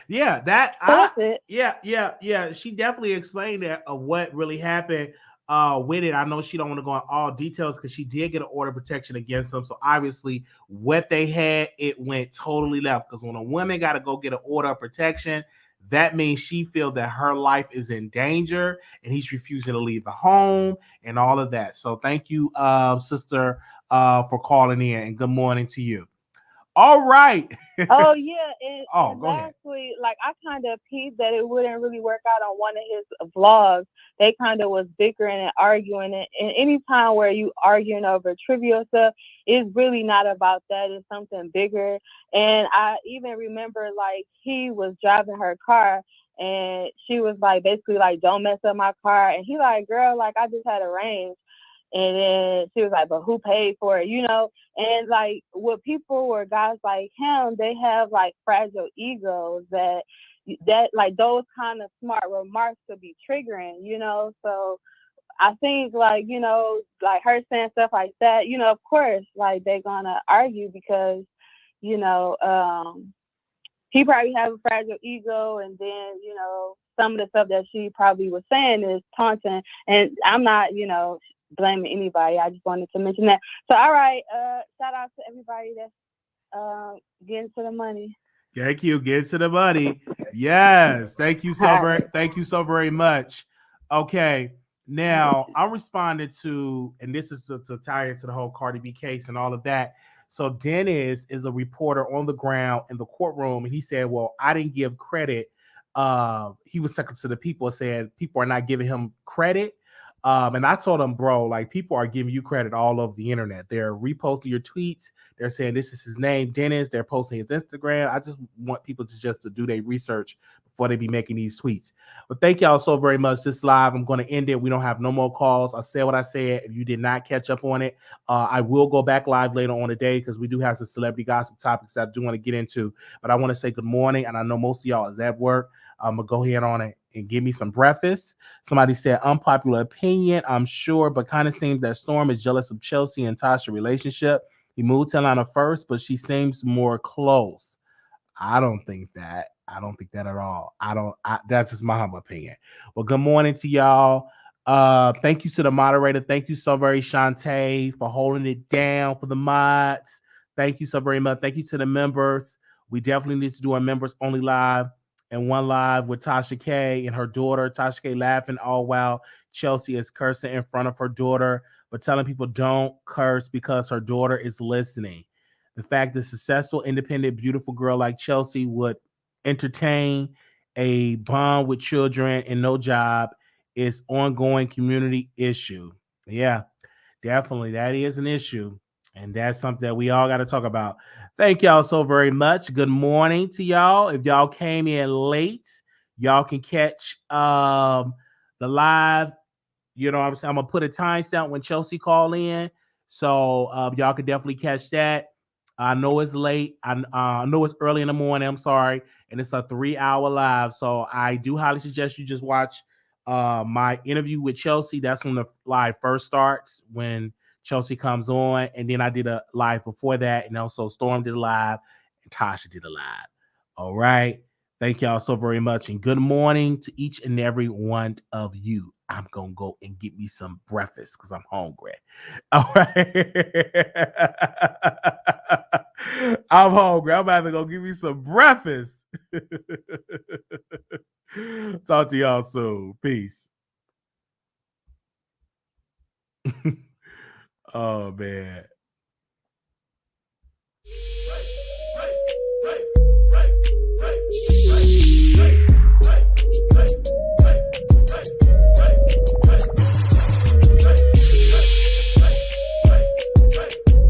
Yeah, that's it. Yeah. She definitely explained that of what really happened with it. I know she don't want to go in all details because she did get an order of protection against them. So obviously, what they had, it went totally left. Because when a woman got to go get an order of protection, that means she feels that her life is in danger, and he's refusing to leave the home and all of that. So thank you, sister, for calling in, and good morning to you. All right. Oh yeah, and go ahead. lastly, I kind of peeped that it wouldn't really work out on one of his vlogs. They kind of was bickering and arguing, and any time where you arguing over trivial stuff, it's really not about that. It's something bigger. And I even remember he was driving her car, and she was basically don't mess up my car, and he girl, I just had a range. And then she was like, but who paid for it, you know? And like with people or guys like him, they have like fragile egos that like those kind of smart remarks could be triggering, you know? So I think like, you know, like her saying stuff like that, you know, of course, like they're gonna argue because, you know, he probably has a fragile ego, and then, you know, some of the stuff that she probably was saying is taunting. And I'm not, you know, blaming anybody. I just wanted to mention that. So, all right, shout out to everybody that's getting to the money. Thank you. Get to the money. Yes. Thank you so very much. Okay. Now I'm responding to, and this is to tie into the whole Cardi B case and all of that. So Dennis is a reporter on the ground in the courtroom, and he said, well, I didn't give credit. He was talking to the people and said people are not giving him credit. And I told him, bro, like people are giving you credit all over the internet. They're reposting your tweets. They're saying this is his name, Dennis. They're posting his Instagram. I just want people to do their research before they be making these tweets. But thank y'all so very much. This live, I'm going to end it. We don't have no more calls. I said what I said. If you did not catch up on it, I will go back live later on today because we do have some celebrity gossip topics that I do want to get into. But I want to say good morning, and I know most of y'all is at work. I'm going to go ahead on it and give me some breakfast. Somebody said unpopular opinion, I'm sure, but kind of seems that Storm is jealous of Chelsea and Tasha relationship. He moved to Atlanta first, but she seems more close. I don't think that. I don't think that at all. That's just my humble opinion. Well, good morning to y'all. Thank you to the moderator. Thank you so very, Shantae, for holding it down for the mods. Thank you so very much. Thank you to the members. We definitely need to do a members only live and one live with Tasha K and her daughter. Tasha K laughing all while Chelsea is cursing in front of her daughter, but telling people don't curse because her daughter is listening. The fact that successful, independent, beautiful girl like Chelsea would entertain a bond with children and no job is ongoing community issue. Yeah, definitely. That is an issue. And that's something that we all got to talk about. Thank y'all so very much. Good morning to y'all. If y'all came in late, y'all can catch the live. You know what I'm saying? I'm going to put a timestamp when Chelsea call in. So y'all can definitely catch that. I know it's late. I know it's early in the morning. I'm sorry. And it's a 3-hour live. So I do highly suggest you just watch my interview with Chelsea. That's when the live first starts, when Chelsea comes on. And then I did a live before that. And also Storm did a live and Tasha did a live. All right. Thank y'all so very much. And good morning to each and every one of you. I'm going to go and get me some breakfast because I'm hungry. All right. I'm hungry. I'm about to go get me some breakfast. Talk to y'all soon. Peace. Oh, man.